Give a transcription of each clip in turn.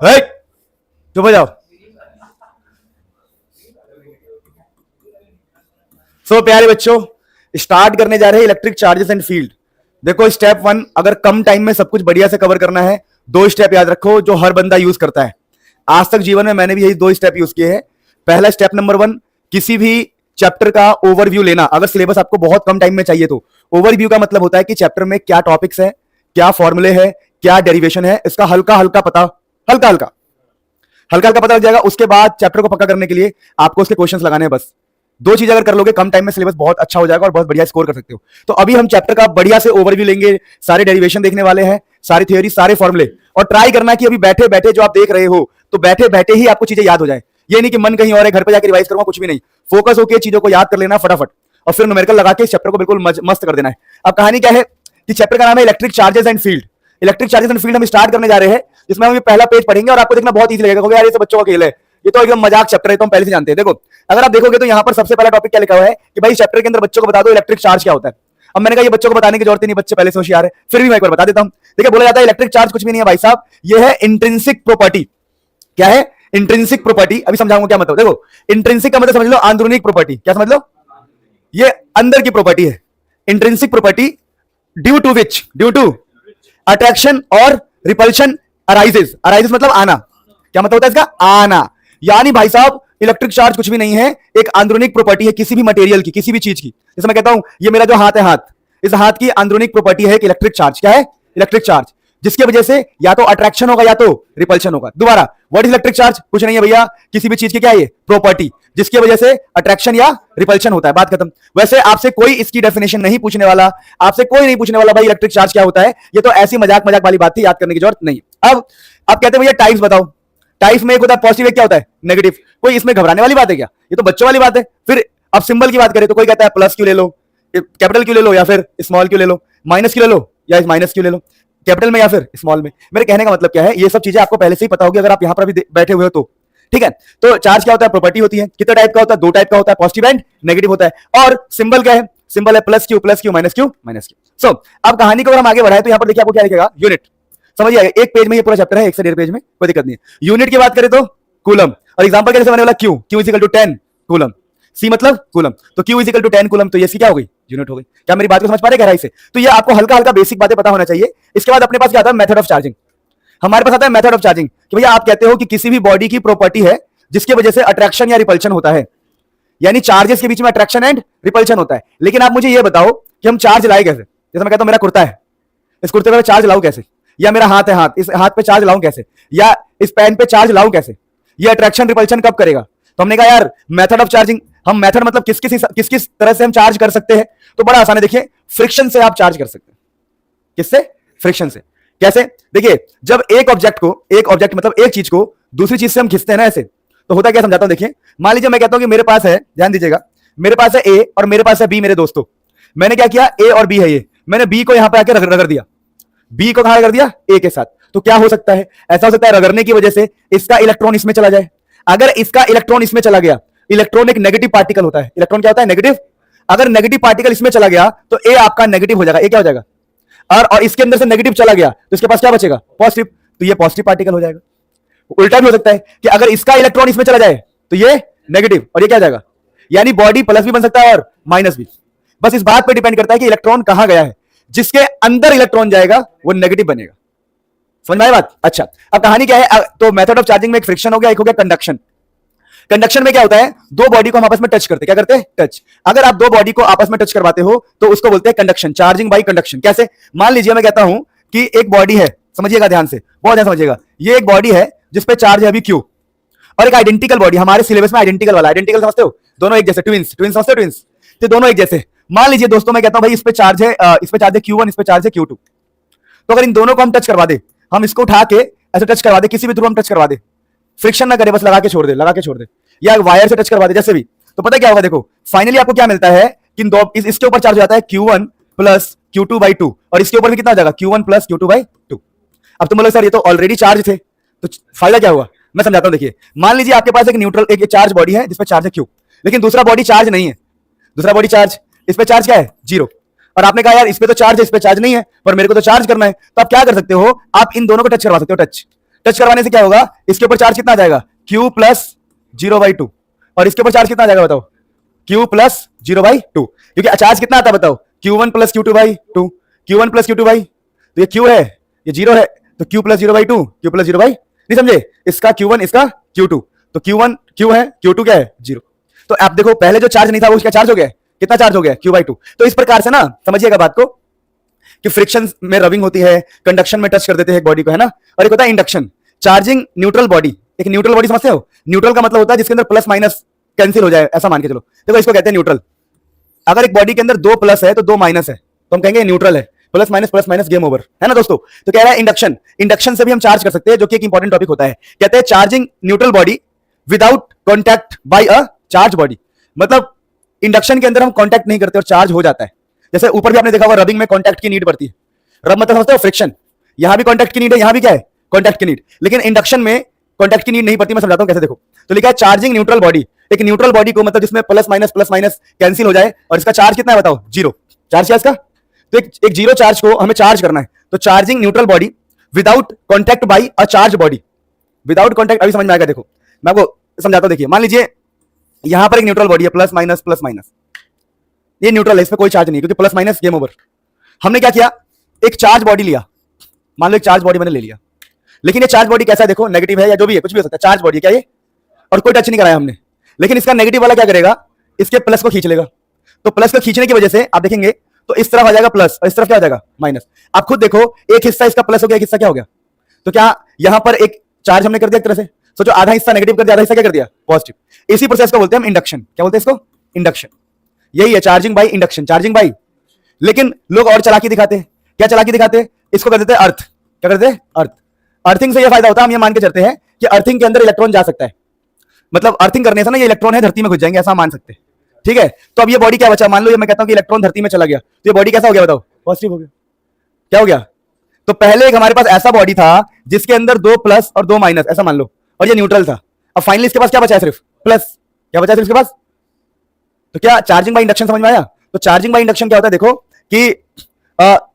है, चुप हो जाओ। सो प्यारे बच्चों, स्टार्ट करने जा रहे हैं इलेक्ट्रिक चार्जेस एंड फील्ड। देखो स्टेप 1, अगर कम टाइम में सब कुछ बढ़िया से कवर करना है, दो स्टेप याद रखो जो हर बंदा यूज करता है। आज तक जीवन में मैंने भी यही दो स्टेप यूज किए हैं। पहला स्टेप नंबर 1, किसी भी चैप्टर का ओवरव्यू लेना। अगर सिलेबस आपको बहुत कम टाइम में चाहिए तो ओवरव्यू का मतलब होता है कि चैप्टर में क्या टॉपिक्स है, क्या फॉर्मूले है, क्या डेरिवेशन है, इसका हल्का हल्का पता, हल्का हल्का हल्का हल्का पता लग जाएगा। उसके बाद चैप्टर को पक्का करने के लिए आपको उसके क्वेश्चंस लगाने हैं। बस दो चीज अगर कर लोगे, कम टाइम में सिलेबस बहुत अच्छा हो जाएगा और बहुत बढ़िया स्कोर कर सकते हो। तो अभी हम चैप्टर का बढ़िया से ओवरव्यू लेंगे, सारे डेरिवेशन देखने वाले हैं, सारी थ्योरी, सारे फॉर्मूले, और ट्राई करना है कि अभी बैठे बैठे जो आप देख रहे हो तो बैठे बैठे ही आपको चीजें याद हो जाए। ये नहीं कि मन कहीं और है, घर पे जाकर रिवाइज करूंगा, कुछ भी नहीं। फोकस होकर चीजों को याद कर लेना फटाफट, और फिर न्यूमेरिकल लगा के इस चैप्टर को बिल्कुल मस्त कर देना है। अब कहानी क्या है कि चैप्टर का नाम है electric charges and field. Electric charges and field हम स्टार्ट करने जा रहे हैं, जिसमें हम ये पहला पेज पढ़ेंगे और आपको देखना बहुत ईजी लगेगा, यार ये तो बच्चों का खेल है, ये तो एकदम मजाक चैप्टर है, तो हम पहले से जानते हैं। देखो अगर आप देखोगे तो यहाँ पर सबसे पहला टॉपिक क्या लिखा हुआ है कि भाई चैप्टर के अंदर बच्चों को बता दो इलेक्ट्रिक चार्ज क्या होता है। अब मैंने कहा ये बच्चों को बताने की जरूरत नहीं, बच्चे पहले से होशियार है, फिर भी मैं एक बार बता देता हूं। देखिए बोला जाता है इलेक्ट्रिक चार्ज कुछ भी नहीं है भाई साहब, ये है इंट्रिंसिक प्रॉपर्टी। क्या है? Intrinsic property. अभी समझाऊंगा क्या मतलब। देखो इंट्रिंसिक का मतलब समझ लो आंदरूनिक प्रॉपर्टी। क्या समझ लो? ये अंदर की प्रॉपर्टी है। Intrinsic property due to attraction और रिपल्शन अराइजेस। अराइजेस मतलब आना। क्या मतलब होता है इसका? आना। यानी भाई साहब इलेक्ट्रिक चार्ज कुछ भी नहीं है, एक आंदरूनिक प्रॉपर्टी है किसी भी मटेरियल की, किसी भी चीज की। जैसे मैं कहता हूं ये मेरा जो हाथ है, हाथ, इस हाथ की आंदरूनिक प्रॉपर्टी है एक इलेक्ट्रिक चार्ज। क्या है? इलेक्ट्रिक चार्ज, जिसकी वजह से या तो अट्रैक्शन होगा या तो रिपल्शन होगा। दोबारा, व्हाट इज इलेक्ट्रिक चार्ज? कुछ नहीं है भैया, किसी भी चीज की क्या है ये प्रॉपर्टी, जिसकी वजह से अट्रैक्शन या रिपल्शन होता है। बात खत्म। वैसे आपसे कोई इसकी डेफिनेशन नहीं पूछने वाला, आपसे कोई नहीं पूछने वाला भाई इलेक्ट्रिक चार्ज क्या होता है। ये तो ऐसी मजाक मजाक वाली बात थी, याद करने की जरूरत नहीं। अब आप कहते हैं भैया टाइप्स बताओ। टाइप्स में एक होता है पॉजिटिव, एक क्या होता है? नेगेटिव। कोई इसमें घबराने वाली बात है क्या? ये तो बच्चों वाली बात है। फिर अब सिंबल की बात करें तो कोई कहता है प्लस क्यों ले लो, कैपिटल क्यों ले लो, या फिर स्मॉल क्यों ले लो, माइनस क्यों ले लो या माइनस क्यों ले लो, कैपिटल में या फिर स्मॉल में। मेरे कहने का मतलब क्या है, ये सब चीजें आपको पहले से ही पता होगी अगर आप यहां पर भी बैठे हुए हो तो। ठीक है, तो चार्ज क्या होता है? प्रॉपर्टी होती है। कितने टाइप का होता है? दो टाइप का होता है, पॉजिटिव एंड नेगेटिव होता है। और सिंबल क्या है? सिंबल है plus Q, minus Q, minus Q. So अब कहानी को अगर हम आगे बढ़ाएं तो यहां पर देखिए आपको क्या लिखेगा? यूनिट। समझिए एक पेज में ये पूरा चैप्टर है, 1 से 1.5 पेज में, कोई दिक्कत नहीं है। यूनिट की बात करें तो कूलम, और एग्जांपल कैसे बनने वाला? Q is equal to 10 coulomb, C मतलब कूलम, तो Q is equal to 10 coulomb, तो ये सी क्या हो गई? यूनिट हो गई। क्या मेरी बात को समझ पा रहे गहराई से? तो ये आपको हल्का हल्का बेसिक बातें पता होना चाहिए। इसके बाद अपने पास क्या आता है? Method of charging. हमारे पास आता है मेथड ऑफ चार्जिंग कि भैया आप कहते हो कि किसी भी बॉडी की प्रॉपर्टी है जिसकी वजह से अट्रैक्शन या रिपल्शन होता है, यानी चार्जेस के बीच में अट्रैक्शन एंड रिपल्शन होता है। लेकिन आप मुझे ये बताओ कि हम चार्ज लाए कैसे? जैसे मैं कहता हूं मेरा कुर्ता है, इस कुर्ते पे चार्ज लाऊं कैसे? या मेरा हाथ है, हाथ, इस हाथ पे चार्ज लाऊं कैसे? या इस पेन पे चार्ज लाऊं कैसे? ये अट्रैक्शन रिपल्शन कब करेगा? तो हमने कहा यार मेथड ऑफ चार्जिंग, हम मेथड मतलब किस किस तरह से हम चार्ज कर सकते हैं। तो बड़ा आसान है, देखिए फ्रिक्शन से आप चार्ज कर सकते हैं। किससे? फ्रिक्शन से। कैसे? देखिए जब एक ऑब्जेक्ट मतलब एक चीज को दूसरी चीज से हम खींचते हैं ना ऐसे, तो होता क्या? समझाता हूं। देखिए मान लीजिए मैं कहता हूं कि मेरे पास है, ध्यान दीजिएगा, मेरे पास है ए और मेरे पास है बी। मेरे दोस्तों मैंने क्या किया? ए और बी है ये, मैंने बी को यहां पे आके रगड़ दिया। बी को कहां रगड़ दिया? ए के साथ। तो क्या हो सकता है? ऐसा हो सकता है रगड़ने की वजह से इसका इलेक्ट्रॉन इसमें चला जाए। अगर इसका इलेक्ट्रॉन इसमें चला गया, इलेक्ट्रॉन एक नेगेटिव पार्टिकल होता है। इलेक्ट्रॉन क्या होता है? नेगेटिव। अगर नेगेटिव पार्टिकल इसमें चला गया तो ए आपका नेगेटिव हो जाएगा। ए क्या हो जाएगा? और इसके अंदर से नेगेटिव चला गया तो इसके पास क्या बचेगा? पॉजिटिव। तो ये पॉजिटिव पार्टिकल हो जाएगा। उल्टा भी हो सकता है कि अगर इसका इलेक्ट्रॉन इसमें चला जाए तो ये नेगेटिव, और ये क्या जाएगा? यानी बॉडी प्लस भी बन सकता है और माइनस भी। बस इस बात पर डिपेंड करता है कि इलेक्ट्रॉन कहां गया है। जिसके अंदर इलेक्ट्रॉन जाएगा वो नेगेटिव बनेगा। समझ में आई बात? अच्छा, अब कहानी क्या है? तो मेथड ऑफ चार्जिंग में एक फ्रिक्शन हो गया, एक हो गया कंडक्शन। कंडक्शन में क्या होता है? दो बॉडी को हम आपस में टच करते हैं। क्या करते हैं? टच। अगर आप दो बॉडी को आपस में टच करवाते हो तो उसको बोलते हैं कंडक्शन, चार्जिंग बाई कंडक्शन। कैसे? मान लीजिए मैं कहता हूं कि एक बॉडी है, समझिएगा ध्यान से, बहुत ध्यान समझिएगा, ये एक बॉडी है जिसपे चार्ज है अभी क्यू, और एक आइडेंटिकल बॉडी, हमारे सिलेबस में आइडेंटिकल वाला, आइडेंटिकल समझते हो? दोनों एक जैसे, ट्विंस समझते हो? ट्विंस तो दोनों एक जैसे। मान लीजिए दोस्तों मैं कहता हूं भाई इस पे चार्ज है Q1, इस पे चार्ज है Q2। तो अगर इन दोनों को हम टच करवा दे, हम इसको उठा के ऐसे टच करवा दे, किसी भी थ्रू हम टच करवा दे, फ्रिक्शन ना करे, बस लगा के छोड़ दे, या वायर से टच करवा दे, जैसे भी, तो पता क्या होगा? देखो फाइनली आपको क्या मिलता है कि इसके ऊपर चार्ज हो जाता है Q1 प्लस Q2/2, और इसके ऊपर भी कितना हो जाएगा? Q1 plus Q2/2। अब तुम बोलो सर ये तो ऑलरेडी चार्ज थे, तो फायदा क्या हुआ? मैं समझाता हूं। देखिए मान लीजिए आपके पास एक न्यूट्रल, एक चार्ज बॉडी है जिसपे चार्ज है Q, लेकिन दूसरा बॉडी चार्ज नहीं है। दूसरा बॉडी चार्ज, इस पे चार्ज क्या है? 0। और आपने कहा यार इस पे तो चार्ज है, इस पे चार्ज नहीं है, पर मेरे को तो चार्ज करना है। तो आप क्या कर सकते हो? आप इन दोनों को टच करवा सकते हो। टच करवाने से क्या होगा, इसके ऊपर चार्ज कितना आ जाएगा, Q प्लस 0/2, और इसके ऊपर चार्ज कितना आ जाएगा बताओ, Q प्लस 0/2, क्योंकि चार्ज कितना आता है बताओ, Q1 plus Q2/2, Q1 plus Q2/, तो ये Q है, ये 0 है, तो Q प्लस 0/2, Q प्लस 0/, नहीं समझे, इसका Q1 इसका Q2, तो Q1 Q है, Q2 क्या है 0। तो आप देखो पहले जो चार्ज नहीं था वो क्या चार्ज हो गया, कितना चार्ज हो गया, Q/2। तो इस प्रकार से ना समझिएगा बात को कि फ्रिक्शन में रबिंग होती है, कंडक्शन में टच कर देते हैं एक बॉडी को, है ना, और एक होता है इंडक्शन, चार्जिंग न्यूट्रल बॉडी। एक न्यूट्रल बॉडी समझते हो, न्यूट्रल का मतलब होता है जिसके अंदर प्लस माइनस कैंसिल हो जाए, ऐसा मान के चलो, देखो इसको कहते हैं न्यूट्रल। अगर एक बॉडी के अंदर 2 प्लस है तो 2 माइनस है, तो हम कहेंगे न्यूट्रल है, प्लस माइनस गेम ओवर, है ना दोस्तों। तो कह रहा है इंडक्शन, इंडक्शन से भी हम चार्ज कर सकते हैं, जो कि एक इंपॉर्टेंट टॉपिक होता है। कहते हैं charging neutral body without contact by a charge body, मतलब इंडक्शन के अंदर हम कॉन्टैक्ट नहीं करते और चार्ज हो जाता है। जैसे ऊपर भी आपने देखा होगा रबिंग में कॉन्टैक्ट की नीड पड़ती है, रब मतलब समझते हो फ्रिक्शन, यहां भी कॉन्टैक्ट की नीड है, यहां भी क्या है कॉन्टैक्ट की नीड, लेकिन इंडक्शन में कॉन्टैक्ट की नीड नहीं पड़ती। मैं समझाता हूं कैसे, देखो तो लिखा है चार्जिंग न्यूट्रल बॉडी, एक न्यूट्रल बॉडी को मतलब जिसमें प्लस माइनस कैंसिल हो जाए, और इसका चार्ज कितना है बताओ, 0 चार्ज क्या इसका, तो एक 0 चार्ज को हमें चार्ज करना है, तो charging neutral body without contact by a charge body, without contact, अभी समझ में आएगा। देखो मैं आपको समझाता हूं, देखिए मान लीजिए यहां पर एक न्यूट्रल बॉडी है, प्लस माइनस, ये न्यूट्रल है, इसमें कोई चार्ज नहीं क्योंकि प्लस माइनस गेम ओवर। हमने क्या किया, एक चार्ज बॉडी लिया, मान लो एक चार्ज बॉडी मैंने ले लिया, लेकिन ये चार्ज बॉडी कैसा है देखो, नेगेटिव है या जो भी है, कुछ भी हो सकता है, चार्ज बॉडी क्या ये, और कोई टच नहीं कराया हमने, लेकिन इसका नेगेटिव वाला क्या करेगा, इसके प्लस को खींच लेगा। तो प्लस को खींचने की वजह से आप देखेंगे तो इस तरफ आ जाएगा प्लस और इस तरफ क्या हो जाएगा माइनस। आप खुद देखो, एक हिस्सा इसका प्लस हो गया, एक हिस्सा क्या हो गया, तो क्या यहां पर एक चार्ज हमने कर दिया एक तरह से, सोचो आधा हिस्सा नेगेटिव कर दिया, आधा हिस्सा क्या कर दिया पॉजिटिव। इसी प्रोसेस को बोलते हैं हम इंडक्शन, क्या बोलते हैं इसको, इंडक्शन। यही है charging by induction, charging by. लेकिन लोग और चालाकी दिखाते हैं, क्या चालाकी दिखाते हैं, इसको कर देते हैं अर्थ, क्या करते हैं अर्थ। अर्थिंग से ये फायदा होता है, हम ये मान के चलते हैं कि अर्थिंग के अंदर इलेक्ट्रॉन जा सकता है, मतलब अर्थिंग करने से ना ये इलेक्ट्रॉन है धरती में घुस जाएंगे, ऐसा मान सकते हैं, ठीक है। तो अब ये बॉडी क्या बचा, मान लो ये मैं कहता हूं कि इलेक्ट्रॉन धरती में चला गया, तो ये बॉडी कैसा हो गया बताओ, पॉजिटिव हो गया, क्या हो गया। तो पहले एक हमारे पास ऐसा बॉडी था जिसके अंदर 2 प्लस और 2 माइनस ऐसा मान लो, और ये न्यूट्रल था। अब फाइनली इसके पास क्या बचा है, सिर्फ प्लस, क्या बचा है सिर्फ इसके पास। तो क्या चार्जिंग बाय इंडक्शन समझ में आया। तो चार्जिंग बाय इंडक्शन क्या होता है, देखो कि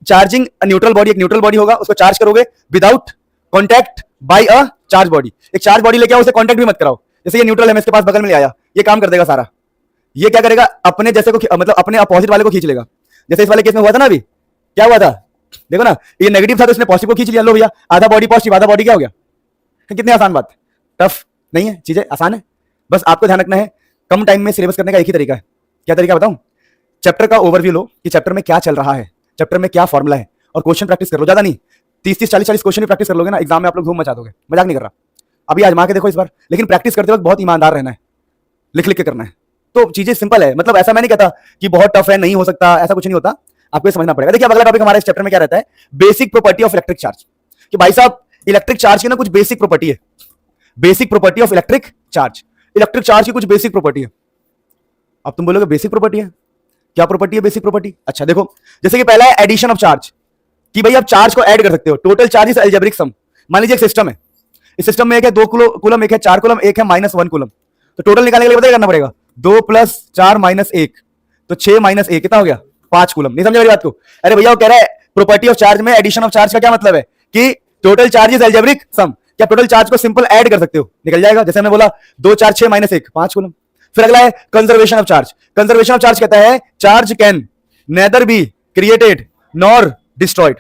चार्जिंग न्यूट्रल बॉडी, एक न्यूट्रल बॉडी होगा, उसको चार्ज करोगे without contact by a charge body. एक चार्ज बॉडी लेके आओ, उसे कॉन्टैक्ट भी मत कराओ, जैसे ये न्यूट्रल है, मैं इसके पास बगल में ले आया, ये काम कर देगा सारा। ये क्या करेगा, अपने जैसे को मतलब अपने अपोजिट वाले को खींच लेगा। जैसे इस वाले केस में हुआ था ना, अभी क्या हुआ था, देखो ना, ये नेगेटिव था तो इसने पॉजिटिव को खींच लिया, लो भैया आधा बॉडी पॉजिटिव, आधा बॉडी क्या हो गया। कितनी आसान बात, टफ नहीं है, चीजें आसान है, बस आपको ध्यान रखना है कम टाइम में सिलेबस करने का एक ही तरीका है। क्या तरीका बताऊं, चैप्टर का ओवरव्यू लो कि चैप्टर में क्या चल रहा है, चैप्टर में क्या फॉर्मुला है, और क्वेश्चन प्रैक्टिस कर लो, ज्यादा नहीं, 30 40 क्वेश्चन प्रैक्टिस कर लोगे ना, एग्जाम में आप लोग धूम मचा दोगे, मजाक नहीं कर रहा। अभी आजमा के देखो इस बार, लेकिन प्रैक्टिस करते वक्त बहुत ईमानदार रहना है, लिख लिख के करना है। तो चीजें सिंपल है, मतलब ऐसा मैं नहीं कहता कि बहुत टफ है, नहीं हो सकता, ऐसा कुछ नहीं होता, आपको ये समझना पड़ेगा। देखिए अगला टॉपिक हमारे इस चैप्टर में क्या रहता है, basic property of electric charge, कि भाई साहब इलेक्ट्रिक चार्ज की ना कुछ बेसिक प्रॉपर्टी है, basic property of electric charge, electric charge की कुछ बेसिक प्रॉपर्टी है। अब तुम बोलोगे बेसिक प्रॉपर्टी है, क्या प्रॉपर्टी है बेसिक प्रॉपर्टी। अच्छा देखो, जैसे कि पहला है एडिशन ऑफ चार्ज, कि भाई आप चार्ज को ऐड कर सकते हो, टोटल चार्ज इज अलजेब्रिक सम। मान लीजिए एक सिस्टम है, इस सिस्टम में एक है 2 कूलम, एक है 4 कूलम, एक है -1 कूलम, तो टोटल निकालने के लिए पता करना पड़ेगा 2 + 4 - 1, तो 6 - 1 कितना हो गया 5 कूलम। नहीं समझे मेरी बात को। अरे भैया वो कह रहा है प्रॉपर्टी ऑफ चार्ज में एडिशन ऑफ चार्ज का क्या मतलब है कि टोटल चार्ज इज अलजेब्रिक सम, क्या टोटल चार्ज को सिंपल ऐड कर सकते हो, निकल जाएगा। जैसे हमने बोला 2 4 6 - 1 5 कूलम। फिर अगला है conservation of charge. Conservation of charge कहता है charge can nether be created nor destroyed,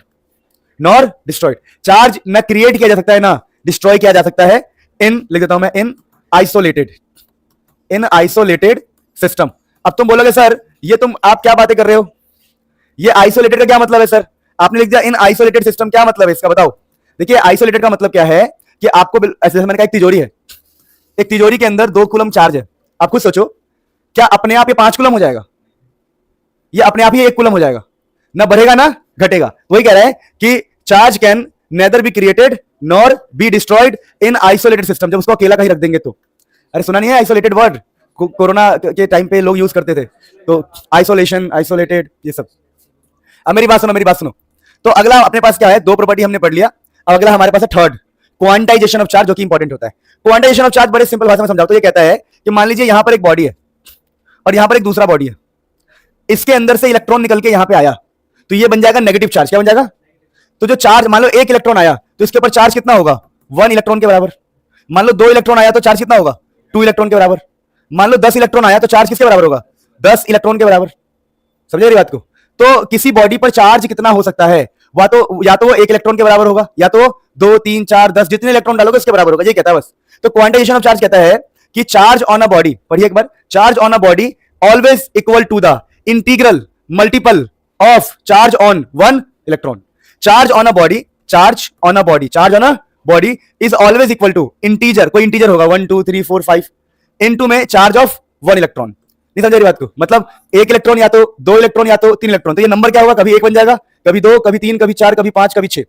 nor destroyed, charge ना क्रिएट किया जा सकता है ना डिस्ट्रॉय किया जा सकता है इन, लिख देता हूं मैं, इन आइसोलेटेड सिस्टम। अब तुम बोलोगे सर ये तुम आप क्या बातें कर रहे हो, ये आइसोलेटेड का क्या मतलब है सर, आपने लिख दिया इन आइसोलेटेड सिस्टम, क्या मतलब है इसका बताओ। देखिए आइसोलेटेड का मतलब क्या है कि आपको ऐसे मैंने कहा एक तिजोरी है, एक तिजोरी के अंदर 2 कूलम चार्ज है, आप खुद सोचो क्या अपने आप ये 5 कूलम हो जाएगा, ये अपने आप ही 1 कूलम हो जाएगा, ना बढ़ेगा ना घटेगा। वही कह रहा है कि charge can nether be created nor be destroyed in isolated system. जब उसको अकेला कहीं रख देंगे तो, अरे सुना नहीं है आइसोलेटेड वर्ड, कोरोना के टाइम पे लोग यूज करते थे, तो आइसोलेशन आइसोलेटेड ये सब। अब मेरी बात सुनो, मेरी बात सुनो। तो अगला अपने पास क्या है, 2 प्रॉपर्टी हमने पढ़ लिया। अब अगला हमारे पास है थर्ड, क्वांटाइजेशन ऑफ चार्ज, जो कि इंपॉर्टेंट होता है। क्वांटाइजेशन ऑफ चार्ज बड़े सिंपल भाषा में समझाओ तो ये कहता है कि मान लीजिए यहां पर एक बॉडी है और यहां पर एक दूसरा बॉडी है, इसके अंदर से इलेक्ट्रॉन निकल के यहां पे आया तो ये बन जाएगा नेगेटिव चार्ज। क्या बन जाएगा, तो जो चार्ज मान लो 1 इलेक्ट्रॉन आया तो इसके ऊपर चार्ज कितना होगा 1 इलेक्ट्रॉन के बराबर। मान लो 2 इलेक्ट्रॉन आया तो चार्ज कितना होगा? 2 इलेक्ट्रॉन के बराबर। मान लो 10 इलेक्ट्रॉन आया तो चार्ज किसके बराबर होगा? 10 इलेक्ट्रॉन के बराबर। समझे मेरी बात को? तो किसी बॉडी पर चार्ज कितना हो सकता है? या तो वो 1 इलेक्ट्रॉन के बराबर होगा, या तो 2 3 4 10 जितने इलेक्ट्रॉन डालोगे उसके बराबर होगा, ये कहता है बस। तो क्वांटाइजेशन ऑफ चार्ज कहता है कि चार्ज ऑन अ बॉडी, पढ़िए एक बार, charge on a body always equal to the integral multiple of charge on 1 electron. Charge on a body, charge on a body, charge on a body is always equal to integer, कोई integer होगा 1 2 3 4 5 into में charge of 1 electron. नहीं समझ रही बात को? मतलब 1 electron या तो 2 इलेक्ट्रॉन या तो 3 इलेक्ट्रॉन, तो ये नंबर क्या होगा? कभी 1 बन जाएगा, कभी 2, कभी 3, कभी 4, कभी 5, कभी 6।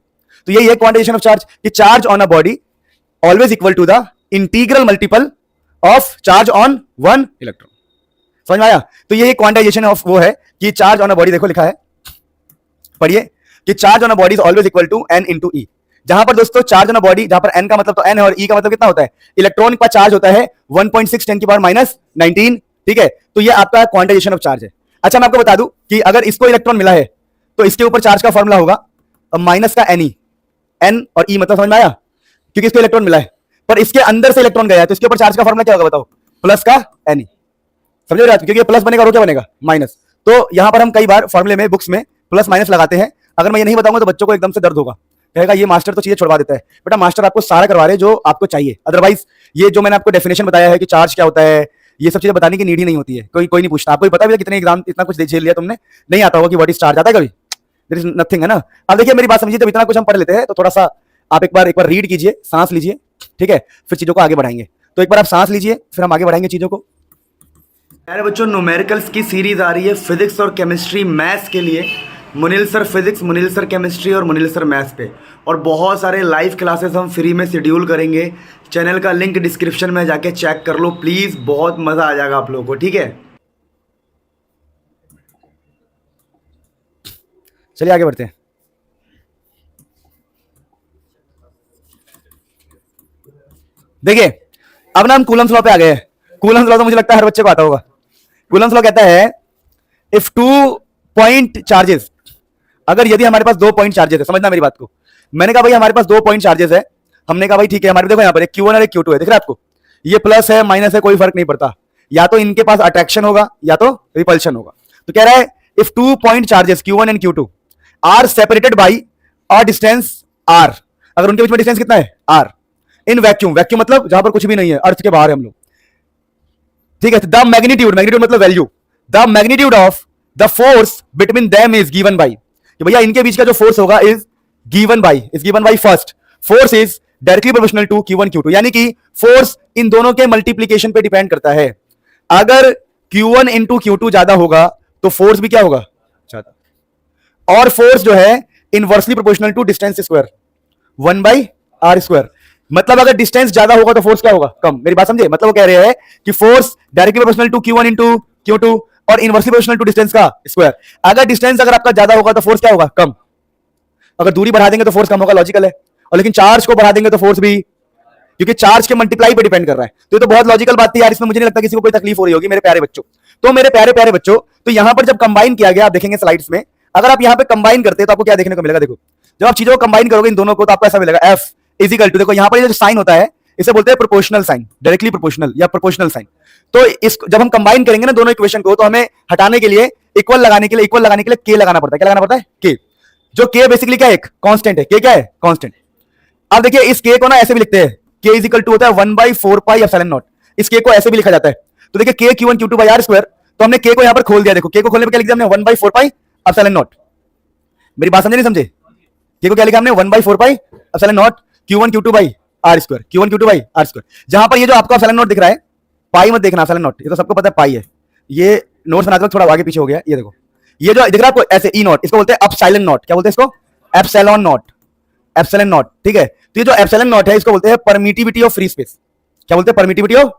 तो यही है क्वांटाइजेशन ऑफ चार्ज कि charge on a body always equal to the integral multiple of charge on 1 electron. समझ में आया? तो ये क्वांटाइजेशन ऑफ वो है कि चार्ज ऑन अ बॉडी, देखो लिखा है, पढ़िए, कि charge on a body is always equal to n into E. जहां पर दोस्तों चार्ज ऑन अ बॉडी, जहां पर n का मतलब तो n है और e का मतलब कितना होता है? इलेक्ट्रॉन का चार्ज होता है 1.6 10 की पावर -19, ठीक है? तो ये आपका क्वांटाइजेशन ऑफ चार्ज है। अच्छा मैं आपको बता दूं कि अगर इसको इलेक्ट्रॉन मिला है तो इसके ऊपर चार्ज का फॉर्मूला होगा माइनस का ne, n और e, मतलब समझ में आया? क्योंकि इसको इलेक्ट्रॉन मिला है, पर इसके अंदर से इलेक्ट्रॉन गया है तो इसके ऊपर चार्ज का फॉर्मूला क्या होगा बताओ? प्लस का ne। समझ रहे हो? क्योंकि प्लस बनेगा और क्या बनेगा? माइनस। तो यहां पर हम कई बार फॉर्मूले में, बुक्स में प्लस माइनस लगाते हैं। अगर मैं ये नहीं बताऊंगा तो बच्चों को एकदम से दर्द होगा, कहेगा ये मास्टर तो चीजें छुड़वा देता है। बेटा मास्टर आपको सारा करवा रहे जो आपको चाहिए, अदरवाइज ये जो मैंने आपको डेफिनेशन बताया है कि चार्ज क्या होता है, ये सब चीजें बताने की नीड ही नहीं होती है। कोई नहीं पूछता। आपको पता भी है कितने एग्जाम इतना कुछ झेल लिया तुमने, नहीं आता होगा कि व्हाट इज चार्ज, आता है कभी? देयर इज नथिंग, है ना? अब देखिए मेरी बात समझिए, जब इतना कुछ हम पढ़ लेते हैं तो थोड़ा सा आप एक बार रीड कीजिए, सांस लीजिए, ठीक है? फिर चीजों को आगे बढ़ाएंगे। तो एक बार आप सांस लीजिए, फिर हम आगे बढ़ाएंगे चीजों को। यार बच्चों, न्यूमेरिकल्स की सीरीज आ रही है फिजिक्स और केमिस्ट्री मैथ्स के लिए। Munil sir physics, Munil sir chemistry और मुनील सर मैथ्स पे, और बहुत सारे लाइव क्लासेस हम फ्री में शेड्यूल करेंगे। चैनल का लिंक डिस्क्रिप्शन में जाके चेक कर लो प्लीज़, बहुत मज़ा आ जाएगा आप लोगों को, ठीक है? चलिए आगे बढ़ते हैं। देखिए अब ना हम कूलम्स लॉ पे आ गए हैं। कूलम्स लॉ तो मुझे लगता है हर बच्चे को आता होगा। कूलम्स लॉ कहता है इफ 2 पॉइंट चार्जेस, अगर यदि हमारे पास 2 पॉइंट चार्जेस है, समझना मेरी बात को। मैंने कहा भाई हमारे पास 2 पॉइंट चार्जेस है, हमने कहा भाई ठीक है, हमारे देखो यहाँ पर एक Q1 और एक Q2 है, दिख रहा है आपको? ये प्लस है माइनस है कोई फर्क नहीं पड़ता, या तो इनके पास अट्रैक्शन होगा या तो रिपल्शन होगा। तो कह रहा है if 2 point charges Q1 and Q2 are separated by a distance r, अगर उनके बीच में डिस्टेंस कितना है? r, इन वैक्यूम, वैक्यूम मतलब जहां पर कुछ भी नहीं है, अर्थ के बाहर है हम लोग, ठीक है? द मैग्नीट्यूड, मैग्नीट्यूड मतलब value, the magnitude of the force between them is given by, कि भैया इनके बीच का जो फोर्स होगा is given by first force is directly proportional to Q1 Q2, यानी कि फोर्स इन दोनों के मल्टीप्लीकेशन पे डिपेंड करता है। अगर Q1 इंटू Q2 ज्यादा होगा तो फोर्स भी क्या होगा? ज्यादा। और फोर्स जो है inversely proportional to distance square, 1/r²। मतलब अगर डिस्टेंस ज्यादा होगा तो फोर्स क्या होगा? कम। मेरी बात समझे? मतलब वो कह रहे हैं कि force directly proportional to Q1 into Q2 और इनवर्सली प्रोपोर्शनल टू डिस्टेंस का स्क्वायर। अगर डिस्टेंस अगर आपका ज्यादा होगा तो फोर्स क्या होगा? कम। अगर दूरी बढ़ा देंगे तो फोर्स कम होगा, लॉजिकल है। और लेकिन चार्ज को बढ़ा देंगे तो फोर्स भी, क्योंकि चार्ज के मल्टीप्लाई पे डिपेंड कर रहा है। तो ये तो बहुत लॉजिकल बात थी यार, इसमें मुझे नहीं लगता किसी को कोई तकलीफ हो रही होगी मेरे प्यारे बच्चों। तो मेरे प्यारे प्यारे बच्चों, तो यहां पर जब कंबाइन किया गया, आप देखेंगे स्लाइड्स में, अगर आप यहां पे कंबाइन करते हैं तो आपको क्या देखने को मिलेगा? देखो जब आप चीजों को कंबाइन करोगे इन दोनों को तो आपको ऐसा मिलेगा F इजिकल टू, देखो यहां पर ये जो साइन होता है इसे बोलते हैं प्रोपोर्शनल साइन, डायरेक्टली प्रोपोर्शनल या प्रोपोर्शनल साइन। तो इस जब हम कंबाइन करेंगे ना दोनों इक्वेशन को, तो हमें हटाने के लिए, इक्वल लगाने के लिए K लगाना पड़ता है। क्या लगाना पड़ता है? K, जो K बेसिकली क्या है? एक कांस्टेंट है। K क्या है? कांस्टेंट। अब देखिए इस K को ना ऐसे भी लिखते हैं, K इज इक्वल टू होता है 1/4 पाई एप्सिलॉन नॉट। इस K को ऐसे भी लिखा जाता है। तो देखिए K Q1 Q2 by R², तो हमने K को यहां पर खोल दिया। देखो K को खोलने पे क्या लिख दिया हमने? 1/4 पाई एप्सिलॉन नॉट। मेरी बात समझे नहीं समझे? K को क्या लिखा हमने? 1/4 पाई epsilon not Q1 Q2 by R², Q1 Q2 by R²। जहां पर ये जो आपको एप्सिलॉन नॉट दिख रहा है, पाई मत देखना, एप्सिलॉन नॉट, ये तो सबको पता है पाई है। ये नोट्स बनाते वक्त थोड़ा आगे पीछे हो गया। ये देखो ये जो दिख रहा है आपको ऐसे E नॉट, इसको बोलते हैं एप्सिलॉन नॉट। क्या बोलते हैं इसको? एप्सिलॉन नॉट, एप्सिलॉन नॉट, ठीक है? तो ये जो एप्सिलॉन नॉट है इसको बोलते हैं परमिटिविटी ऑफ फ्री स्पेस। क्या बोलते हैं? परमिटिविटी ऑफ,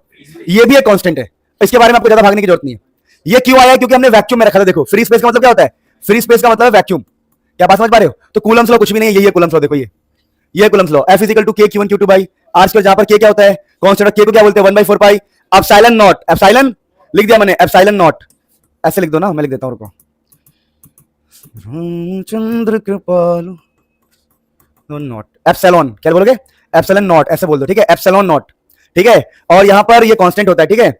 ये भी एक कांस्टेंट है, इसके बारे में आपको ज्यादा भागने की जरूरत नहीं है। ये क्यों आया? क्योंकि हमने वैक्यूम में रखा था। देखो फ्री स्पेस का मतलब क्या होता है? फ्री स्पेस का मतलब है वैक्यूम। क्या बात समझ पा रहे हो? तो कूलम्स लॉ कुछ भी नहीं है, यही है कूलम्स लॉ। देखो ये Coulomb's law, F is equal to K Q1 Q2 by R², जहां पर K क्या होता है? कांस्टेंट। K को क्या बोलते हैं? 1/4 पाई एप्सिलॉन नॉट। एप्सिलॉन लिख दिया मैंने, एप्सिलॉन नॉट ऐसे लिख दो ना, मैं लिख देता हूं, रुको। चंद्र कृपालु नॉट, एप्सिलॉन, क्या बोलोगे? एप्सिलॉन नॉट ऐसे बोल दो, ठीक है, एप्सिलॉन नॉट, ठीक है। और यहाँ पर ये कांस्टेंट होता है, ठीक है।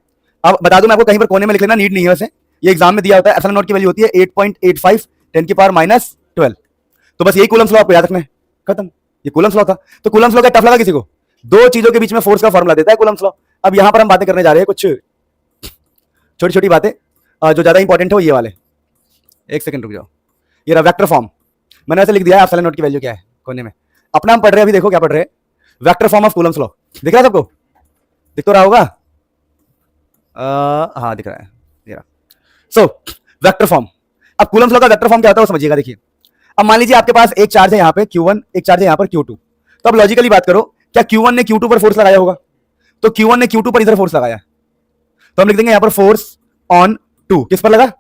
अब बता दूं मैं आपको, कहीं पर कोने में लिख लेना, नीड नहीं है वैसे, ये एग्जाम में दिया होता है। एप्सिलॉन नॉट की वैल्यू होती है 8.85 10 की पावर -12। तो बस यही कूलम्स लॉ आपको याद रखना है, खत्म। ये कूलम्स लॉ था। तो कूलम्स लॉ का टफ लगा किसी को? दो चीजों के बीच में फोर्स का फॉर्मूला देता है कूलम्स लॉ। अब यहां पर हम बातें करने जा रहे हैं कुछ छोटी छोटी बातें, जो ज्यादा इंपॉर्टेंट हो ये वाले। एक सेकंड रुक जाओ, ये रहा वेक्टर फॉर्म, मैंने ऐसे लिख दिया है एप्सिलॉन नॉट की वैल्यू क्या है कोने में। अपना हम पढ़ रहे हैं अभी, देखो क्या पढ़ रहे हैं, vector form of Coulomb's law. दिख रहा है सबको? दिख तो रहा होगा, हाँ दिख रहा है, ये रहा। सो वेक्टर फॉर्म, अब कूलम्स लॉ का वेक्टर फॉर्म क्या होता है वो समझिएगा। देखिए अब मान लीजिए आपके पास एक चार्ज है यहाँ पे Q1, एक चार्ज है यहाँ पर Q2। तो अब लॉजिकली बात करो, क्या Q1 ने Q2 पर फोर्स लगाया होगा? तो Q1 ने Q2 पर इधर फोर्स लगाया, तो हम लिख देंगे यहाँ पर फोर्स ऑन 2, किस पर लगा?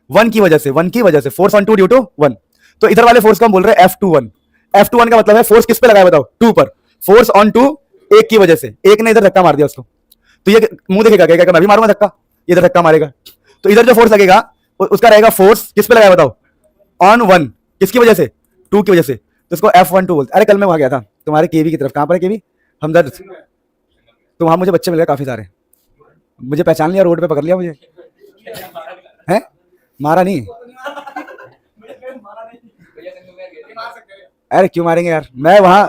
1 की वजह से, 1 की वजह से, फोर्स ऑन 2 ड्यू टू 1। तो इधर वाले फोर्स को हम बोल रहे हैं F21। F21 का मतलब है फोर्स किस पे लगाया बताओ? 2 पर। फोर्स ऑन 2 एक की वजह से, एक ने इधर धक्का मार दिया उसको, तो ये मुंह देखेगा, कहेगा मैं भी मारूंगा धक्का, इधर धक्का मारेगा। तो इधर जो फोर्स लगेगा उसका रहेगा फोर्स किस पे लगाया बताओ? ऑन 1, किसकी वजह से? 2 की वजह से, तो इसको F12 बोलते। अरे कल मैं वहां गया था तुम्हारे केवी की तरफ, कहां पर है केवी? हमदर्द। तो वहां मुझे बच्चे मिल गए काफी सारे, मुझे पहचान लिया, रोड पे पकड़ लिया मुझे, है मारा नहीं? अरे क्यों मारेंगे यार, मैं वहां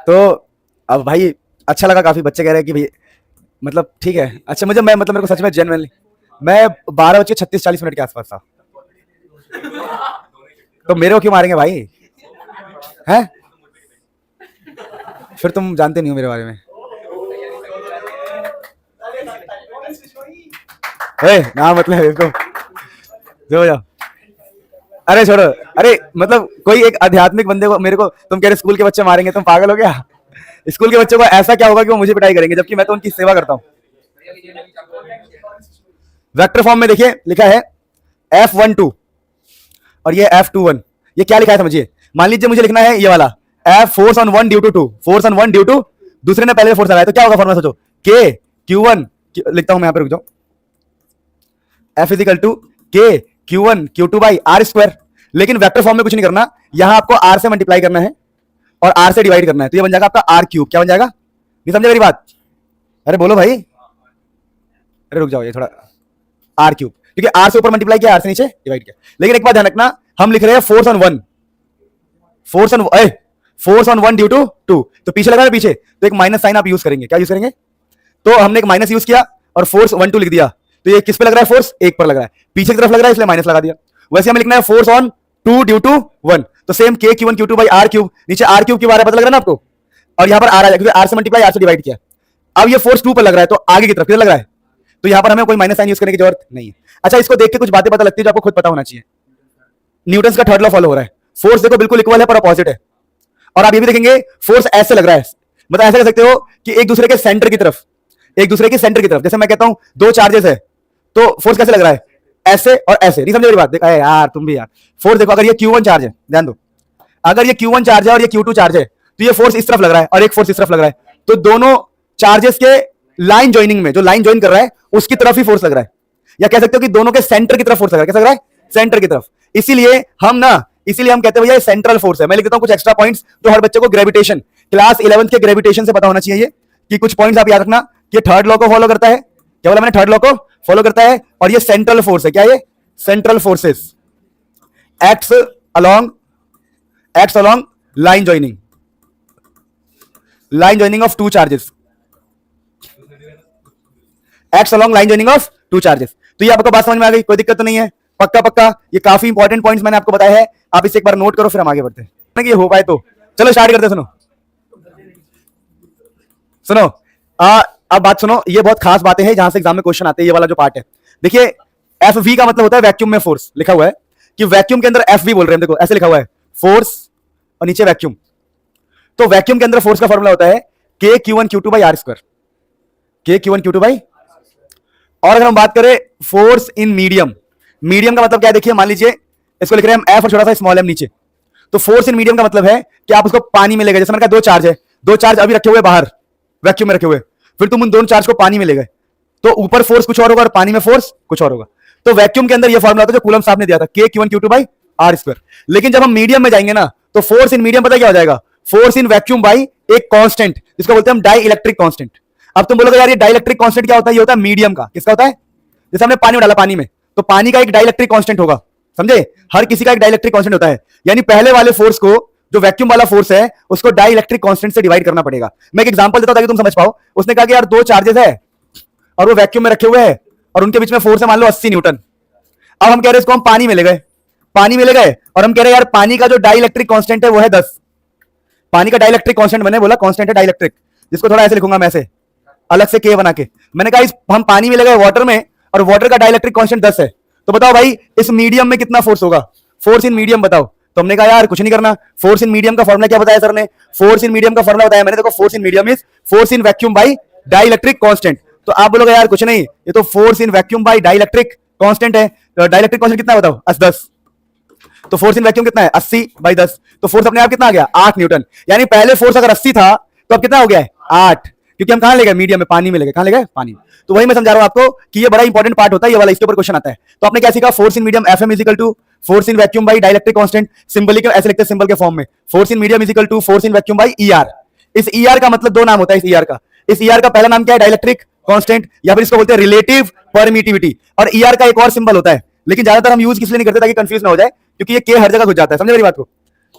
तो अब भाई अच्छा लगा, काफी बच्चे कह रहे हैं कि भाई मतलब ठीक है, अच्छा मुझे, मैं मतलब मेरे को सच में जेन्युइनली, मैं 12:36-40 के आसपास था, तो मेरे को क्यों मारेंगे भाई? हैं? फिर तुम जानते नहीं हो मेरे बारे में। ना मतलब इसको जो जाओ, अरे छोड़ो, अरे मतलब कोई एक आध्यात्मिक बंदे को, मेरे को तुम कह रहे स्कूल के बच्चे मारेंगे, तुम पागल हो गया? स्कूल के बच्चों को ऐसा क्या होगा कि वो मुझे पिटाई करेंगे, जबकि मैं तो उनकी सेवा करता हूं। वेक्टर फॉर्म में देखिए लिखा है F12 और ये F21, ये क्या लिखा है समझिए। मान लीजिए मुझे लिखना है ये वाला F force on 1 due to 2, force on 1 due to, दूसरे ने पहले फोर्स लगाया, तो क्या होगा फॉर्मूला सोचो? K Q1, लिखता हूं मैं यहां पे, रुक जाओ, F is equal to K Q1 Q2 by R square. लेकिन वेक्टर फॉर्म में कुछ नहीं करना, यहां आपको R से मल्टीप्लाई करना है और R से डिवाइड करना है, तो ये बन जाएगा आपका R क्यूब। क्या बन जाएगा? नहीं समझे मेरी बात? अरे बोलो भाई, अरे रुक जाओ, ये थोड़ा R क्यूब, क्योंकि R से ऊपर मल्टीप्लाई किया, R से नीचे डिवाइड किया। लेकिन एक बात ध्यान रखना, हम लिख रहे हैं force on 1, force on 1 due to 2, तो पीछे लगा है पीछे, तो एक माइनस साइन आप यूज करेंगे। क्या यूज करेंगे? तो हमने एक माइनस यूज किया और फोर्स 1 2 लिख दिया, तो ये किस पे लग रहा है? फोर्स 1 पर लग रहा है, पीछे की तरफ लग रहा है, इसलिए माइनस लगा दिया। वैसे हमें लिखना है फोर्स ऑन 2 ड्यू टू 1, तो same K Q1 Q2 by R cube, नीचे R क्यूब के बारे में पता लग रहा है ना आपको, और यहां पर R आया क्योंकि R से मल्टीप्लाई R से डिवाइड किया। अब ये फोर्स 2 पर लग रहा है, तो आगे की तरफ किधर लग रहा है? तो यहां पर हमें कोई माइनस साइन यूज करने की जरूरत नहीं है। अच्छा, इसको देख के कुछ बातें पता लगती है जो आपको खुद पता होना चाहिए। न्यूटन का थर्ड लॉ फॉलो हो रहा है, फोर्स देखो बिल्कुल इक्वल है पर अपोजिट है। और आप ये भी देखेंगे फोर्स ऐसे लग रहा है, मतलब ऐसे कह सकते हो कि एक दूसरे के सेंटर की तरफ, एक दूसरे के सेंटर की तरफ। जैसे मैं कहता हूं दो चार्जेस है, तो फोर्स कैसे लग रहा है? ऐसे और ऐसे। नहीं समझे मेरी बात? देखो यार तुम भी यार, फोर्स देखो, अगर ये Q1 चार्ज है, ध्यान दो, अगर ये Q1 चार्ज है और ये Q2 चार्ज है, तो ये फोर्स इस तरफ लग रहा है और एक फोर्स इस तरफ लग रहा है, तो दोनों चार्जेस के लाइन ज्वाइनिंग में, जो लाइन ज्वाइन कर रहा है उसकी तरफ ही फोर्स लग रहा है, या कह सकते हो कि दोनों के सेंटर की तरफ फोर्स लग रहा है। कैसा लग रहा है? सेंटर की तरफ। इसीलिए हम कहते हैं भैया ये सेंट्रल फोर्स है। मैं लिख देता हूं कुछ एक्स्ट्रा पॉइंट्स जो हर बच्चे को ग्रेविटेशन, क्लास 11th के ग्रेविटेशन से पता होना चाहिए, ये कि कुछ पॉइंट्स आप याद रखना। ये थर्ड लॉ को फॉलो करता है, क्या बोला मैंने? थर्ड लॉ को फॉलो करता है, और ये सेंट्रल फोर्स है। क्या ये? Central forces acts along line joining of two charges, acts along line joining of two charges. तो ये आपको बात समझ में आ गई? कोई दिक्कत तो नहीं है? पक्का पक्का? ये काफी इंपॉर्टेंट पॉइंट्स मैंने आपको बताया है, आप इसे एक बार नोट करो, फिर हम आगे बढ़ते हैं। ये हो पाए तो चलो स्टार्ट करते हैं। सुनो अब बात सुनो, ये बहुत खास बातें हैं जहां से एग्जाम में क्वेश्चन आते हैं। ये वाला जो पार्ट है, देखिए FV का मतलब होता है वैक्यूम में फोर्स। लिखा हुआ है कि वैक्यूम के अंदर FV बोल रहे हैं, देखो ऐसे लिखा हुआ है, फोर्स और नीचे वैक्यूम। तो वैक्यूम के अंदर फोर्स का फॉर्मूला होता है K Q1 Q2 by R square, K Q1 Q2 by. और अगर हम बात करें फोर्स इन मीडियम, मीडियम का मतलब क्या है? देखिए मान लीजिए इसको लिख रहे हैं हम F और छोटा सा स्मॉल m नीचे, तो फोर्स इन मीडियम का मतलब है कि आप उसको पानी में ले गए। जैसे मैंने कहा दो चार्ज है, दो चार्ज अभी रखे हुए बाहर वैक्यूम में रखे हुए, फिर तुम उन दोनों चार्ज को पानी में ले गए, तो ऊपर फोर्स कुछ और होगा और पानी में फोर्स कुछ और होगा। तो वैक्यूम के अंदर ये फॉर्मूला होता है जो कूलम्ब साहब ने दिया था, K Q1 Q2 by are square. लेकिन जब हम मीडियम में जाएंगे ना तो फोर्स इन मीडियम पता क्या हो जाएगा, फोर्स इन वैक्यूम बाई एक कांस्टेंट, जिसको बोलते हैं हम डाई इलेक्ट्रिक कांस्टेंट। अब तुम बोलोगे यार ये डाई इलेक्ट्रिक कांस्टेंट क्या होता है, ये होता है मीडियम का। किसका होता है, जैसे हमने पानी डाला पानी में, तो पानी का एक डाई इलेक्ट्रिक कांस्टेंट होगा, समझे, हर किसी का एक डाई इलेक्ट्रिक कांस्टेंट होता है। यानी पहले वाले फोर्स को, जो वैक्यूम वाला फोर्स है, उसको डाई इलेक्ट्रिक कांस्टेंट से डिवाइड करना पड़ेगा। मैं एक एग्जांपल देता हूं ताकि तुम समझ पाओ। उसने कहा कि यार दो चार्जेस है और वो वैक्यूम में रखे हुए हैं और उनके बीच में फोर्स है मान लो 80 न्यूटन। अब हम कह रहे हैं इसको हम पानी में ले गए, पानी में ले गए और हम कह रहे हैं यार पानी का जो डाई इलेक्ट्रिक कांस्टेंट है वो है 10। पानी का डाई इलेक्ट्रिक कांस्टेंट मैंने बोला कांस्टेंट है डाई इलेक्ट्रिक, जिसको थोड़ा ऐसे लिखूंगा मैं ऐसे अलग से के बना के। मैंने कहा इस हम पानी में ले गए वाटर में और वाटर का डाई इलेक्ट्रिक कांस्टेंट 10 है, तो बताओ भाई इस मीडियम में कितना फोर्स होगा, फोर्स इन मीडियम बताओ। तो हमने कहा यार कुछ नहीं करना, फोर्स इन मीडियम का फॉर्मूला क्या बताया सर ने, फोर्स इन मीडियम का फॉर्मूला बताया मैंने, देखो force in medium is force in vacuum by dielectric constant. तो आप बोलोगे यार कुछ नहीं, ये तो force in vacuum by dielectric constant है, तो डाई इलेक्ट्रिक कांस्टेंट कितना बताओ 10, तो फोर्स इन वैक्यूम कितना है 80 बाई 10, तो फोर्स अपने आप कितना आ गया 8 न्यूटन। यानी पहले फोर्स अगर 80 था तो अब कितना हो गया है 8, क्योंकि हम कहां ले गए मीडियम में, पानी में ले गए, कहां ले गए पानी। तो वही मैं समझा रहा हूं आपको कि ये बड़ा इंपॉर्टेंट पार्ट होता है ये वाला, इसके ऊपर क्वेश्चन आता है। तो आपने क्या सीखा, force in medium Fm is equal to force in vacuum by dielectric constant, symbolic ऐसे लिखते हैं सिंबल के फॉर्म में, force in medium is equal to force in vacuum by ER। इस ER का मतलब दो नाम होता है इस ER का, इस ER का पहला नाम क्या है डाई इलेक्ट्रिक कांस्टेंट, या फिर इसको बोलते हैं रिलेटिव परमिटिविटी, और ER का एक और सिंबल होता है, लेकिन ज्यादातर हम यूज किस लिए नहीं करते ताकि कंफ्यूज ना हो जाए, क्योंकि ये के हर जगह घुस जाता है, समझे मेरी बात को,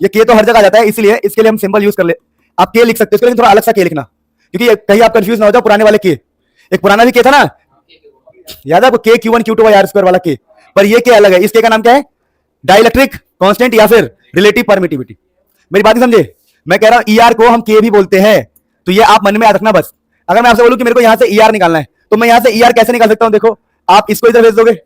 ये के तो हर जगह आ जाता है, इसलिए इसके लिए हम सिंबल यूज कर ले। आप के लिख सकते हो, लेकिन थोड़ा अलग सा के लिखना, क्योंकि कहीं आप कंफ्यूज ना हो जाओ। पुराने वाले के, एक पुराना भी के था ना, याद है आपको, के Q1 Q2 by are square वाला के, पर ये के अलग है। इस के का नाम क्या है, डाई इलेक्ट्रिक कांस्टेंट या फिर रिलेटिव परमिटिविटी। मेरी बात नहीं समझे, मैं कह रहा हूं ER को हम के भी बोलते हैं, तो ये आप मन में याद रखना बस। अगर मैं आपसे बोलूं कि मेरे को यहां से ER निकालना है, तो मैं यहां से ER कैसे निकाल सकता हूं, देखो आप इसको इधर भेज दोगे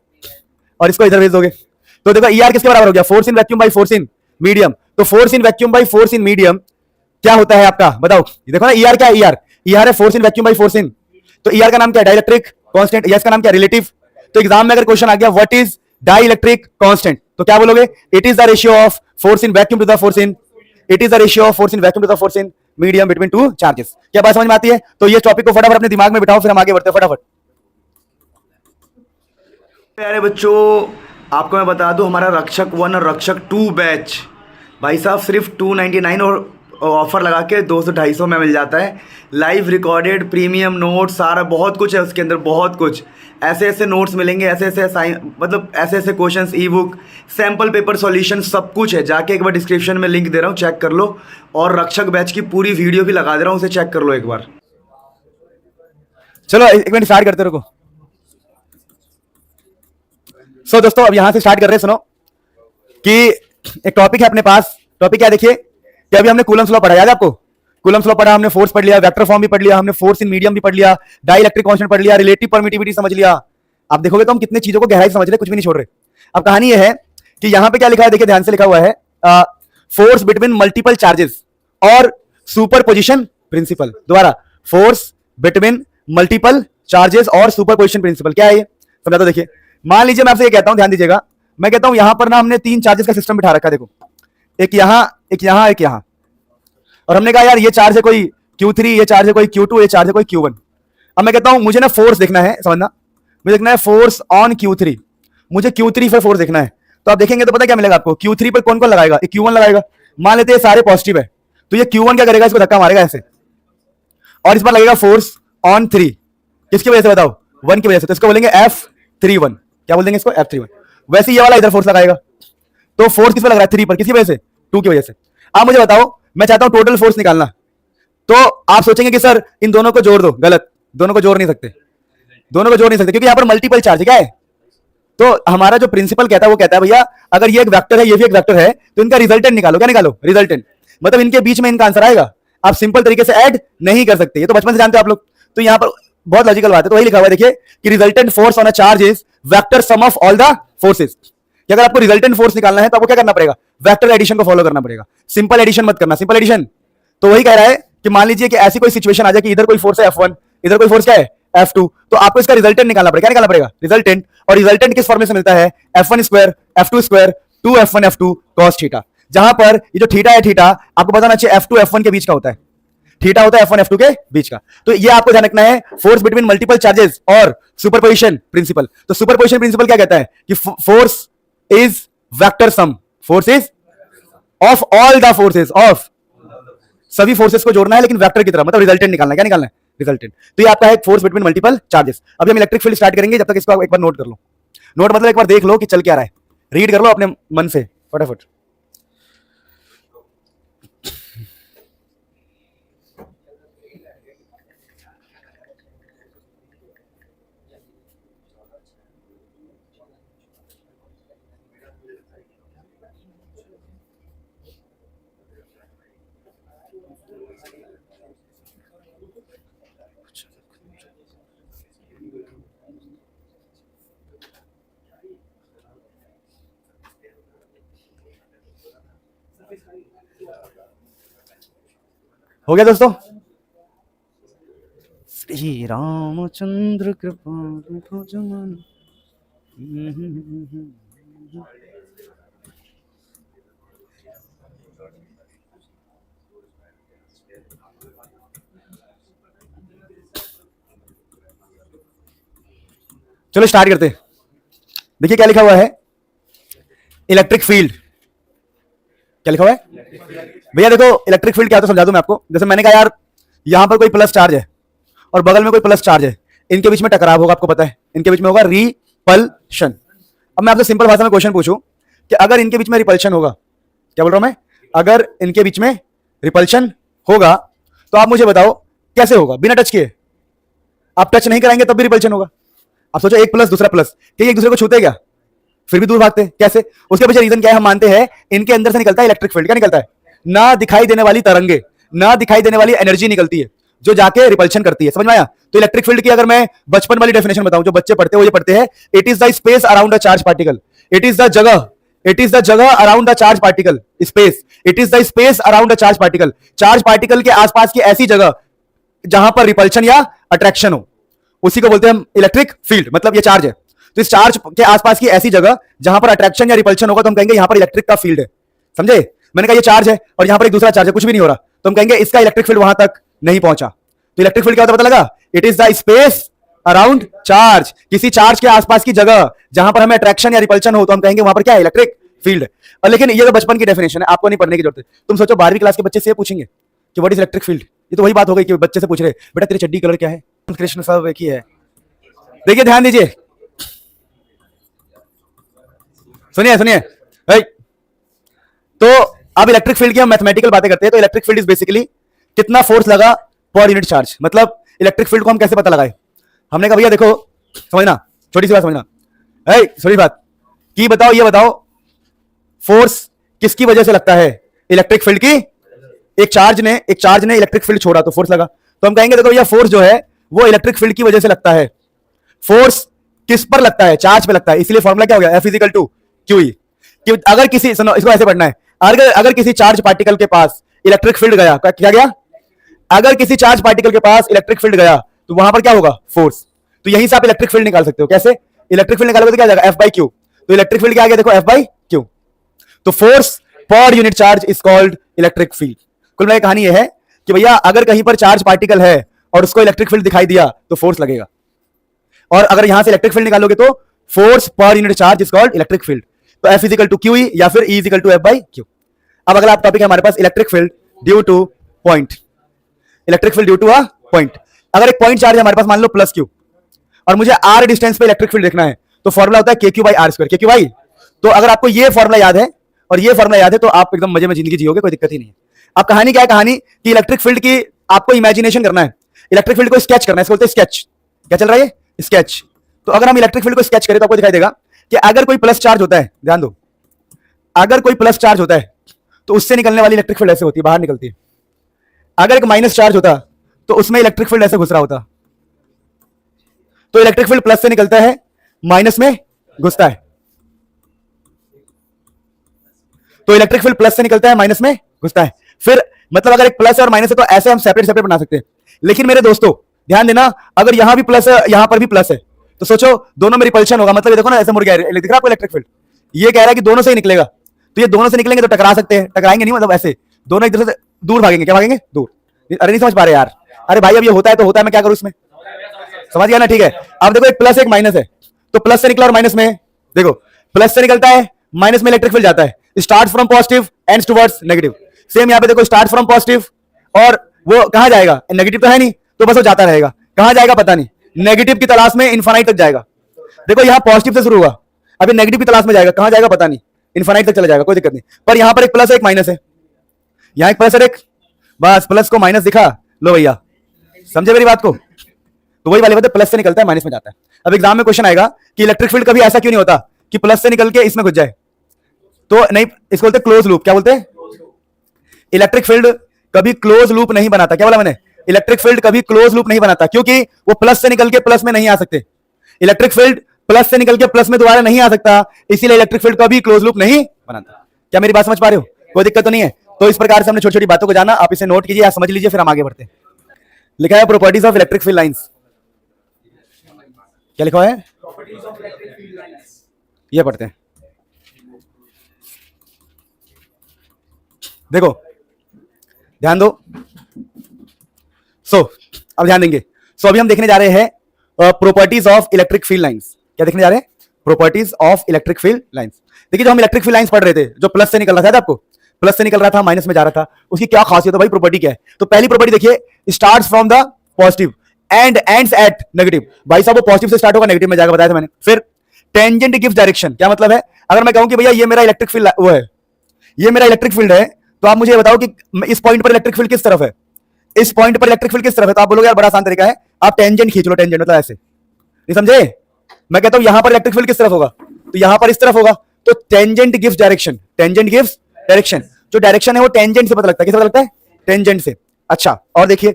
और इसको इधर भेज दोगे, तो देखो ER किसके बराबर हो गया, force in vacuum by force in medium. तो force in vacuum by force in medium क्या होता है आपका, बताओ। देखो ना ER क्या है, ER है force in vacuum by force इन, तो ER का नाम क्या है डाई इलेक्ट्रिक कांस्टेंट, या इसका नाम क्या है रिलेटिव। तो एग्जाम में अगर क्वेश्चन आ गया what is dielectric constant, तो क्या बोलोगे, it is the ratio of force in vacuum to the force in, it is the ratio of force in vacuum to the force in medium between two charges. क्या बात समझ में आती है। तो ये टॉपिक को फटाफट अपने दिमाग में बिठाओ, फिर हम आगे बढ़ते हैं फटाफट। प्यारे बच्चों, आपको मैं बता दूं हमारा रक्षक 1 और रक्षक 2 बैच भाई साहब सिर्फ 299 और ऑफर लगा के 200-250 में मिल जाता है। लाइव रिकॉर्डेड प्रीमियम नोट्स सारा बहुत कुछ है उसके अंदर, बहुत कुछ ऐसे ऐसे नोट्स मिलेंगे, ऐसे ऐसे मतलब ऐसे ऐसे क्वेश्चंस, ई बुक, सैम्पल पेपर सॉल्यूशन, सब कुछ है। जाके एक बार डिस्क्रिप्शन में लिंक दे रहा हूँ, चेक कर लो, और रक्षक बैच की पूरी वीडियो भी लगा दे रहा हूँ, उसे चेक कर लो एक बार। चलो एक मिनट स्टार्ट करते, रुको। सो दोस्तों अब यहां से स्टार्ट कर रहे हैं, सुनो कि एक टॉपिक है अपने पास। टॉपिक क्या देखिए कि अभी हमने कूलम्स लॉ पढ़ा, याद है आपको, कूलम्स लॉ पढ़ा, हमने फोर्स पढ़ लिया, वेक्टर फॉर्म भी पढ़ लिया, हमने फोर्स इन मीडियम भी पढ़ लिया, डाई इलेक्ट्रिक कांस्टेंट पढ़ लिया, रिलेटिव परमिटिविटी समझ लिया। आप देखोगे तो हम कितने चीजों को गहराई समझ रहे, कुछ भी नहीं छोड़ रहे। अब कहानी यह है कि यहां पे क्या लिखा है, देखिए ध्यान से लिखा हुआ है, फोर्स बिटवीन मल्टीपल चार्जेस और सुपरपोजिशन प्रिंसिपल। दोबारा, फोर्स बिटवीन मल्टीपल चार्जेस और सुपरपोजिशन प्रिंसिपल क्या है ये समझा। तो देखिए मान लीजिए मैं आपसे ये कहता हूं, ध्यान दीजिएगा, मैं कहता हूं यहां पर ना हमने 3 चार्जेस का सिस्टम बिठा रखा है, देखो एक यहां, एक यहां, एक यहां, और हमने कहा यार ये चार्ज है कोई Q3, ये चार्ज है कोई Q2, ये चार्ज है कोई Q1। अब मैं कहता हूं मुझे ना फोर्स देखना है, समझना, मुझे देखना है फोर्स ऑन Q3, मुझे Q3 पर फोर्स देखना है। तो आप देखेंगे तो पता क्या मिलेगा आपको, Q3 पर कौन कौन लगाएगा, एक Q1 लगाएगा। मान लेते हैं सारे पॉजिटिव है, तो ये Q1 क्या करेगा, इसको धक्का मारेगा ऐसे, और इस पर लगेगा फोर्स ऑन 3, किसकी वजह से बताओ, 1 की वजह से, तो इसको बोलेंगे F31। क्या बोल देंगे इसको, F31। वैसे ये वाला इधर फोर्स लगाएगा, तो फोर्स किस पर लग रहा है, 3 पर, किसकी वजह से, 2 की वजह से। आप मुझे बताओ, मैं चाहता हूं टोटल फोर्स निकालना, तो आप सोचेंगे कि सर इन दोनों को जोड़ दो, गलत, दोनों को जोड़ नहीं सकते, दोनों को जोड़ नहीं सकते, क्योंकि यहां पर मल्टीपल चार्ज क्या है। तो हमारा जो प्रिंसिपल कहता है वो कहता है भैया अगर ये एक वेक्टर है, ये भी एक वेक्टर है, तो इनका रिजल्टेंट निकालो। क्या निकालो, रिजल्टेंट, मतलब इनके बीच में इनका आंसर आएगा। आप सिंपल तरीके से ऐड नहीं कर सकते, ये तो बचपन से जानते हो आप लोग। तो यहां पर बहुत लॉजिकल बात है, तो वही लिखा हुआ है देखिए कि resultant force on a charge is vector sum of all the forces. कि अगर आपको रिजल्टेंट फोर्स निकालना है तो आपको क्या करना पड़ेगा, वेक्टर एडिशन को फॉलो करना पड़ेगा, सिंपल एडिशन मत करना, सिंपल एडिशन। तो वही कह रहा है कि मान लीजिए कि ऐसी कोई सिचुएशन आ जाए कि इधर कोई फोर्स है F1, इधर कोई फोर्स क्या है F2, तो आपको इसका रिजल्टेंट निकालना पड़ेगा। क्या निकालना पड़ेगा, रिजल्टेंट। और रिजल्टेंट किस फॉर्मूले से मिलता है, F1 square F2 square 2F1 F2 cos theta, जहां पर ये जो थीटा है, थीटा आपको बताना चाहिए F2 F1 के बीच का होता है, थीटा होता है F1 F2 के बीच का। तो ये आपको ध्यान रखना है, फोर्स बिटवीन मल्टीपल चार्जेस और सुपरपोजिशन प्रिंसिपल। तो सुपरपोजिशन प्रिंसिपल क्या कहता है कि force is vector sum, forces of all the forces of, सभी फोर्सेस को जोड़ना है लेकिन वेक्टर की तरह, मतलब रिजल्टेंट निकालना है। क्या निकालना है? रिजल्टेंट। तो ये आपका है फोर्स बिटवीन मल्टीपल चार्जेस। अभी हम इलेक्ट्रिक फील्ड स्टार्ट करेंगे, जब तक इसको एक बार नोट कर लो। नोट मतलब एक बार देख लो कि चल क्या रहा है, रीड कर लो अपने मन से फटाफट। हो गया दोस्तों? श्री रामचंद्र कृपाल भुजमन। चलो स्टार्ट करते हैं। देखिए क्या लिखा हुआ है, इलेक्ट्रिक फील्ड। क्या लिखा हुआ है भैया? देखो इलेक्ट्रिक फील्ड क्या होता है समझा दूं मैं आपको। जैसे मैंने कहा यार, यहां पर कोई प्लस चार्ज है और बगल में कोई प्लस चार्ज है, इनके बीच में टकराव होगा, आपको पता है, इनके बीच में होगा रिपल्शन। अब मैं आपसे सिंपल भाषा में क्वेश्चन पूछूं कि अगर इनके बीच में रिपल्शन होगा, क्या बोल रहा हूं मैं, अगर इनके बीच में रिपल्शन होगा तो आप मुझे बताओ कैसे होगा बिना टच किए? आप टच नहीं कराएंगे तब भी रिपल्शन होगा। आप सोचो एक प्लस दूसरा प्लस, क्या एक दूसरे को छूते क्या? फिर भी दूर भागते हैं, कैसे? उसके पीछे रीजन क्या है? हम मानते हैं इनके अंदर से निकलता है इलेक्ट्रिक फील्ड। क्या निकलता है? ना दिखाई देने वाली तरंगे, ना दिखाई देने वाली एनर्जी निकलती है जो जाके रिपल्शन करती है। समझ में आया? तो इलेक्ट्रिक फील्ड की अगर मैं बचपन वाली डेफिनेशन बताऊं, जो बच्चे पढ़ते हैं वो ये पढ़ते हैं, it is the space around a charge particle. It is the जगह, इट इज द जगह around the charge particle, space, it is the space around the charge particle. Charge particle के आसपास की ऐसी जगह जहां पर रिपल्शन या अट्रैक्शन हो, उसी को बोलते हैं हम इलेक्ट्रिक फील्ड। मतलब ये चार्ज है, तो इस चार्ज के आसपास की ऐसी जगह जहां पर अट्रैक्शन या रिपल्शन होगा तो हम कहेंगे यहां पर इलेक्ट्रिक का फील्ड है। समझे? मैंने कहा ये चार्ज है और यहां पर एक दूसरा चार्ज है, कुछ भी नहीं हो रहा, तो हम कहेंगे इसका इलेक्ट्रिक फील्ड वहां तक नहीं पहुंचा। तो इलेक्ट्रिक फील्ड क्या होता है पता लगा? It is the space around charge, किसी चार्ज के आसपास की जगह जहां पर हमें अट्रैक्शन या रिपल्शन हो तो हम कहेंगे वहां पर क्या है? Electric field. और लेकिन ये तो बचपन की डेफिनेशन है, आपको नहीं पढ़ने की जरूरत है। तुम सोचो 12वीं क्लास के बच्चे से पूछेंगे कि व्हाट इज इलेक्ट्रिक फील्ड, ये तो वही बात हो गई कि बच्चे से पूछ रहे बेटा तेरी चड्डी कलर क्या है, कृष्ण सब एक ही है। देखिए ध्यान दीजिए, सुनिए सुनिए भाई। तो अब इलेक्ट्रिक फील्ड की हम मैथमेटिकल बातें करते हैं। तो इलेक्ट्रिक फील्ड इज बेसिकली कितना फोर्स लगा पर यूनिट चार्ज। मतलब इलेक्ट्रिक फील्ड को हम कैसे पता लगाए? हमने कहा भैया देखो, समझना, छोटी सी बात समझना, छोटी बात की बताओ, ये बताओ फोर्स किसकी वजह से लगता है? इलेक्ट्रिक फील्ड की। एक चार्ज ने इलेक्ट्रिक फील्ड छोड़ा तो फोर्स लगा, तो हम कहेंगे देखो भैया फोर्स जो है वो इलेक्ट्रिक फील्ड की वजह से लगता है। फोर्स किस पर लगता है? चार्ज पे लगता है। इसलिए फॉर्मूला क्या हो गया? F is equal to QE। कि अगर किसी, सुनो इसको ऐसे पढ़ना है, अगर किसी चार्ज पार्टिकल के पास इलेक्ट्रिक फील्ड गया, क्या गया? अगर किसी चार्ज पार्टिकल के पास इलेक्ट्रिक फील्ड गया तो वहां पर क्या होगा? फोर्स। तो यहीं से आप इलेक्ट्रिक फील्ड निकाल सकते हो। कैसे? इलेक्ट्रिक फील्ड निकालोगे तो क्या जाएगा? F/Q। तो इलेक्ट्रिक फील्ड क्या आ गया देखो? F/Q। तो फोर्स पर unit charge is called electric field. कुल मिलाकर कहानी यह है कि भैया अगर कहीं पर चार्ज पार्टिकल है और उसको इलेक्ट्रिक फील्ड दिखाई दिया तो फोर्स लगेगा, और अगर यहां से इलेक्ट्रिक फील्ड निकालोगे तो फोर्स पर unit charge is called electric field. तो F is equal to QE या फिर E is equal to F/Q। अब अगला टॉपिक है हमारे पास electric field due to point. Electric field due to a point. अगर एक पॉइंट चार्ज है हमारे पास, मान लो +Q, और मुझे R डिस्टेंस पे इलेक्ट्रिक फील्ड देखना है तो फॉर्मूला होता है KQ/R²। KQ/, तो अगर आपको ये फॉर्मूला याद है और ये फॉर्मूला याद है तो आप एकदम मजे में जिंदगी जियोगे, कोई दिक्कत ही नहीं है। अब कहानी क्या है? कहानी कि इलेक्ट्रिक फील्ड की आपको इमेजिनेशन करना है, इलेक्ट्रिक फील्ड को स्केच करना है, इसको बोलते हैं स्केच। क्या चल रहा है? स्केच। तो अगर हम इलेक्ट्रिक फील्ड को स्केच करें तो आपको दिखाई देगा कि अगर कोई प्लस चार्ज होता है, ध्यान दो, अगर कोई प्लस चार्ज होता है तो उससे निकलने वाली इलेक्ट्रिक फील्ड ऐसे होती है, बाहर निकलती है। अगर एक माइनस चार्ज होता तो उसमें इलेक्ट्रिक फील्ड ऐसे घुस रहा होता। तो इलेक्ट्रिक फील्ड प्लस से निकलता है, माइनस में घुसता है। तो इलेक्ट्रिक फील्ड प्लस से निकलता है, माइनस में घुसता है। फिर मतलब अगर एक प्लस है और माइनस है तो ऐसे हम सेपरेट सेपरेट बना सकते हैं। लेकिन मेरे दोस्तों ध्यान देना, अगर यहां भी प्लस है यहां पर भी प्लस है तो सोचो दोनों में रिपल्शन होगा। मतलब ये देखो ना, ऐसे मुड़ गया, दिख रहा है आपको इलेक्ट्रिक फील्ड? ये कह रहा है कि दोनों से ही निकलेगा, तो ये दोनों से निकलेंगे तो टकरा सकते हैं, टकराएंगे नहीं, मतलब ऐसे दोनों एक दूसरे से दूर भागेंगे। क्या भागेंगे? दूर। अरे नहीं समझ पा रहे यार? अरे भाई अब ये होता है तो होता है, मैं क्या करूं इसमें? समझ गया ना? ठीक है। अब देखो एक प्लस एक माइनस है, तो प्लस से निकला और माइनस में, देखो प्लस से निकलता है माइनस में इलेक्ट्रिक फील्ड जाता है, start from positive ends towards negative. Same यहां पे देखो, स्टार्ट फ्रॉम पॉजिटिव और वो कहां जाएगा, नेगेटिव तो है नहीं, तो बस वो जाता रहेगा, कहां जाएगा पता नहीं, नेगेटिव की तलाश में इन्फानाइट तक जाएगा। देखो यहां पॉजिटिव से शुरू हुआ, अभी नेगेटिव की तलाश में जाएगा, कहां जाएगा पता नहीं, इन्फानाइट तक चला जाएगा, कोई दिक्कत नहीं। पर यहां पर एक प्लस है, एक माइनस है, यहां एक प्लस है, एक बस प्लस को माइनस दिखा लो भैया, समझे मेरी बात को? तो वही वाली बात है, प्लस से निकलता है माइनस में जाता है। अब एग्जाम में क्वेश्चन आएगा कि इलेक्ट्रिक फील्ड कभी ऐसा क्यों नहीं होता कि प्लस से निकल के इसमें घुस जाए, तो नहीं, इसको बोलते हैं क्लोज लूप। क्या बोलते हैं? इलेक्ट्रिक फील्ड कभी क्लोज लूप नहीं बनाता। क्या बोला मैंने? इलेक्ट्रिक फील्ड कभी क्लोज लूप नहीं बनाता, क्योंकि वो प्लस से निकल के प्लस में नहीं आ सकते। इलेक्ट्रिक फील्ड प्लस से निकल के प्लस में दोबारा नहीं आ सकता, इसीलिए इलेक्ट्रिक फील्ड कभी क्लोज लूप नहीं बनाता। क्या मेरी बात समझ पा रहे हो? कोई दिक्कत तो नहीं है? तो इस प्रकार से हमने छोटी छोटी बातों को जाना, आप इसे नोट कीजिए या समझ लीजिए, फिर हम आगे बढ़ते हैं। लिखा है properties of electric field lines. क्या लिखा है? ये पढ़ते हैं, देखो ध्यान दो। अब ध्यान देंगे। अभी हम देखने जा रहे हैं properties of electric field lines. क्या देखने जा रहे हैं? Properties of electric field lines. देखिए, जो हम इलेक्ट्रिक फील्ड लाइंस पढ़ रहे थे, जो प्लस से निकल रहा था आपको, प्लस से निकल रहा था, माइनस में जा रहा था, उसकी क्या खासियत है भाई, प्रॉपर्टी क्या है? तो पहली प्रॉपर्टी देखिए, starts from the positive and ends at negative. भाई साहब, वो पॉजिटिव से स्टार्ट होगा, नेगेटिव में जाएगा, बताया था मैंने। फिर टेंजेंट गिव्स डायरेक्शन। क्या मतलब है? अगर मैं कहूं कि भैया ये मेरा इलेक्ट्रिक फील्ड वो है, ये मेरा इलेक्ट्रिक फील्ड है, तो आप मुझे ये बताओ कि इस पॉइंट पर इलेक्ट्रिक फील्ड किस तरफ है, इस पॉइंट पर इलेक्ट्रिक फील्ड किस तरफ है? तो आप बोलोगे यार बड़ा आसान तरीका है, आप टेंजेंट खींच लो। टेंजेंट मतलब ऐसे, नहीं समझे? मैं कहता हूं यहां पर इलेक्ट्रिक फील्ड किस तरफ होगा, तो यहां पर इस तरफ होगा, तो tangent gives direction. Tangent gives direction, जो डायरेक्शन है वो टेंजेंट से पता लगता है। किससे पता लगता है? टेंजेंट से। अच्छा, और देखिए,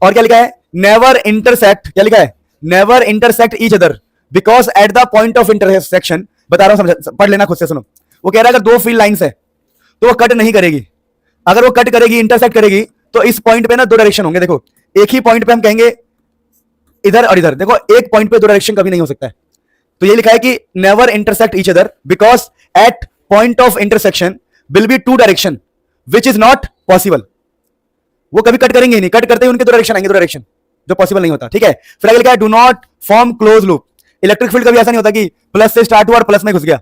और क्या लिखा है? Never intersect. क्या लिखा है? Never intersect each other because at the point of intersection. बता रहा हूं, समझ, पढ़ लेना खुद से, सुनो। वो कह रहा है अगर दो फील्ड लाइंस है तो वो कट नहीं करेगी। अगर वो कट करेगी, इंटरसेक्ट करेगी, तो इस पॉइंट पे ना दो डायरेक्शन होंगे। देखो, एक ही पॉइंट पे हम कहेंगे इधर और इधर, देखो एक पॉइंट पे दो डायरेक्शन कभी नहीं हो सकता है। तो ये लिखा है कि never intersect each other because at point of intersection will be two direction which is not possible. वो कभी कट करेंगे ही नहीं, कट करते ही उनके दो डायरेक्शन आएंगे, दो डायरेक्शन, जो पॉसिबल नहीं होता। ठीक है, फिर आगे लिखा है do not form close loop. Electric field कभी ऐसा नहीं होता कि प्लस से स्टार्ट हुआ और प्लस में घुस गया।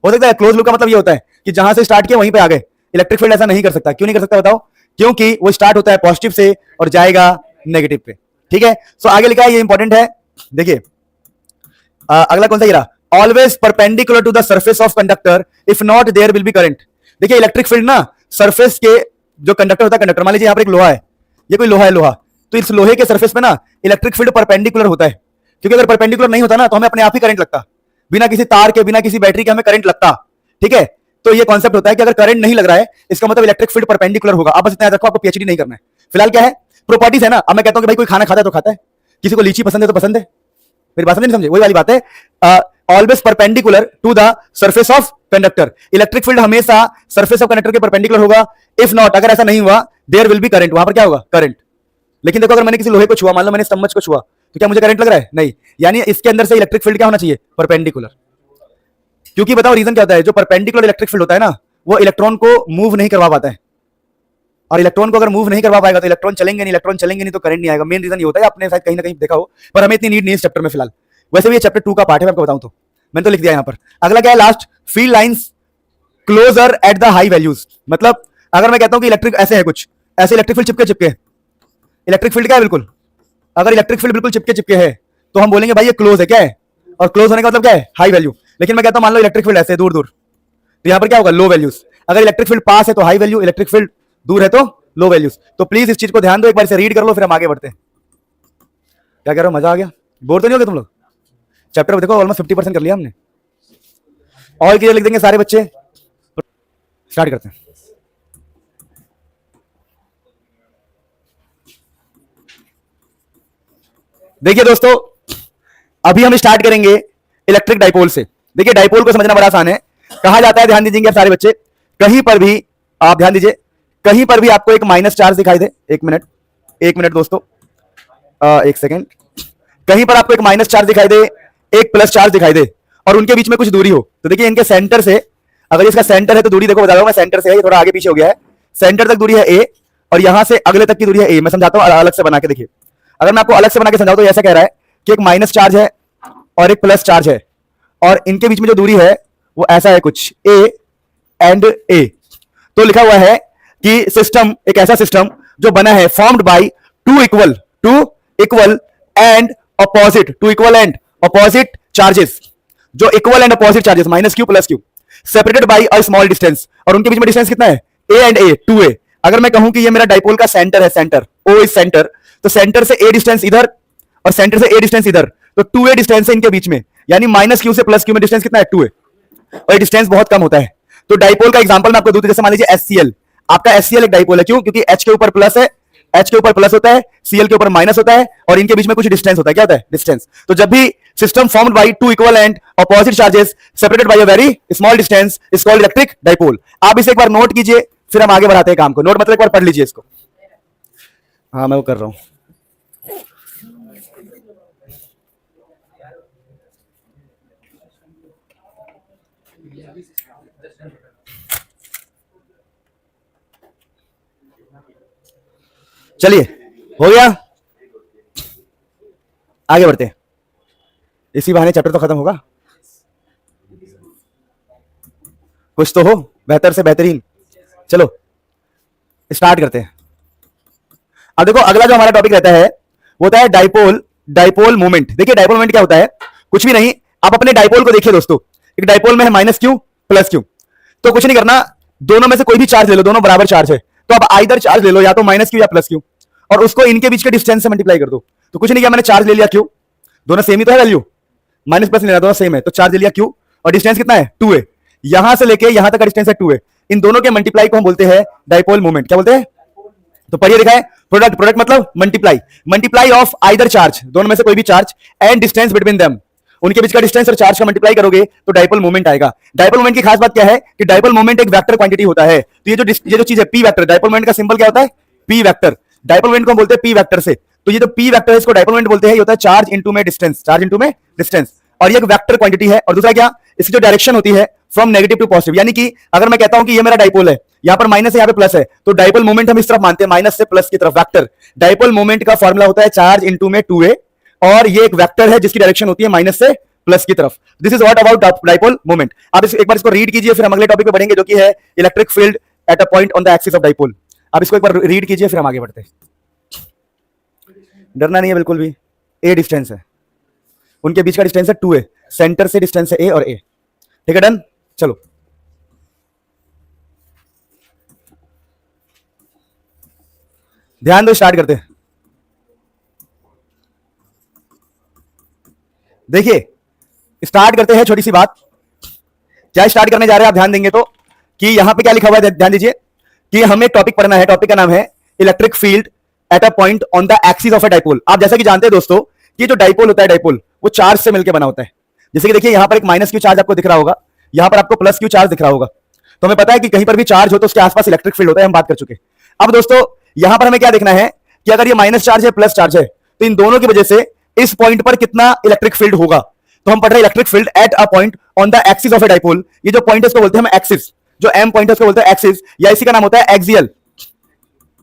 हो सकता है क्लोज लूप का मतलब ये होता है कि जहां से स्टार्ट किया वहीं पे आ गए। इलेक्ट्रिक फील्ड ऐसा नहीं कर सकता। क्यों नहीं कर सकता बताओ? क्योंकि वो स्टार्ट होता है पॉजिटिव से और जाएगा नेगेटिव पे। ठीक है, सो आगे लिखा है, ये इंपॉर्टेंट है, देखिए अगला कौन सा गिरा? Always perpendicular to the surface of conductor, if not there will be current. देखिए, इलेक्ट्रिक फील्ड ना सरफेस के जो कंडक्टर होता है, कंडक्टर मान लीजिए यहाँ पर एक लोहा है, ये कोई लोहा है, लोहा, तो इस लोहे के सरफेस पे ना इलेक्ट्रिक फील्ड परपेंडिकुलर होता है। क्योंकि अगर परपेंडिकुलर नहीं होता ना तो हमें अपने आप ही करंट लगता, बिना किसी तार के, बिना किसी बैटरी के हमें करंट लगता। ठीक है, तो ये कॉन्सेप्ट होता है कि अगर करंट नहीं लग रहा है, इसका मतलब इलेक्ट्रिक फील्ड परपेंडिकुलर होगा। आप बस इतना याद रखो, आपको पीएचडी नहीं करना है। फिलहाल क्या है? प्रॉपर्टीज है ना। अब मैं कहता हूं कि भाई कोई खाना खाता है तो खाता है, किसी को लीची पसंद है तो पसंद है। मेरी बात नहीं समझे? वही वाली बात है, always perpendicular to the surface of conductor. Electric field हमेशा सरफेस ऑफ कंडक्टर के परपेंडिकुलर होगा। इफ नॉट, अगर ऐसा नहीं हुआ, देयर विल बी करंट, वहां पर क्या होगा? करंट। लेकिन देखो, अगर मैंने किसी लोहे को छुआ, मान लो मैंने चम्मच को छुआ, तो क्या मुझे करंट लग रहा है? नहीं। यानी इसके अंदर से इलेक्ट्रिक फील्ड क्या होना चाहिए? परपेंडिकुलर। क्योंकि बताओ रीजन क्या होता है? जो परपेंडिकुलर इलेक्ट्रिक फील्ड होता है ना, वो इलेक्ट्रॉन को मूव नहीं करवा पाता है, और इलेक्ट्रॉन को अगर मूव नहीं करवा पाएगा तो इलेक्ट्रॉन चलेंगे नहीं, इलेक्ट्रॉन चलेंगे नहीं तो करंट नहीं आएगा। मेन रीजन ये होता है, आपने शायद कहीं ना कहीं देखा हो, पर हमें इतनी नीड नहीं है इस चैप्टर में फिलहाल। वैसे भी ये चैप्टर 2 का पार्ट है, मैं आपको बताऊं तो मैंने तो लिख दिया यहाँ पर। अगला क्या है? Last, field lines closer at the high values. मतलब अगर मैं कहता हूं कि इलेक्ट्रिक ऐसे है, कुछ ऐसे इलेक्ट्रिक फील्ड चिपके चिपके, इलेक्ट्रिक फील्ड क्या है? बिल्कुल, अगर इलेक्ट्रिक फील्ड बिल्कुल चिपके चिपके है तो हम बोलेंगे भाई ये क्लोज है। क्या है? और क्लोज होने का मतलब क्या है? High value. लेकिन मैं कहता हूं मान लो इलेक्ट्रिक फील्ड ऐसे दूर दूर, तो यहां पर क्या होगा? लो वैल्यूज। अगर इलेक्ट्रिक फील्ड पास है तो हाई वैल्यू, इलेक्ट्रिक फील्ड दूर है तो लो वैल्यूज। तो प्लीज इस चीज को ध्यान दो, एक बार से रीड कर लो, फिर हम आगे बढ़ते हैं। क्या कह रहे हो? मजा आ गया? बोर तो नहीं हो गए तुम लोग? चैप्टर देखो ऑलमोस्ट 50% कर लिया हमने। और क्लियर लिख देंगे सारे बच्चे। स्टार्ट करते हैं। देखिए दोस्तों, अभी हम स्टार्ट करेंगे इलेक्ट्रिक डाइपोल से। देखिए, डाइपोल को समझना बड़ा आसान है। कहा जाता है, ध्यान दीजिएगा सारे बच्चे, कहीं पर भी आप ध्यान दीजिए, कहीं पर भी आपको एक माइनस चार्ज दिखाई दे, एक मिनट दोस्तों, एक सेकेंड, कहीं पर आपको एक माइनस चार्ज दिखाई दे, एक प्लस चार्ज दिखाई दे, और उनके बीच में कुछ दूरी हो, तो देखिए इनके सेंटर से, अगर इसका सेंटर है तो दूरी देखो, बता रहा हूं मैं, सेंटर से है, ये थोड़ा आगे पीछे हो गया है, सेंटर तक दूरी है ए, और यहां से अगले तक की दूरी है ए। मैं समझाता हूं अलग से बना के। देखिए, अगर मैं आपको अलग से बना के समझाऊं तो ऐसा कह रहा है कि एक माइनस चार्ज है और एक प्लस चार्ज है, और इनके बीच में जो दूरी है वो ऐसा है कुछ ए एंड ए। तो लिखा हुआ है कि सिस्टम एक ऐसा सिस्टम जो बना है formed by two equal and opposite charges, जो equal and opposite charges minus Q plus Q separated by a small distance, और उनके बीच में डिस्टेंस कितना है ए एंड ए 2a। अगर मैं कहूं कि ये मेरा डाइपोल का सेंटर है, सेंटर ओ इज सेंटर, तो सेंटर से ए डिस्टेंस इधर और सेंटर से ए डिस्टेंस इधर, तो 2a डिस्टेंस है इनके बीच में, यानी माइनस क्यू से प्लस क्यू में डिस्टेंस कितना है 2a, और डिस्टेंस बहुत कम होता है। तो डाइपोल का एग्जांपल मैं आपको दूं, जैसे मान लीजिए HCl, आपका HCl एक डाइपोल है, क्यों? क्योंकि H के ऊपर प्लस है, H के ऊपर प्लस होता है, Cl के ऊपर माइनस होता है, और इनके बीच में कुछ डिस्टेंस होता है। क्या होता है? डिस्टेंस। तो जब भी system formed by two equal and opposite charges separated by a very small distance is called electric dipole. आप इसे एक बार नोट कीजिए, फिर हम आगे बढ़ाते हैं काम को। नोट मतलब एक बार पढ़ लीजिए इसको। हाँ मैं वो कर रहा हूं। चलिए हो गया, आगे बढ़ते हैं। इसी बहाने चैप्टर तो खत्म होगा, कुछ तो हो बेहतर से बेहतरीन। चलो स्टार्ट करते हैं। अब देखो अगला जो हमारा टॉपिक रहता है वो होता है डाइपोल मोमेंट। देखिए डाइपोल मोमेंट क्या होता है, कुछ भी नहीं, आप अपने डाइपोल को देखिए दोस्तों, एक डाइपोल में है माइनस क्यू प्लस क्यू, तो कुछ नहीं करना, दोनों में से कोई भी चार्ज ले लो, दोनों बराबर चार्ज है, तो आप आइदर चार्ज ले लो, या तो माइनस क्यू या प्लस क्यू, और उसको इनके बीच के डिस्टेंस से मल्टीप्लाई कर दो। तो कुछ नहीं किया, मैंने चार्ज ले लिया क्यू, दोनों सेम ही तो है वैल्यू, माइनस प्लस लेना, दोनों सेम है, तो चार्ज ले लिया क्यू, और डिस्टेंस कितना है 2a, यहां से लेके यहां तक का डिस्टेंस है 2a, इन दोनों के मल्टीप्लाई को हम बोलते हैं डाइपोल मोमेंट। क्या बोलते हैं? तो पढ़िए, लिखा है प्रोडक्ट मतलब मल्टीप्लाई ऑफ आइदर चार्ज, दोनों में से कोई भी charge, and distance between them, उनके बीच का डिस्टेंस और चार्ज का मल्टीप्लाई करोगे तो डाइपोल मोमेंट आएगा। डाइपोल मोमेंट की खास बात क्या है कि डाइपोल मोमेंट एक वेक्टर क्वांटिटी होता है। तो ये जो चीज है पी वेक्टर, डाइपोल मोमेंट का सिंबल क्या होता है? P vector. डाइपोल मोमेंट को हम बोलते हैं पी वेक्टर से, तो ये जो पी वेक्टर है इसको डाइपोल मोमेंट बोलते हैं। ये होता है चार्ज इनटू में डिस्टेंस, और ये एक वेक्टर क्वांटिटी है। और दूसरा क्या, इसकी जो डायरेक्शन होती है फ्रॉम नेगेटिव टू पॉजिटिव, यानी कि अगर मैं कहता हूं कि ये मेरा डाइपोल है, यहां पर माइनस है यहां पे प्लस है, तो डाइपोल मोमेंट हम इस तरफ मानते हैं, माइनस से प्लस की तरफ वेक्टर। डाइपोल मोमेंट का फॉर्मूला होता है चार्ज इनटू में 2a, और ये एक वेक्टर है जिसकी डायरेक्शन होती है माइनस से प्लस की तरफ। This is what about dipole moment. आप एक बार इसको रीड कीजिए, फिर हम अगले टॉपिक पे बढ़ेंगे जो कि है electric field at a point on the axis of dipole. आप इसको एक बार रीड कीजिए, फिर हम आगे बढ़ते हैं। डरना नहीं है बिल्कुल भी, ए डिस्टेंस है, उनके बीच का डिस्टेंस है 2a, सेंटर से डिस्टेंस है ए और ए। ठीक है, डन। चलो ध्यान दो, स्टार्ट करते हैं। देखिए स्टार्ट करते हैं, छोटी सी बात, क्या स्टार्ट करने जा रहे हैं आप ध्यान देंगे तो, कि यहां पे क्या लिखा हुआ है ध्यान दीजिए, कि हमें टॉपिक पढ़ना है। टॉपिक का नाम है electric field at a point on the axis of a dipole. आप जैसा कि जानते हैं दोस्तों कि जो डाइपोल होता है, डाइपोल वो चार्ज से मिलकर बना होता है। जैसे कि देखिए यहां पर एक माइनस क्यू चार्ज आपको दिख रहा होगा, यहां पर आपको प्लस क्यू चार्ज दिख रहा होगा, तो हमें पता है कि कहीं पर भी चार्ज हो तो उसके आसपास इलेक्ट्रिक फील्ड होता है, हम बात कर चुके। अब दोस्तों यहां पर हमें क्या देखना है कि अगर ये माइनस चार्ज है प्लस चार्ज है, तो इन दोनों की वजह से इस पॉइंट पर कितना इलेक्ट्रिक फील्ड होगा। तो हम पढ़ रहे हैं electric field at a point on the axis of a dipole. ये जो पॉइंट है उसको बोलते हैं हम एक्सिस, जो एम पॉइंट है उसको बोलते हैं एक्सिस, या इसी का नाम होता है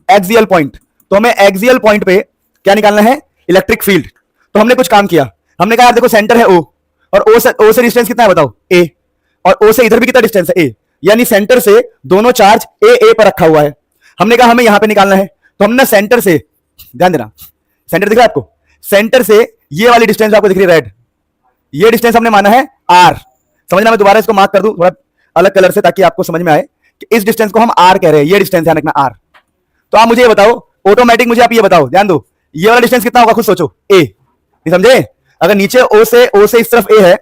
एक्सियल पॉइंट। तो हमें एक्सियल पॉइंट पे क्या निकालना है? Electric field. तो हमने कुछ काम किया, हमने कहा देखो सेंटर है O, और O से डिस्टेंस कितना है बताओ? A, और O से इधर भी कितना डिस्टेंस है? A, यानी सेंटर से दोनों चार्ज A पर रखा हुआ है। हमने कहा हमें यहां पे निकालना है, तो हमने सेंटर से, ध्यान देना, सेंटर दिख रहा है आपको? सेंटर से ये वाली डिस्टेंस आपको दिख रही है रेड, ये डिस्टेंस हमने माना है R। समझना, मैं दोबारा इसको मार्क कर दूं थोड़ा अलग कलर से ताकि आपको समझ में आए कि इस डिस्टेंस को हम R कह रहे हैं, ये डिस्टेंस ध्यान रखना R। तो आप मुझे ये बताओ, ऑटोमेटिक मुझे आप ये बताओ, ध्यान दो, ये वाला डिस्टेंस कितना होगा खुद सोचो? A, नहीं समझे? अगर नीचे O से इस तरफ A है,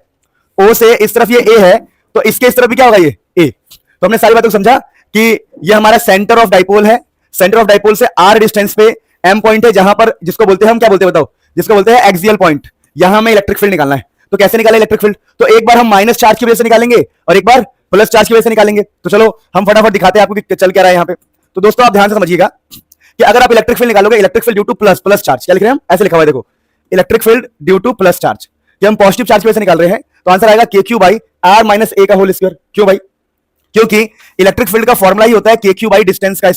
O से इस तरफ ये A है, तो इसके इस तरफ भी क्या होगा? ये A। तो हमने सारी बातों को समझा कि ये हमारा सेंटर ऑफ डाइपोल है, सेंटर ऑफ डाइपोल से R डिस्टेंस पे M पॉइंट है, जहां पर जिसको बोलते हैं हम, क्या बोलते हैं बताओ? जिसको बोलते हैं एक्सियल पॉइंट। यहां हमें इलेक्ट्रिक फील्ड निकालना है। तो कैसे निकालें इलेक्ट्रिक फील्ड? तो एक बार हम माइनस चार्ज की वजह से निकालेंगे और एक बार प्लस चार्ज की वजह से निकालेंगे। तो चलो हम फटाफट दिखाते हैं आपको कि चल क्या रहा है यहाँ पे। तो दोस्तों आप ध्यान से समझिएगा कि अगर आप इलेक्ट्रिक फील्ड निकालोगे, electric field due two plus charge, क्या लिख रहे हैं हम? ऐसे लिखा हुआ है देखो, electric field due two plus charge. कि हम पॉजिटिव चार्ज की वजह से निकाल रहे हैं, तो आंसर आएगा KQ by R minus A का होल स्क्वायर। क्यों भाई? क्योंकि इलेक्ट्रिक फील्ड का फॉर्मुला ही होता है KQ बाई डिस्टेंस का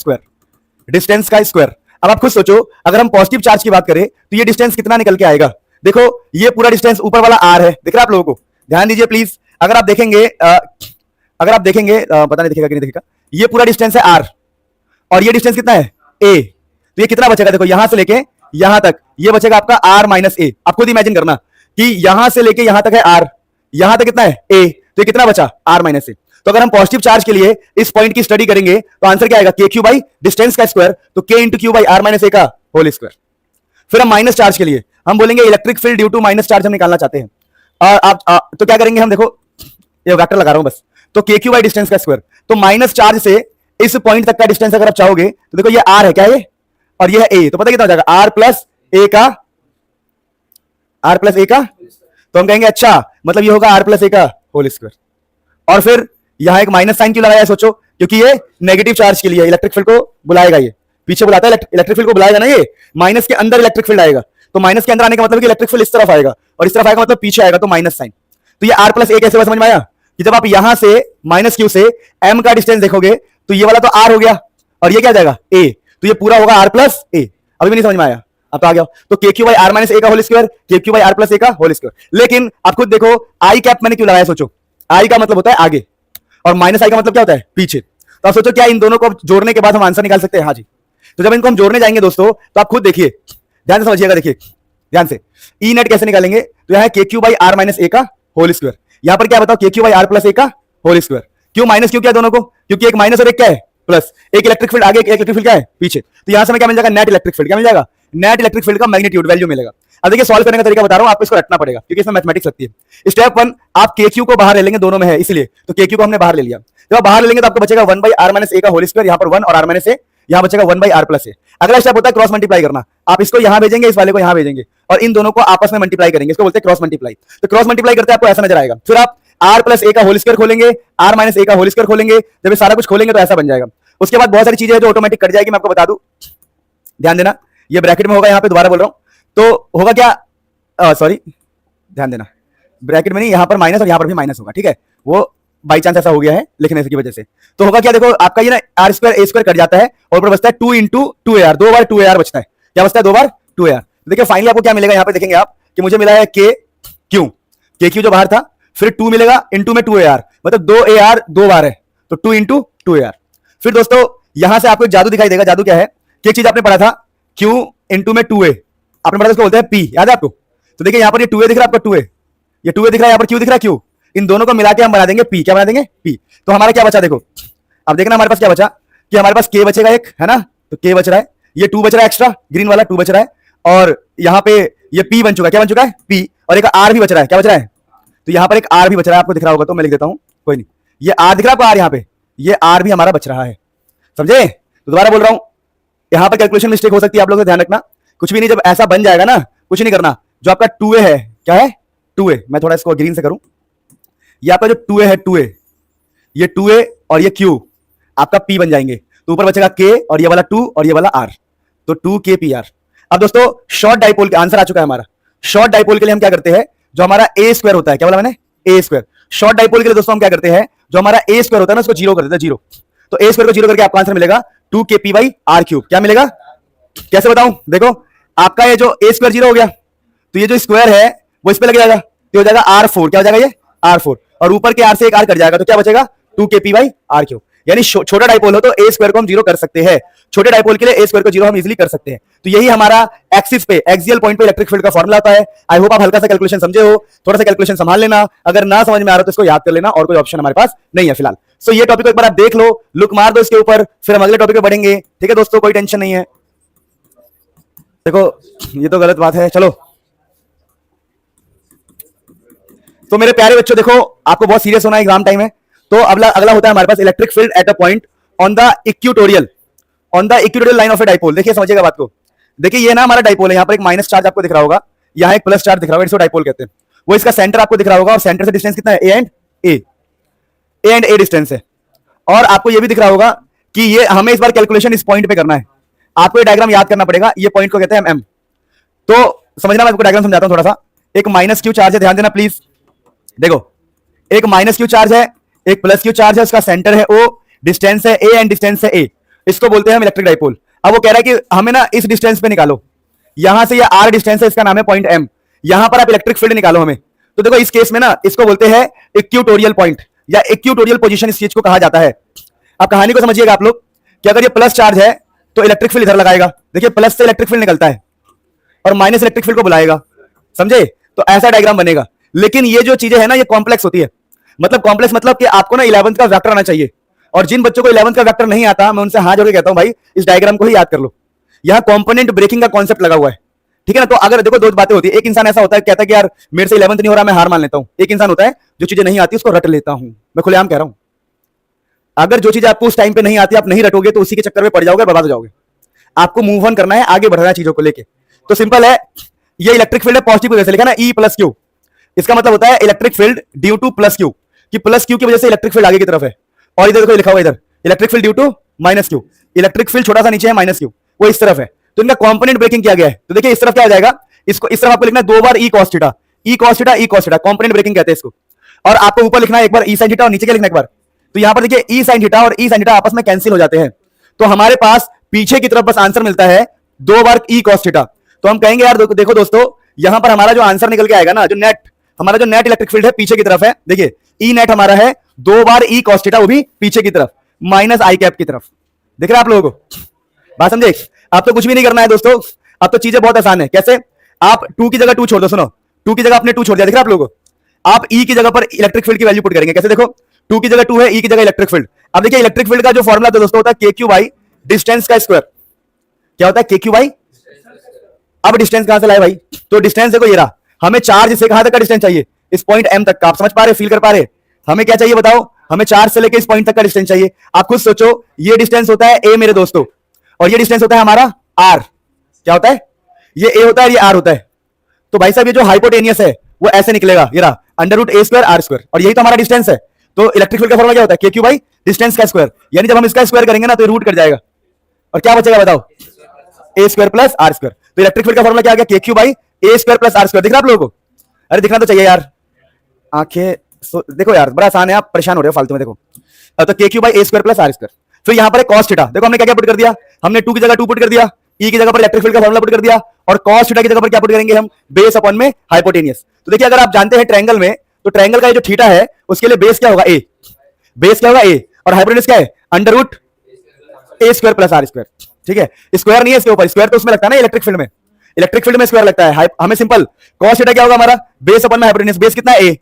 स्क्वायर। अब आप खुद सोचो, अगर हम पॉजिटिव चार्ज की बात करें तो ये डिस्टेंस कितना निकल के आएगा? देखो ये पूरा डिस्टेंस ऊपर वाला R है, दिख रहा है आप लोगों को? ध्यान दीजिए प्लीज, अगर आप देखेंगे पता नहीं दिखेगा कि नहीं दिखेगा, ये पूरा डिस्टेंस है r और ये डिस्टेंस कितना है a, तो ये कितना बचेगा देखो, यहां से लेके यहां तक ये बचेगा आपका r माइनस a। आप खुद इमेजिन करना कि यहां से लेके यहां तक है r, यहां तक कितना है a, तो ये कितना बचा r माइनस a। तो अगर हम पॉजिटिव चार्ज के लिए इस पॉइंट की स्टडी करेंगे तो आंसर क्या आएगा, k क्यू बाई डिस्टेंस का स्क्वायर, तो k into Q by r minus a का होल स्क्वायर। फिर हम माइनस चार्ज के लिए हम बोलेंगे electric field due to minus charge हम निकालना चाहते हैं, और आप तो क्या करेंगे हम, देखो ये वेक्टर लगा रहा हूं बस, तो के क्यू बाई डिस्टेंस का स्क्वायर, तो माइनस चार्ज से इस पॉइंट तक का डिस्टेंस अगर आप चाहोगे तो देखो ये r है, क्या ये, और ये है a, तो पता कितना हो जाएगा r प्लस a का, तो हम कहेंगे अच्छा मतलब ये होगा r प्लस a का होल स्क्वायर। और फिर यहां एक माइनस साइन क्यों लगाया सोचो, क्योंकि ये नेगेटिव चार्ज के लिए इलेक्ट्रिक फील्ड को बुलाएगा, ये पीछे बुलाता है इलेक्ट्रिक फील्ड को बुलाएगा ना, ये माइनस के अंदर इलेक्ट्रिक फील्ड आएगा, तो माइनस के अंदर आने का मतलब कि इलेक्ट्रिक फील्ड इस तरफ आएगा और इस तरफ आएगा मतलब पीछे आएगा, तो माइनस साइन। तो ये r प्लस a कैसे समझ में आया कि जब आप यहां से माइनस क्यू से m का डिस्टेंस देखोगे तो ये वाला तो r हो गया और ये क्या जाएगा a, तो ये पूरा होगा r प्लस a। अभी भी नहीं समझ में आया, अब तो आ गया, तो K Q by are minus ए का होल स्क्वायर, के क्यू बाई आर प्लस ए का होल स्क्वायर। लेकिन आप खुद देखो आई कैप मैंने क्यों लगाया, सोचो आई का मतलब होता है आगे और माइनस आई का मतलब क्या होता है पीछे, तो आप सोचो क्या इन दोनों को जोड़ने के बाद हम आंसर निकाल सकते हैं, हाँ जी। तो जब इनको हम जोड़ने जाएंगे दोस्तों तो आप खुद देखिए, ध्यान से समझिएगा, देखिए ध्यान से, ई नेट कैसे निकालेंगे, तो यहाँ के क्यू बाई आर माइनस ए का होल स्क्वायर, यहाँ पर क्या बताओ के क्यू बाई आर प्लस ए का होल स्क्वायर, क्यों माइनस क्यों क्या दोनों को, क्योंकि एक माइनस और एक क्या है प्लस, एक इलेक्ट्रिक फील्ड आगे एक इलेक्ट्रिक फील्ड क्या है पीछे, तो यहां से हमें क्या मिल जाएगा, नेट इलेक्ट्रिक फील्ड, क्या मिल जाएगा, नेट इलेक्ट्रिक फील्ड का मैग्नीट्यूड वैल्यू मिलेगा। अब देखिए सॉल्व करने का तरीका बता रहा हूं, आपको इसको रटना पड़ेगा क्योंकि इसमें मैथमेटिक्स लगती है। स्टेप 1 आप के क्यू को बाहर ले लेंगे, दोनों में है इसलिए, तो के क्यू को हमने बाहर ले लिया। जब आप बाहर ले लेंगे तो आपको बचेगा 1 बाई आर माइनस ए का होल स्क्वायर, यहाँ पर 1 और आर माइनस ए, यहाँ बचेगा 1 बाई आर प्लस ए। अगला स्टेप होता है क्रॉस मल्टीप्लाई करना, आप इसको यहाँ भेजेंगे, इस वाले को यहाँ भेजेंगे और इन दोनों को आपस में मल्टीप्लाई करेंगे, इसको बोलते हैं क्रॉस मल्टीप्लाई। तो क्रॉस मल्टीप्लाई करते आपको ऐसा नजर आएगा, फिर आप आर प्लस ए का होल स्क्वायर खोलेंगे, आर माइनस ए का होल स्क्वायर खोलेंगे, जब ये सारा कुछ खोलेंगे तो ऐसा बन जाएगा। उसके बाद बहुत सारी चीजें हैं जो ऑटोमेटिक कट जाएगी, मैं आपको बता दूं, ध्यान देना, ये ब्रैकेट में होगा, यहाँ पे दोबारा बोल रहा हूं, तो होगा क्या, सॉरी ध्यान देना, ब्रैकेट में नहीं, यहाँ पर माइनस और यहाँ पर भी माइनस होगा, ठीक है, वो बाई चांस ऐसा हो गया है लिखने की वजह से। तो होगा क्या, देखो आपका ये ना आर स्क्वायर ए स्क्वायर कट जाता है और ऊपर बचता है 2 इंटू 2ar, 2 बार 2ar बचता है, क्या बचता है 2 बार 2ar। देखिए फाइनली आपको क्या मिलेगा, यहाँ पे देखेंगे आप कि मुझे मिला है के क्यू जो बाहर था, फिर 2 मिलेगा इंटू में 2ar, मतलब 2ar 2 बार है, तो 2 इंटू 2ar। फिर दोस्तों यहां से आपको एक जादू दिखाई देगा, जादू क्या है कि एक चीज आपने पढ़ा था q इंटू में 2a, आपने पढ़ा था उसको बोलते हैं p, याद है आपको। तो देखिए यहाँ पर ये 2a दिख रहा है आपका 2a, ये 2a दिख रहा है, यहाँ पर q दिख रहा है q, इन दोनों को मिला के हम बना देंगे p, क्या बना देंगे p। तो हमारा क्या बचा, देखो अब देखना हमारे पास क्या बचा कि हमारे पास k बचेगा एक, है ना, तो k बच रहा है, ये 2 बच रहा है एक्स्ट्रा, ग्रीन वाला 2 बच रहा है, और यहाँ पे ये p बन चुका है, क्या बन चुका है p, और एक r भी बच रहा है, क्या बच रहा है, तो यहाँ पर एक r भी बच रहा है, आपको दिख रहा होगा तो मैं लिख देता हूँ, कोई नहीं, ये r दिख रहा है आपको, r यहाँ पे ये r भी हमारा बच रहा है, समझे। तो दोबारा बोल रहा हूँ, यहाँ पर कैलकुलेशन मिस्टेक हो सकती है, आप लोगों को ध्यान रखना, कुछ भी नहीं, जब ऐसा बन जाएगा ना कुछ नहीं करना, जो आपका 2a है, क्या है 2a, मैं थोड़ा इसको ग्रीन से करूं, ये आपका जो 2a है 2a, ये 2a और ये q आपका p बन जाएंगे, तो ऊपर बचेगा k और ये वाला 2 और ये वाला r, तो 2kpr। अब दोस्तों शॉर्ट डाइपोल का आंसर आ चुका है हमारा। शॉर्ट डाइपोल के लिए हम क्या करते हैं, जो हमारा a स्क्वायर होता है, क्या बोला मैंने, a स्क्वायर। शॉर्ट डाइपोल के लिए दोस्तों हम क्या करते हैं, जो हमारा a स्क्वायर होता है ना उसको जीरो कर देते हैं, जीरो, तो a स्क्वायर को जीरो करके आपका आंसर मिलेगा 2kp बाई r क्यूब। क्या मिलेगा, कैसे बताऊं, देखो आपका ये जो a स्क्वायर जीरो हो गया, तो ये जो स्क्वायर है वो इस पे लग जाएगा, तो हो जाएगा r4, क्या हो जाएगा ये r4, और ऊपर के r से एक r कट जाएगा, तो क्या बचेगा 2kp बाई r क्यूब। यानी छोटा डाइपोल हो तो a स्क्वायर को हम जीरो कर सकते हैं, छोटे डाइपोल के लिए a स्क्वायर को जीरो हम इजीली कर सकते हैं। तो यही हमारा एक्सिस पे एक्सियल पॉइंट पे इलेक्ट्रिक फील्ड का फॉर्मूला होता है। आई होप आप हल्का सा कैलकुलेशन समझे हो, थोड़ा सा कैलकुलेशन संभाल लेना, अगर ना समझ में आ रहा तो इसको याद कर लेना, और कोई ऑप्शन हमारे पास नहीं है फिलहाल। सो ये टॉपिक को एक बार आप देख लो, लुक मार दो इसके ऊपर, फिर हम अगले टॉपिक पे बढ़ेंगे, ठीक है दोस्तों, कोई टेंशन नहीं है। देखो ये तो गलत बात है, चलो। तो मेरे प्यारे बच्चों देखो आपको बहुत सीरियस होना है, एग्जाम टाइम है। तो अगला होता है हमारे पास electric field at a point on the equatorial line of a dipole. देखिए समझिएगा बात को, देखिए ये ना हमारा डाइपोल है, यहाँ पर एक माइनस चार्ज आपको दिख रहा होगा, यहाँ एक प्लस चार्ज दिख रहा होगा, इसको डाइपोल कहते हैं। वो इसका सेंटर आपको दिख रहा होगा, और सेंटर से डिस्टेंस कितना है, ए एंड ए डिस्टेंस है। और आपको ये भी दिख रहा होगा कि ये हमें इस बार कैलकुलेशन इस पॉइंट पे करना है, आपको ये डायग्राम याद करना पड़ेगा, ये पॉइंट को कहते हैं एम। तो समझना, मैं आपको डायग्राम समझाता हूं थोड़ा सा। एक माइनस क्यू चार्ज है, ध्यान देना प्लीज, देखो एक माइनस क्यू चार्ज है, एक प्लस क्यू चार्ज है, उसका सेंटर है ओ, डिस्टेंस है ए एंड डिस्टेंस है ए, इसको बोलते हैं हम इलेक्ट्रिक डाइपोल। अब वो कह रहा है कि हमें ना इस डिस्टेंस पे निकालो, यहां से ये आर डिस्टेंस है, इसका नाम है पॉइंट एम, यहां पर आप इलेक्ट्रिक फील्ड निकालो हमें। तो देखो इस केस में ना इसको बोलते हैं इक्यूटोरियल पॉइंट या इक्यूटोरियल पोजीशन, इस चीज को कहा जाता है। अब कहानी को समझिएगा आप लोग कि अगर ये प्लस चार्ज है तो इलेक्ट्रिक फील्ड इधर लगाएगा, देखिए प्लस से इलेक्ट्रिक फील्ड निकलता है और माइनस इलेक्ट्रिक फील्ड को बुलाएगा, समझे? तो ऐसा डायग्राम बनेगा। लेकिन ये जो चीजें है ना ये कॉम्प्लेक्स होती है। मतलब कॉम्प्लेक्स मतलब कि आपको ना 11th का वेक्टर आना चाहिए, और जिन बच्चों को 11th का वेक्टर नहीं आता मैं उनसे हाथ जोड़ के कहता हूं भाई इस डायग्राम को ही याद कर लो। यहां कंपोनेंट ब्रेकिंग का कॉन्सेप्ट लगा हुआ है, ठीक है ना? तो अगर देखो दो बातें होती है, एक इंसान ऐसा होता है कहता है कि यार मेरे से 11th नहीं हो रहा, मैं हार मान लेता हूं। एक इंसान होता है जो चीजें नहीं आती उसको रट लेता हूं। मैं खुलेआम कह रहा हूं, अगर जो चीजें आपको उस टाइम पे नहीं आती आप नहीं रटोगे तो उसी के चक्कर में पड़ जाओगे, बर्बाद हो जाओगे। आपको मूव ऑन करना है, आगे बढ़ना है चीजों को लेके। तो सिंपल है, ये इलेक्ट्रिक फील्ड है, पॉजिटिव वजह से लिखा ना ई प्लस क्यू, इसका मतलब होता है electric field due two plus Q, कि प्लस क्यू की वजह से इलेक्ट्रिक फील्ड आगे की तरफ है। और इधर देखो लिखा हुआ इधर electric field due to minus Q, electric field छोटा सा नीचे है माइनस क्यू, वो इस तरफ है, तो इनका कंपोनेंट ब्रेकिंग किया गया है। तो देखिए इस तरफ क्या हो जाएगा, इसको इस तरफ आपको लिखना है 2 बार E cos theta, E cos theta, E cos theta, component breaking कहते हैं इसको। और आपको ऊपर लिखना है एक बार ई साइन थीटा और नीचे क्या लिखना है एक बार। तो यहां पर देखिए ई साइन थीटा और ई साइन थीटा आपस में कैंसिल हो जाते हैं, तो हमारे पास पीछे की तरफ बस आंसर मिलता है 2 बार ई कॉस थीटा। तो हम कहेंगे यार देखो दोस्तों, यहां पर हमारा जो आंसर निकल के आएगा ना, जो नेट हमारा जो नेट इलेक्ट्रिक फील्ड है पीछे की तरफ है, देखिए ई नेट हमारा है 2 बार ई कॉस थीटा, वो भी पीछे की तरफ, माइनस आई कैप की तरफ। दिख रहा है आप लोगों को? बात समझे? आप तो कुछ भी नहीं करना है दोस्तों, अब तो चीजें बहुत आसान है। कैसे? आप 2 की जगह 2 छोड़ दो, सुनो 2 की जगह आपने 2 छोड़ दिया, दिख रहा है आप लोगों को? आप ई की जगह पर इलेक्ट्रिक फील्ड की वैल्यू पुट करेंगे। कैसे? देखो 2 की जगह 2 है, ई की जगह इलेक्ट्रिक फील्ड। अब देखिए इलेक्ट्रिक फील्ड का जो फॉर्मुला दोस्तों होता है के क्यू बाई डिस्टेंस का स्क्वायर। क्या होता है? के क्यू बाई। अब डिस्टेंस कहां से लाए भाई? तो डिस्टेंस देखो ये रहा, हमें चार्ज से कहां तक का डिस्टेंस चाहिए? इस पॉइंट एम तक का। आप समझ पा रहे, फील कर पा रहे? हमें क्या चाहिए बताओ? हमें चार्ज से लेकर इस पॉइंट तक का डिस्टेंस चाहिए। आप खुद सोचो, ये डिस्टेंस होता है ए मेरे दोस्तों, और ये डिस्टेंस होता है हमारा आर। क्या होता है? ये ए होता है, ये आर होता है। तो भाई साहब ये जो हाइपोटेनियस है वो ऐसे निकलेगा, ये रहा under root A square R square, और यही तो हमारा डिस्टेंस है। तो इलेक्ट्रिक फील्ड का फॉर्मूला क्या होता है? के क्यू बाई डिस्टेंस का स्क्वायर। यानी जब हम इसका स्क्वायर करेंगे ना तो रूट कट जाएगा, और क्या बचेगा बताओ? A square plus R square. तो इलेक्ट्रिक फील्ड का फॉर्मूला क्या आ गया? K Q by A square plus R square. दिख रहा है आप लोगों को? अरे दिखना तो चाहिए यार, आंखें देखो यार, बड़ा आसान है, आप परेशान हो रहे हो फालतू में। देखो तो K Q by A square plus R square, फिर यहां पर कॉस थीटा। देखो हमने क्या क्या पुट कर दिया, हमने 2 की जगह 2 पुट कर दिया, ई की जगह पर इलेक्ट्रिक फील्ड का फॉर्मूला पुट कर दिया, और कॉस थीटा की जगह पर क्या पुट करेंगे हम? बेस अपॉन में हाइपोटेनियस। तो देखिए अगर आप जानते हैं ट्रायंगल में, तो ट्रायंगल का ये जो थीटा है उसके लिए बेस क्या होगा? ए। बेस क्या होगा? ए, और हाइपोटेनियस क्या है? Under root A square plus R square. ठीक है, स्क्वायर नहीं है इसके ऊपर, स्क्वायर तो उसमें लगता है ना इलेक्ट्रिक फील्ड में, इलेक्ट्रिक फील्ड में स्क्वायर लगता है। हमें सिंपल कॉस थीटा क्या होगा हमारा? बेस अपॉन में हाइपोटेनियस। बेस कितना है? ए,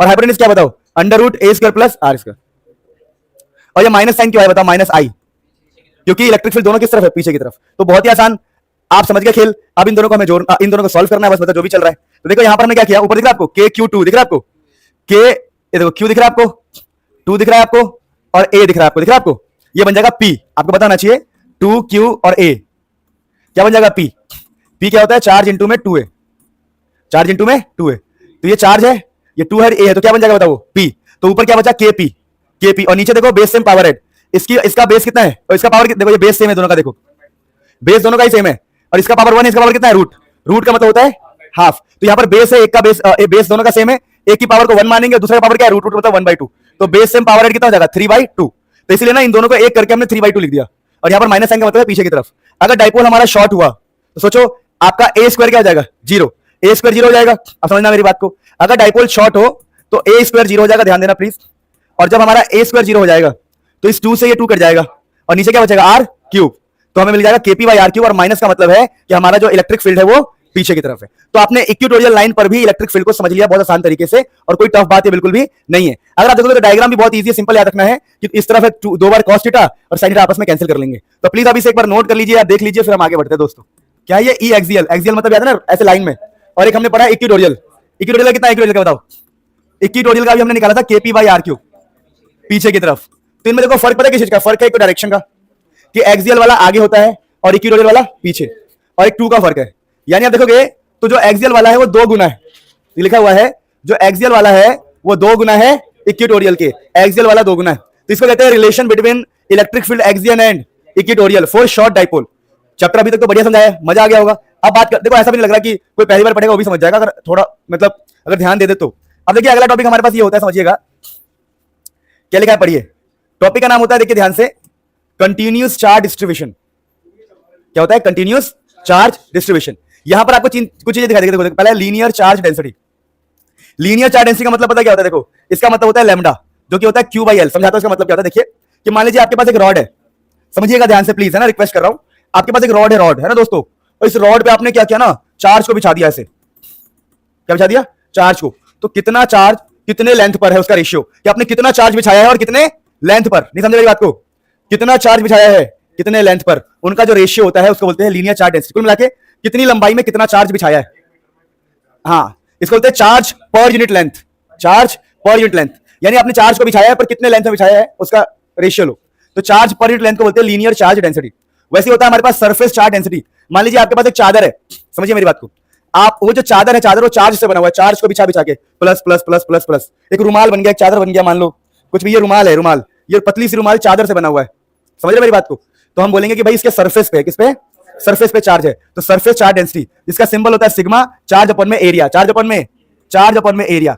और हाइपोटेनियस क्या बताओ? Under root A square plus R square. और ये माइनस साइन क्यों है बताओ? माइनस आई, क्योंकि इलेक्ट्रिक फील्ड दोनों किस तरफ है? पीछे की तरफ। तो बहुत ही आसान, आप समझ गए खेल। अब इन दोनों को हमें जोड़, इन दोनों को सॉल्व करना है बस, मतलब जो भी चल रहा है। तो देखो यहां पर हमने क्या किया, ऊपर दिख रहा है आपको के क्यू 2, दिख रहा है आपको? के, ये देखो क्यू दिख रहा है आपको, 2 दिख रहा है आपको, और ए दिख रहा है आपको, दिख रहा है आपको? ये बन जाएगा पी। आपको बताना चाहिए 2 क्यू और ए क्या बन जाएगा? पी। पी क्या होता है? चार्ज इंटू में 2 है, चार्ज इंटू में 2 है। तो ये चार्ज है, ये 2 है, ए है, तो क्या बन जाएगा बताओ? पी। तो ऊपर क्या बचा? के पी, के पी, और नीचे देखो बेस सेम पावर है। इसका बेस कितना है और इसका पावर देखो, ये बेस सेम है दोनों का, देखो बेस दोनों का ही सेम है, और इसका पावर 1 है, इसका पावर कितना है? रूट। रूट का मतलब होता है हाफ। तो यहां पर बेस है, एक का बेस, बेस दोनों का सेम है, एक की पावर को 1 मानेंगे, दूसरे का पावर क्या है? रूट। रूट मतलब 1/2। तो बेस सेम पावर कितना हो जाएगा? 3/2। तो इसलिए ना इन दोनों को एक करके हमने 3/2 लिख दिया, और यहां पर माइनस साइन का मतलब है पीछे की तरफ। अगर डाइपोल हमारा शॉर्ट हुआ तो सोचो आपका ए स्क्वायर क्या हो जाएगा? 0। ए स्क्वायर 0 हो जाएगा। अब समझना मेरी बात को, अगर डाइपोल शॉर्ट हो तो ए स्क्वायर 0 हो जाएगा, ध्यान देना प्लीज। और जब हमारा ए स्क्वायर 0 हो जाएगा तो इस 2 से ये 2 कट जाएगा, और नीचे क्या बचेगा? R cube. तो हमें मिल जाएगा केपी बाई आर क्यूब, और माइनस का मतलब है कि हमारा जो इलेक्ट्रिक फील्ड है वो पीछे की तरफ है। तो आपने इक्वेटोरियल लाइन पर भी इलेक्ट्रिक फील्ड को समझ लिया बहुत आसान तरीके से, और कोई टफ बात है बिल्कुल भी नहीं है। अगर आप देखोगे तो डायग्राम भी बहुत इजी है, सिंपल याद रखना है कि इस तरफ है 2 बार cos थीटा और sin थीटा आपस में कैंसिल कर लेंगे। तो प्लीज अभी से एक बार नोट कर लीजिए या देख लीजिए, फिर हम आगे बढ़ते हैं दोस्तों। क्या ये ई एक्सियल, एक्सियल मतलब याद है ना ऐसे लाइन में, और एक हमने पढ़ा इक्वेटोरियल। इक्वेटोरियल कितना? इक्वेटोरियल का बताओ? इक्वेटोरियल का भी हमने निकाला था केपी बाई आर क्यूब, पीछे की तरफ। तो इनमें देखो फर्क पता है किस चीज का? फर्क है एक डायरेक्शन का, कि एक्सियल वाला आगे होता है और इक्वेटोरियल वाला पीछे, और एक 2 का फर्क है। यानी आप देखोगे तो जो एक्सियल वाला है वो 2 गुना है, लिखा हुआ है जो एक्सियल वाला है वो 2 गुना है इक्वेटोरियल के, एक्सियल वाला 2 गुना है। तो इसको कहते हैं relation between electric field axial and equatorial for short dipole. Chapter अभी तक तो बढ़िया समझाया, मजा आ गया होगा। अब बात देखो, ऐसा भी नहीं लग रहा कि कोई पहली बार पढ़ेगा वो भी समझ जाएगा, अगर थोड़ा मतलब अगर ध्यान दे दे तो। अब देखिए अगला टॉपिक हमारे पास ये होता है, समझिएगा क्या लिखा है, पढ़िए। टॉपिक का नाम होता है, देखिए ध्यान से, कंटिन्यूअस चार्ज डिस्ट्रीब्यूशन। क्या होता है? Continuous charge distribution. यहां पर आपको कुछ चीजें दिखाई देगी। देखो पहले linear charge density. Linear charge density का मतलब पता क्या होता है? देखो, इसका मतलब होता है लैम्डा, जो कि होता है क्यू बाई एल। समझाता हूं इसका मतलब क्या होता है। देखिए कि मान लीजिए आपके पास एक रॉड है, समझिएगा ध्यान से प्लीज, है ना, रिक्वेस्ट कर रहा हूं। आपके पास एक रॉड है ना दोस्तों, और इस रॉड पे आपने क्या किया ना, चार्ज को बिछा दिया ऐसे। क्या बिछा दिया? चार्ज को। तो कितना चार्ज कितने लेंथ पर है, उसका रेशियो, कि आपने कितना चार्ज बिछाया है और कितने लेंथ पर। नहीं समझ रही बात को? कितना चार्ज बिछाया है कितने लेंथ पर, उनका जो रेशियो होता है उसको बोलते हैं लीनियर चार्ज डेंसिटी। कुल मिला के कितनी लंबाई में कितना चार्ज बिछाया है, हाँ, इसको बोलते हैं charge per unit length. Charge per unit length यानी आपने चार्ज को बिछाया है पर कितने लेंथ में बिछाया है उसका रेशियो लो, तो चार्ज पर यूनिट लेंथ को बोलते हैं लीनियर चार्ज डेंसिटी। वैसे होता है हमारे पास सरफेस चार्ज डेंसिटी। मान लीजिए आपके पास एक चादर है, समझिए मेरी बात को, आप वो जो चादर है, चादर वो चार्ज से बना हुआ है, चार्ज को बिछा बिछा के plus plus plus plus plus एक रुमाल बन गया, एक चादर बन गया, मान लो कुछ भी, ये रुमाल है, रुमाल, ये पतली सी रुमाल चादर से बना हुआ है। समझ रहे मेरी बात को? तो हम बोलेंगे कि भाई इसके सरफेस पे, किस पे? सरफेस पे चार्ज है, तो सरफेस चार्ज डेंसिटी, जिसका सिंबल होता है सिग्मा, चार्ज अपॉन में एरिया, चार्ज अपॉन में एरिया।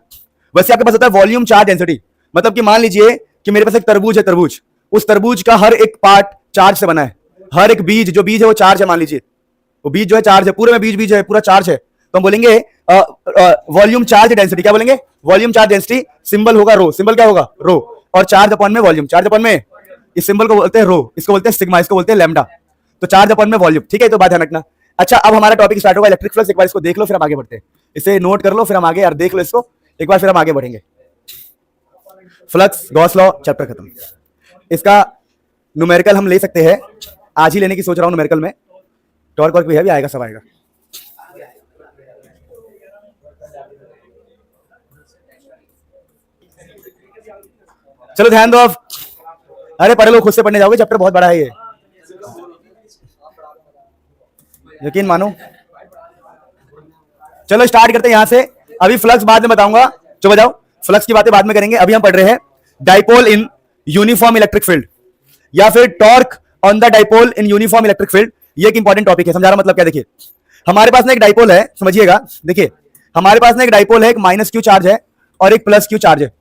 वैसे आपके पास होता है वॉल्यूम चार्ज डेंसिटी, मतलब कि मान लीजिए कि मेरे पास एक तरबूज है, तरबूज, उस तरबूज का हर एक पार्ट चार्ज से बना है, हर एक बीज, जो बीज है वो चार्ज है, मान लीजिए वो बीज जो है चार्ज है, पूरे में बीज है, पूरा चार्ज है, तो हम बोलेंगे वॉल्यूम चार्ज डेंसिटी। क्या बोलेंगे? वॉल्यूम चार्ज डेंसिटी, सिंबल होगा रो, सिंबल क्या होगा? रो, और चार्ज अपॉन में वॉल्यूम, चार्ज अपॉन में, इस सिंबल को बोलते हैं रो, इसको बोलते हैं सिग्मा, इसको बोलते हैं लैम्डा, तो चार्ज अपॉन में वॉल्यूम। ठीक है, तो बात ध्यान रखना। अच्छा, अब हमारा टॉपिक स्टार्ट होगा इलेक्ट्रिक फ्लक्स। एक बार इसको देख लो फिर हम आगे बढ़ते हैं, इसे नोट कर लो फिर हम आगे, यार देख लो इसको एक बार फिर हम आगे बढ़ेंगे। फ्लक्स, गॉस लॉ, चैप्टर खत्म। इसका न्यूमेरिकल हम ले सकते हैं, आज ही लेने की सोच रहा हूं न्यूमेरिकल में, टॉर्क वर्क भी है, भी आएगा, सब आएगा। चलो ध्यान दो अब, अरे पढ़ लो, खुद से पढ़ने जाओगे, चैप्टर बहुत बड़ा है ये, यकीन मानो। चलो स्टार्ट करते हैं यहां से। अभी फ्लक्स बाद में बताऊंगा, चलो बजाओ, फ्लक्स की बातें बाद में करेंगे। अभी हम पढ़ रहे हैं dipole in uniform electric field, या फिर torque on the dipole in uniform electric field. ये एक इंपॉर्टेंट टॉपिक है, समझा रहा मतलब क्या? देखिए हमारे पास ना एक डाइपोल है, समझिएगा, देखिए हमारे पास ना एक डाइपोल है, एक माइनस क्यू चार्ज है और एक प्लस क्यू चार्ज है।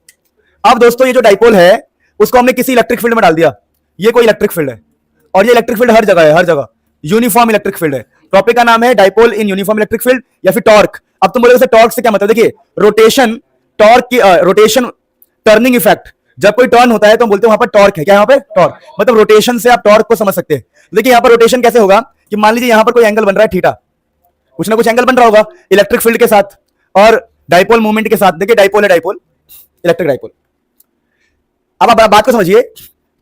अब दोस्तों ये जो डाइपोल है उसको हमने किसी इलेक्ट्रिक फील्ड में डाल दिया, ये कोई इलेक्ट्रिक फील्ड है, और ये इलेक्ट्रिक फील्ड हर जगह है, हर जगह यूनिफॉर्म इलेक्ट्रिक फील्ड है। टॉपिक का नाम है dipole in uniform electric field या फिर टॉर्क। अब तुम बोलोगे टॉर्क से क्या मतलब? देखिए रोटेशन, टॉर्क की रोटेशन, टर्निंग इफेक्ट, जब कोई टर्न होता है तो हम बोलते हैं वहां पर टॉर्क है। क्या यहाँ पे? टॉर्क, मतलब रोटेशन से आप टॉर्क को समझ सकते हैं। देखिए यहाँ पर रोटेशन कैसे होगा कि मान लीजिए यहाँ पर कोई एंगल बन रहा है थीटा, कुछ ना कुछ एंगल बन रहा होगा इलेक्ट्रिक फील्ड के साथ और डाइपोल मूवमेंट के साथ। देखिए डाइपोल है, डाइपोल, इलेक्ट्रिक डाइपोल। अब आप बात को समझिए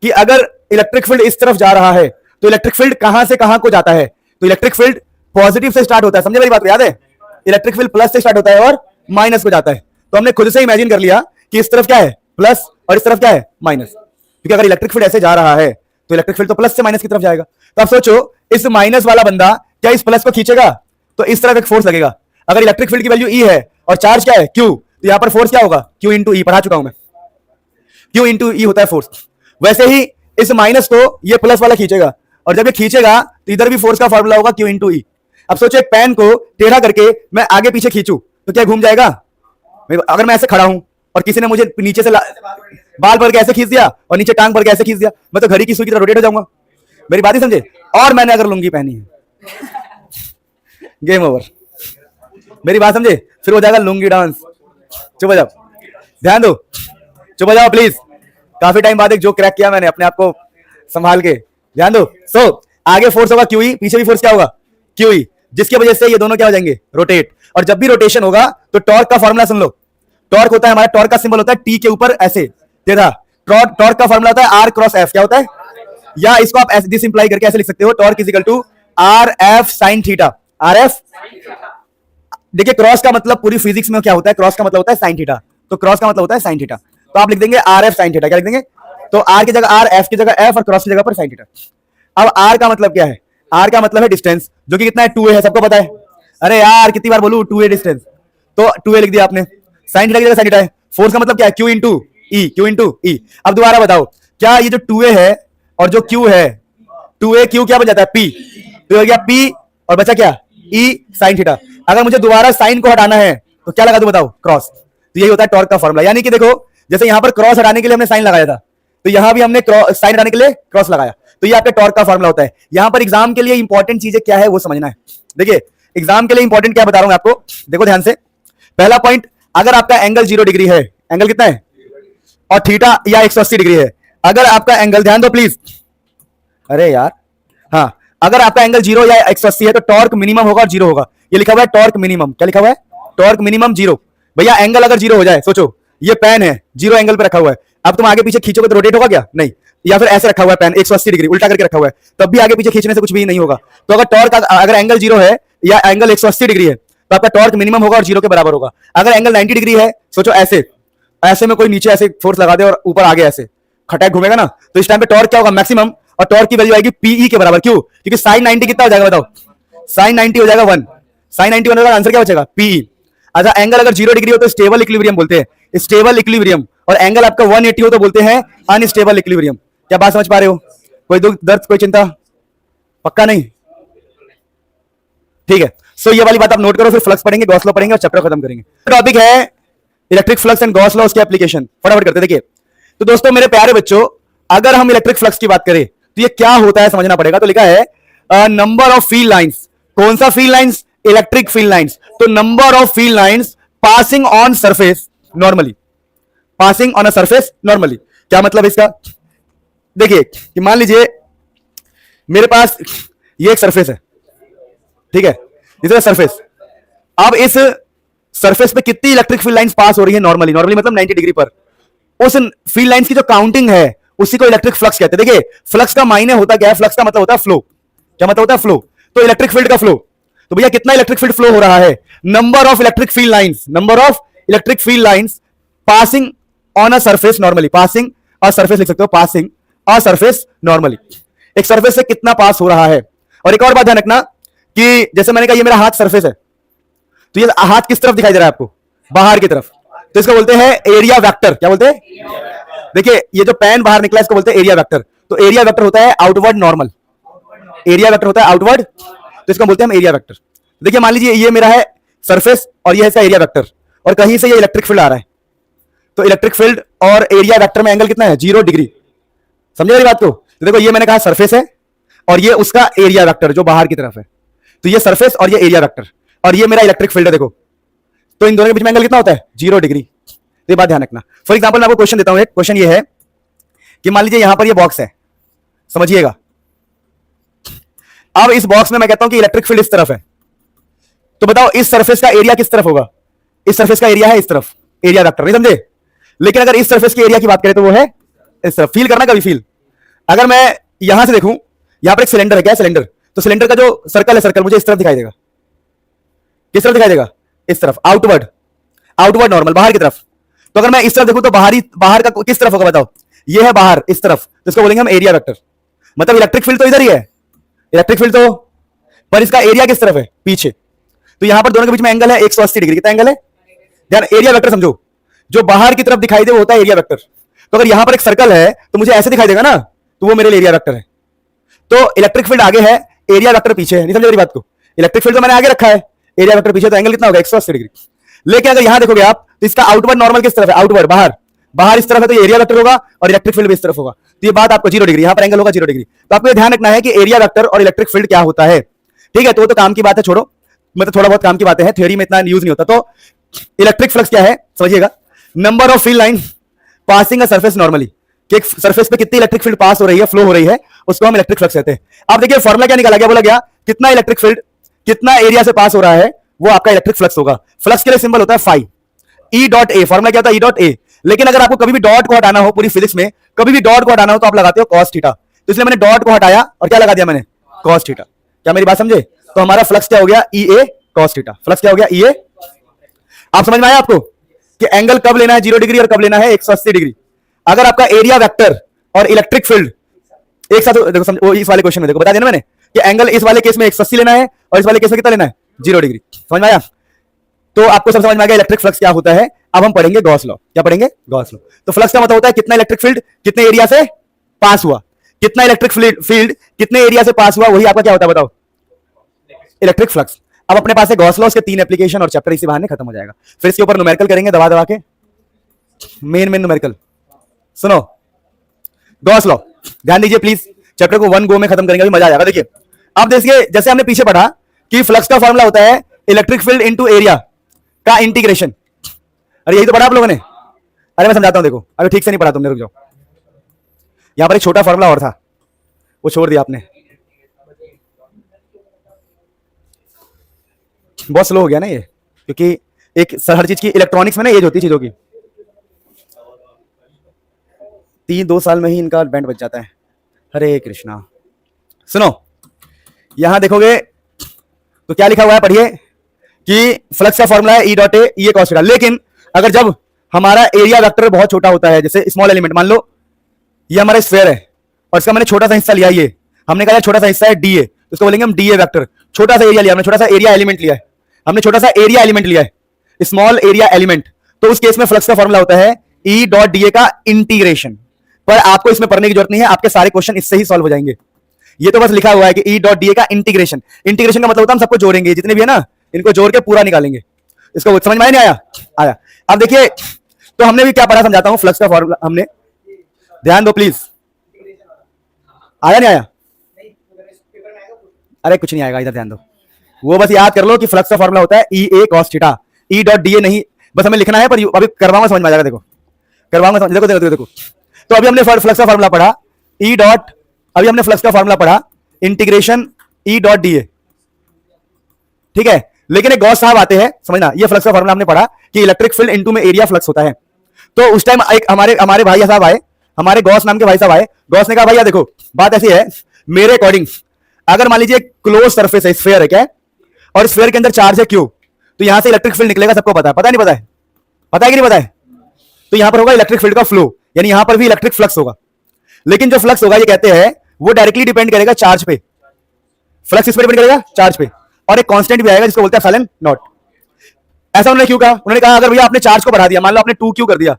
कि अगर इलेक्ट्रिक फील्ड इस तरफ जा रहा है तो इलेक्ट्रिक फील्ड कहां से कहां को जाता है? तो इलेक्ट्रिक फील्ड पॉजिटिव से स्टार्ट होता है, समझे मेरी बात को? याद है, इलेक्ट्रिक फील्ड प्लस से स्टार्ट होता है और माइनस को जाता है। तो हमने खुद से इमेजिन कर लिया कि इस तरफ क्या है? प्लस, और इस तरफ क्या है? माइनस। क्योंकि अगर इलेक्ट्रिक फील्ड ऐसे जा रहा है तो इलेक्ट्रिक फील्ड तो प्लस से माइनस की तरफ जाएगा। तो आप सोचो इस माइनस वाला बंदा क्या इस प्लस को खींचेगा? तो इस तरफ एक फोर्स लगेगा। अगर इलेक्ट्रिक फील्ड की वैल्यू ई है और चार्ज क्या है? क्यू, तो यहां पर फोर्स क्या होगा? क्यू इंटू ई, पढ़ा चुका हूं मैं, क्यू इंटू ई होता है फोर्स। वैसे ही इस माइनस को ये प्लस वाला खींचेगा, और जब ये खींचेगा तो इधर भी फोर्स का फॉर्मूला होगा क्यू इंटू ई। अब सोचो एक पेन को टेढ़ा करके मैं आगे पीछे खींचूं तो क्या घूम जाएगा? अगर मैं ऐसे खड़ा हूं और किसी ने मुझे नीचे से बाल भर के ऐसे खींच दिया और नीचे टांग भर के ऐसे खींच दिया, मैं तो घड़ी की सुई की तरह रोटेट हो जाऊंगा। मेरी बात ही समझे? और मैंने अगर लुंगी पहनी है, गेम ओवर। मेरी बात समझे? फिर हो जाएगा लुंगी डांस। चुप हो जाओ, ध्यान दो, चुप हो जाओ प्लीज। काफी टाइम बाद एक जो क्रैक किया मैंने अपने आप को संभाल के, ध्यान दो। सो आगे फोर्स होगा क्यूई, पीछे भी फोर्स क्या होगा? क्यूई, जिसकी वजह से ये दोनों क्या हो जाएंगे? रोटेट। और जब भी रोटेशन होगा तो टॉर्क का फॉर्मूला सुन लो। टॉर्क होता है हमारा, टॉर्क का सिंबल होता है टी के ऊपर ऐसे देखा। टॉर्क का फॉर्मूला होता है आर क्रॉस एफ। क्या होता है? या इसको आप ऐसे डिसिंप्लाई करके ऐसे लिख सकते हो, torque is equal to R F sine theta. R F, देखिए क्रॉस का मतलब पूरी फिजिक्स में क्या होता है? क्रॉस का मतलब होता है साइन थीटा, तो क्रॉस का मतलब होता है साइन थीटा। तो आप लिख देंगे आर एफ साइन थीटा। क्या लिख देंगे? तो आर की जगह आर, एफ की जगह एफ और क्रॉस की जगह पर साइन थीटा। अब आर का मतलब क्या है? आर का मतलब है डिस्टेंस, जो कि कितना है? 2a है, सबको पता है। अरे यार कितनी बार बोलूं 2a डिस्टेंस, तो 2a लिख दिया आपने। साइन थीटा की जगह साइन थीटा है। फोर्स का मतलब क्या है? Q इंटू ई, Q इंटू ई। अब दोबारा बताओ, क्या ये जो 2a है और जो Q है, 2a Q क्या बन जाता है? P, तो हो गया P और बचा क्या? E sine theta. अगर मुझे दोबारा साइन को हटाना है तो क्या लगा दूं बताओ? क्रॉस। तो यही होता है टॉर्क का फॉर्मूला। यानी कि देखो जैसे यहां पर क्रॉस हटाने के लिए हमने साइन लगाया था, तो यहां भी हमने साइन हटाने के लिए क्रॉस लगाया, तो ये आपके टॉर्क का फॉर्मूला होता है। यहां पर एग्जाम के लिए इंपॉर्टेंट चीजें क्या है वो समझना है। देखिए एग्जाम के लिए इंपॉर्टेंट क्या बता रहा हूं आपको, देखो ध्यान से। पहला पॉइंट, अगर आपका एंगल 0 डिग्री है, एंगल कितना है, और थीटा या 180 डिग्री है, अगर आपका एंगल, ध्यान दो प्लीज, अरे यार, हाँ, अगर आपका एंगल 0 या 180 है तो टॉर्क मिनिमम होगा और 0 होगा। ये लिखा हुआ है टॉर्क मिनिमम, क्या लिखा हुआ है, टॉर्क मिनिमम 0। भैया एंगल अगर 0 हो जाए, सोचो ये पेन है 0 एंगल पे रखा हुआ है, अब तुम आगे पीछे खींचोगे तो रोटेट होगा क्या, नहीं, या फिर ऐसे रखा हुआ है पेन 180 डिग्री उल्टा करके रखा हुआ है, तब भी आगे पीछे खींचने से कुछ भी नहीं होगा। तो अगर टॉर्क, अगर एंगल 0 है या एंगल 180 डिग्री है तो आपका टॉर्क मिनिमम होगा और 0 के बराबर होगा। अगर एंगल 90 डिग्री है, सोचो ऐसे, ऐसे में कोई नीचे ऐसे फोर्स लगा दे और ऊपर आगे ऐसे खटाक घूमेगा ना, तो इस टाइम पे टॉर्क क्या होगा, मैक्सिमम, और टॉर्क की वैल्यू आएगी पीई के बराबर। क्यों, क्योंकि साइन 90 कितना हो जाएगा बताओ, साइन 90 हो जाएगा 1, साइन 90 होने का आंसर क्या बचेगा, पीई। अच्छा, एंगल अगर 0 डिग्री हो तो स्टेबल इक्विलिब्रियम बोलते हैं, स्टेबल इक्विलिब्रियम, और एंगल आपका 180 हो तो बोलते हैं अनस्टेबल इक्विलिब्रियम। क्या बात समझ पा रहे हो, कोई दुख दर्द कोई चिंता, पक्का नहीं, ठीक है। सो ये वाली बात आप नोट करो, फिर फ्लक्स पढ़ेंगे, गॉस लॉ पढ़ेंगे और चैप्टर खत्म करेंगे। टॉपिक है electric flux and Gauss law, उसकी एप्लीकेशन फटाफट करते। देखिए तो दोस्तों मेरे प्यारे बच्चों, अगर हम इलेक्ट्रिक फ्लक्स की बात करें तो ये क्या होता है समझना पड़ेगा। तो लिखा है नंबर ऑफ फील्ड लाइंस, कौन सा field lines, electric field lines. तो number of field lines passing on surface normally, passing on a surface normally. क्या मतलब इसका, देखिए कि मान लीजिए मेरे पास ये एक सरफेस है, ठीक है, इधर सरफेस, अब इस सरफेस पे कितनी इलेक्ट्रिक फील्ड लाइंस पास हो रही है नॉर्मली, नॉर्मली मतलब 90 डिग्री पर, उस फील्ड लाइंस की जो काउंटिंग है उसी को इलेक्ट्रिक फ्लक्स कहते हैं। देखिए फ्लक्स का मायने होता क्या है, फ्लक्स का मतलब होता है फ्लो। क्या मतलब होता है, फ्लो। तो इलेक्ट्रिक फील्ड का फ्लो, तो भैया कितना इलेक्ट्रिक फील्ड फ्लो हो रहा है, number of electric field lines, number of electric field lines passing on a surface normally, passing a surface लिख सकते हो, पासिंग अ सरफेस नॉर्मली, एक सरफेस से कितना पास हो रहा है। और एक और बात ध्यान रखना कि जैसे मैंने कहा ये मेरा हाथ सरफेस है, तो ये हाथ किस तरफ दिखाई दे रहा है आपको, बाहर की तरफ, तो इसको बोलते हैं एरिया वेक्टर। क्या बोलते हैं, देखिए ये जो पेन बाहर निकला इसको बोलते हैं एरिया वेक्टर। तो एरिया वेक्टर होता है आउटवर्ड नॉर्मल, एरिया वेक्टर होता है आउटवर्ड, तो इसको बोलते हैं हम एरिया वेक्टर। देखिए मान लीजिए ये मेरा है सरफेस और ये है इसका एरिया वेक्टर, और कहीं से ये इलेक्ट्रिक फील्ड आ रहा है, तो इलेक्ट्रिक फील्ड और एरिया वेक्टर में एंगल कितना है, 0 डिग्री। समझे मेरी बात को, तो देखो ये मैंने कहा सरफेस है और ये उसका एरिया वेक्टर जो बाहर की तरफ है, तो ये सरफेस और ये एरिया वेक्टर, और ये मेरा इलेक्ट्रिक फील्ड है। देखो तो इन दोनों के बीच में एंगल कितना होता है, 0 डिग्री। ये बात ध्यान रखना। फॉर एग्जांपल मैं आपको क्वेश्चन देता हूं, एक क्वेश्चन ये है कि मान लीजिए यहां पर ये बॉक्स है, समझिएगा, अब इस बॉक्स में मैं कहता हूं कि इलेक्ट्रिक फील्ड इस तरफ है, तो बताओ इस सरफेस का एरिया किस तरफ होगा, इस सरफेस का एरिया है इस तरफ, एरिया वेक्टर, नहीं समझे। लेकिन अगर इस सरफेस के एरिया की बात करें तो वो है इस तरफ। फील करना कभी फील, अगर मैं यहां से देखूं, यहां पर एक सिलेंडर है, क्या है सिलेंडर, तो सिलेंडर का जो सर्कल है, सर्कल मुझे इस तरफ दिखाई देगा, किस तरफ दिखाई देगा, इस तरफ, आउटवर्ड, आउटवर्ड नॉर्मल, बाहर की तरफ। तो अगर मैं इस तरफ देखूं तो बाहर का किस तरफ होगा बताओ, ये है बाहर इस तरफ, तो इसको बोलेंगे हम एरिया वेक्टर। मतलब इलेक्ट्रिक फील्ड तो इधर ही है, इलेक्ट्रिक फील्ड तो, पर इसका एरिया किस तरफ है, पीछे। तो यहां पर दोनों के बीच में एंगल है 180 डिग्री। कितना एंगल है, ध्यान, एरिया वेक्टर समझो, जो बाहर की तरफ दिखाई दे वो होता है एरिया वेक्टर। तो अगर यहां पर एक सर्कल है तो मुझे ऐसे दिखाई देगा ना, तो वो मेरे लिए एरिया वेक्टर है। तो इलेक्ट्रिक फील्ड आगे है, एरिया वेक्टर पीछे है, नहीं समझे मेरी बात को। इलेक्ट्रिक फील्ड तो मैंने आगे रखा है, एरिया वेक्टर पीछे, तो एंगल कितना होगा, 180 डिग्री। लेकिन अगर यहां देखोगे आप तो इसका आउटवर्ड नॉर्मल किस तरफ है, आउटवर्ड, बाहर, बाहर इस तरफ है, तो एरिया वेक्टर होगा और इलेक्ट्रिक फील्ड भी इस तरफ होगा। तो ये बात आपको 0 डिग्री, यहां पर एंगल होगा 0 डिग्री। तो आपको ध्यान रखना है कि एरिया वेक्टर और इलेक्ट्रिक फील्ड क्या होता है, ठीक है। तो काम की बात है, छोड़ो, मतलब थोड़ा बहुत काम की बातें हैं, थ्योरी में इतना यूज नहीं होता। तो इलेक्ट्रिक फ्लक्स क्या है समझिएगा, number of field line passing a surface normally, कि एक सरफेस पे कितनी इलेक्ट्रिक फील्ड पास हो रही है, फ्लो हो रही है, उसको हम इलेक्ट्रिक फ्लक्स कहते हैं। अब देखिए फॉर्मूला क्या निकाला गया, बोला गया कितना इलेक्ट्रिक फील्ड कितना एरिया से पास हो रहा है वो आपका इलेक्ट्रिक फ्लक्स होगा। फ्लक्स के लिए सिंबल होता है phi, E dot A, formula क्या होता है, ई डॉट ए। लेकिन अगर आपको कभी भी डॉट को हटाना हो, पूरी फिजिक्स में कभी भी डॉट को हटाना हो तो आप लगाते हो कॉस थीटा। तो इसलिए मैंने डॉट को हटाया और क्या लगा दिया मैंने, कॉस थीटा। क्या मेरी बात समझे, तो हमारा फ्लक्स क्या हो गया, ई ए कॉस थीटा। फ्लक्स क्या हो गया, ई ए। आप समझ में आया आपको कि एंगल कब लेना है 0 डिग्री और कब लेना है 180 डिग्री। अगर आपका एरिया वेक्टर और इलेक्ट्रिक फील्ड एक साथ, देखो समझो, इस वाले क्वेश्चन में देखो बता देना मैंने कि एंगल इस वाले केस में 180 लेना है और इस वाले केस में कितना लेना है, 0 डिग्री। समझ में आया, तो आपको सब समझ में आ गया इलेक्ट्रिक फ्लक्स क्या होता है। अब हम पढ़ेंगे गॉस लॉ। क्या पढ़ेंगे, गॉस लॉ। तो फ्लक्स का मतलब होता है कितना इलेक्ट्रिक फील्ड कितने एरिया से पास हुआ, कितना इलेक्ट्रिक फील्ड कितने एरिया से पास हुआ, वही आपका क्या होता है बताओ, इलेक्ट्रिक फ्लक्स। अब अपने पास है गॉस लॉ, उसके 3 एप्लीकेशन और चैप्टर इसी बहाने खत्म हो जाएगा। फिर इसके ऊपर न्यूमेरिकल करेंगे दबा दबा के, मेन न्यूमेरिकल। सुनो गॉस लॉ, ध्यान दीजिए प्लीज, चैप्टर को 1 गो में खत्म करेंगे, अभी मजा आ जाएगा। देखिए अब देखिए, जैसे हमने पीछे पढ़ा कि फ्लक्स का फॉर्मूला होता है इलेक्ट्रिक फील्ड इनटू एरिया का इंटीग्रेशन। अरे यही तो पढ़ा आप लोगों ने। अरे मैं समझाता हूं, देखो अभी ठीक से नहीं पढ़ा तुमने, रुक जाओ। यहां पर एक छोटा फॉर्मूला और था, वो छोड़ दिया आपने। बहुत स्लो हो गया ना ये, क्योंकि एक हर चीज की इलेक्ट्रॉनिक्स में ना एज होती है चीजों की। 2 साल में ही इनका बैंड बच जाता है। हरे कृष्णा। सुनो, यहां देखोगे तो क्या लिखा हुआ है, पढ़िए कि फ्लक्स का फॉर्मूला है ई डॉट ए, ये कॉस थीटा। लेकिन अगर जब हमारा एरिया वेक्टर बहुत छोटा होता है, जैसे स्मॉल एलिमेंट, मान लो ये हमारा स्फीयर है और इसका मैंने छोटा सा हिस्सा लिया, ये हमने कहा छोटा सा हिस्सा है डी ए, तो इसको बोलेंगे हम डी ए वेक्टर। छोटा सा एरिया लिया हमने, छोटा सा एरिया एलिमेंट लिया है हमने, छोटा सा एरिया एलिमेंट लिया है, स्मॉल एरिया एलिमेंट। तो उस केस में फ्लक्स का फॉर्मूला होता है ई डॉट डी ए का इंटीग्रेशन। पर आपको इसमें पढ़ने की जरूरत नहीं है, आपके सारे क्वेश्चन इससे ही सॉल्व हो जाएंगे। ये तो बस लिखा हुआ है कि ई डॉट डी ए का इंटीग्रेशन। इंटीग्रेशन का मतलब होता है हम सबको जोड़ेंगे, जितने भी है ना इनको जोड़ के पूरा निकालेंगे। इसको समझ में नहीं आया? आया। अब देखिए, तो हमने भी क्या पढ़ा, समझाता हूं। फ्लक्स का फॉर्मूला हमने, ध्यान दो प्लीज। आया नहीं आया? अरे कुछ नहीं आएगा, इधर ध्यान दो। वो बस याद कर लो कि फ्लक्स का फॉर्मूला होता है E A cos theta. E dot D A नहीं, बस हमें लिखना है, पर अभी करवाऊंगा समझ में आ जाएगा। देखो करवाऊंगा समझ, देखो देखो देखो, देखो। तो अभी हमने फ्लक्स का फॉर्मूला पढ़ा ई डॉट, अभी हमने फ्लक्स का फॉर्मूला पढ़ा इंटीग्रेशन ई डॉट डी ए, ठीक है। लेकिन एक गॉस साहब आते हैं, समझना, ये फ्लक्स का फॉर्मूला हमने पढ़ा कि इलेक्ट्रिक फील्ड इनटू में एरिया फ्लक्स होता है। तो उस टाइम एक हमारे भाई साहब आए, हमारे गॉस नाम के भाई साहब आए। गॉस ने कहा भैया देखो बात ऐसी है, मेरे अकॉर्डिंग अगर मान लीजिए क्लोज सरफेस है, स्फीयर है क्या, और स्फीयर के अंदर चार्ज है क्यू, तो यहां से इलेक्ट्रिक फील्ड निकलेगा। सबको पता है, पता नहीं पता है? पता है कि नहीं पता है? तो यहां पर होगा इलेक्ट्रिक फील्ड का फ्लो, यानी यहां पर भी इलेक्ट्रिक फ्लक्स होगा। लेकिन जो फ्लक्स होगा, ये कहते हैं वो डायरेक्टली डिपेंड करेगा चार्ज पे। फ्लक्स इस पर डिपेंड करेगा चार्ज पे, और एक कांस्टेंट भी आएगा जिसको बोलते हैं एप्सिलॉन नॉट। ऐसा उन्होंने क्यों कहा? उन्होंने कहा अगर भैया आपने चार्ज को बढ़ा दिया, मान लो आपने 2 क्यू कर दिया,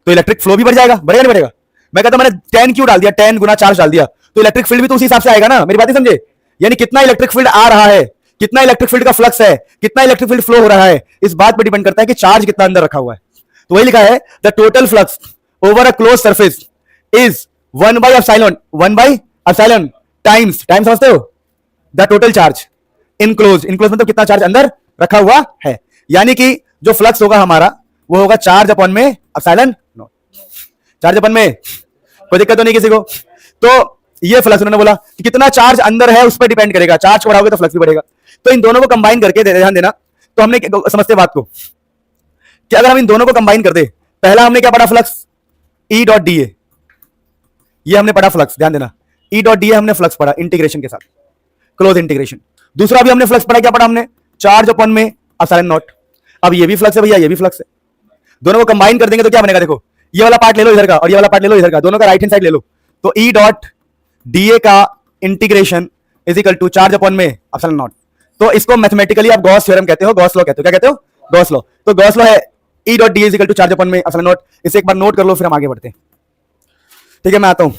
तो इलेक्ट्रिक फ्लो भी बढ़ जाएगा, बढ़ेगा नहीं बढ़ेगा? मैं कहता हूं मैंने 10 क्यू डाल दिया, 10 गुना चार्ज डाल दिया, तो इलेक्ट्रिक फील्ड भी तो उसी हिसाब से आएगा ना। मेरी बात ही समझे? यानी कितना इलेक्ट्रिक फील्ड आ रहा है, कितना इलेक्ट्रिक फील्ड का फ्लक्स है, कितना इलेक्ट्रिक फील्ड फ्लो हो रहा है, इस बात पर डिपेंड करता है कि चार्ज कितना अंदर रखा हुआ है। तो वही लिखा है the total flux over a close surface is 1 by epsilon times, time समझते हो, the total charge enclose. Enclose मतलब कितना चार्ज अंदर रखा हुआ है। यानी कि जो फ्लक्स होगा हमारा वो होगा चार्ज अपॉन में एप्सिलॉन नॉट। चार्ज अपॉन में, कोई दिक्कत तो नहीं किसी को? तो ये फ्लक्स उन्होंने बोला कि कितना चार्ज अंदर है उस पर डिपेंड करेगा, चार्ज बढ़ाओगे तो फ्लक्स भी बढ़ेगा। तो इन दोनों को कंबाइन करके, ध्यान देना, तो हमने समझते बात को कि अगर हम इन दोनों को कंबाइन कर दे, पहला हमने क्या पढ़ा, फ्लक्स ई डॉट डी ए, ये हमने पढ़ा फ्लक्स, ध्यान देना, ई डॉट डी ए हमने फ्लक्स पढ़ा इंटीग्रेशन के साथ, क्लोज इंटीग्रेशन। दूसरा भी हमने फ्लक्स पढ़ा, क्या पढ़ा हमने, चार्ज अपॉन में एप्सिलॉन नॉट। अब ये भी फ्लक्स है भैया, ये भी फ्लक्स है, दोनों को कंबाइन कर देंगे तो क्या बनेगा, देखो ये वाला पार्ट ले लो इधर का और ये वाला पार्ट ले लो इधर का, दोनों का राइट हैंड साइड ले लो, तो ई डॉट डी ए का integration is equal to charge upon में एप्सिलॉन नॉट। तो इसको मैथमेटिकली आप गॉस थ्योरम कहते हो, गॉस लॉ कहते हो, क्या कहते हो, गॉस लॉ। तो गॉस लॉ है E dot D is equal to charge upon में एप्सिलॉन नॉट। इसे एक बार नोट कर लो, फिर हम आगे बढ़ते हैं, ठीक है। मैं आता हूं,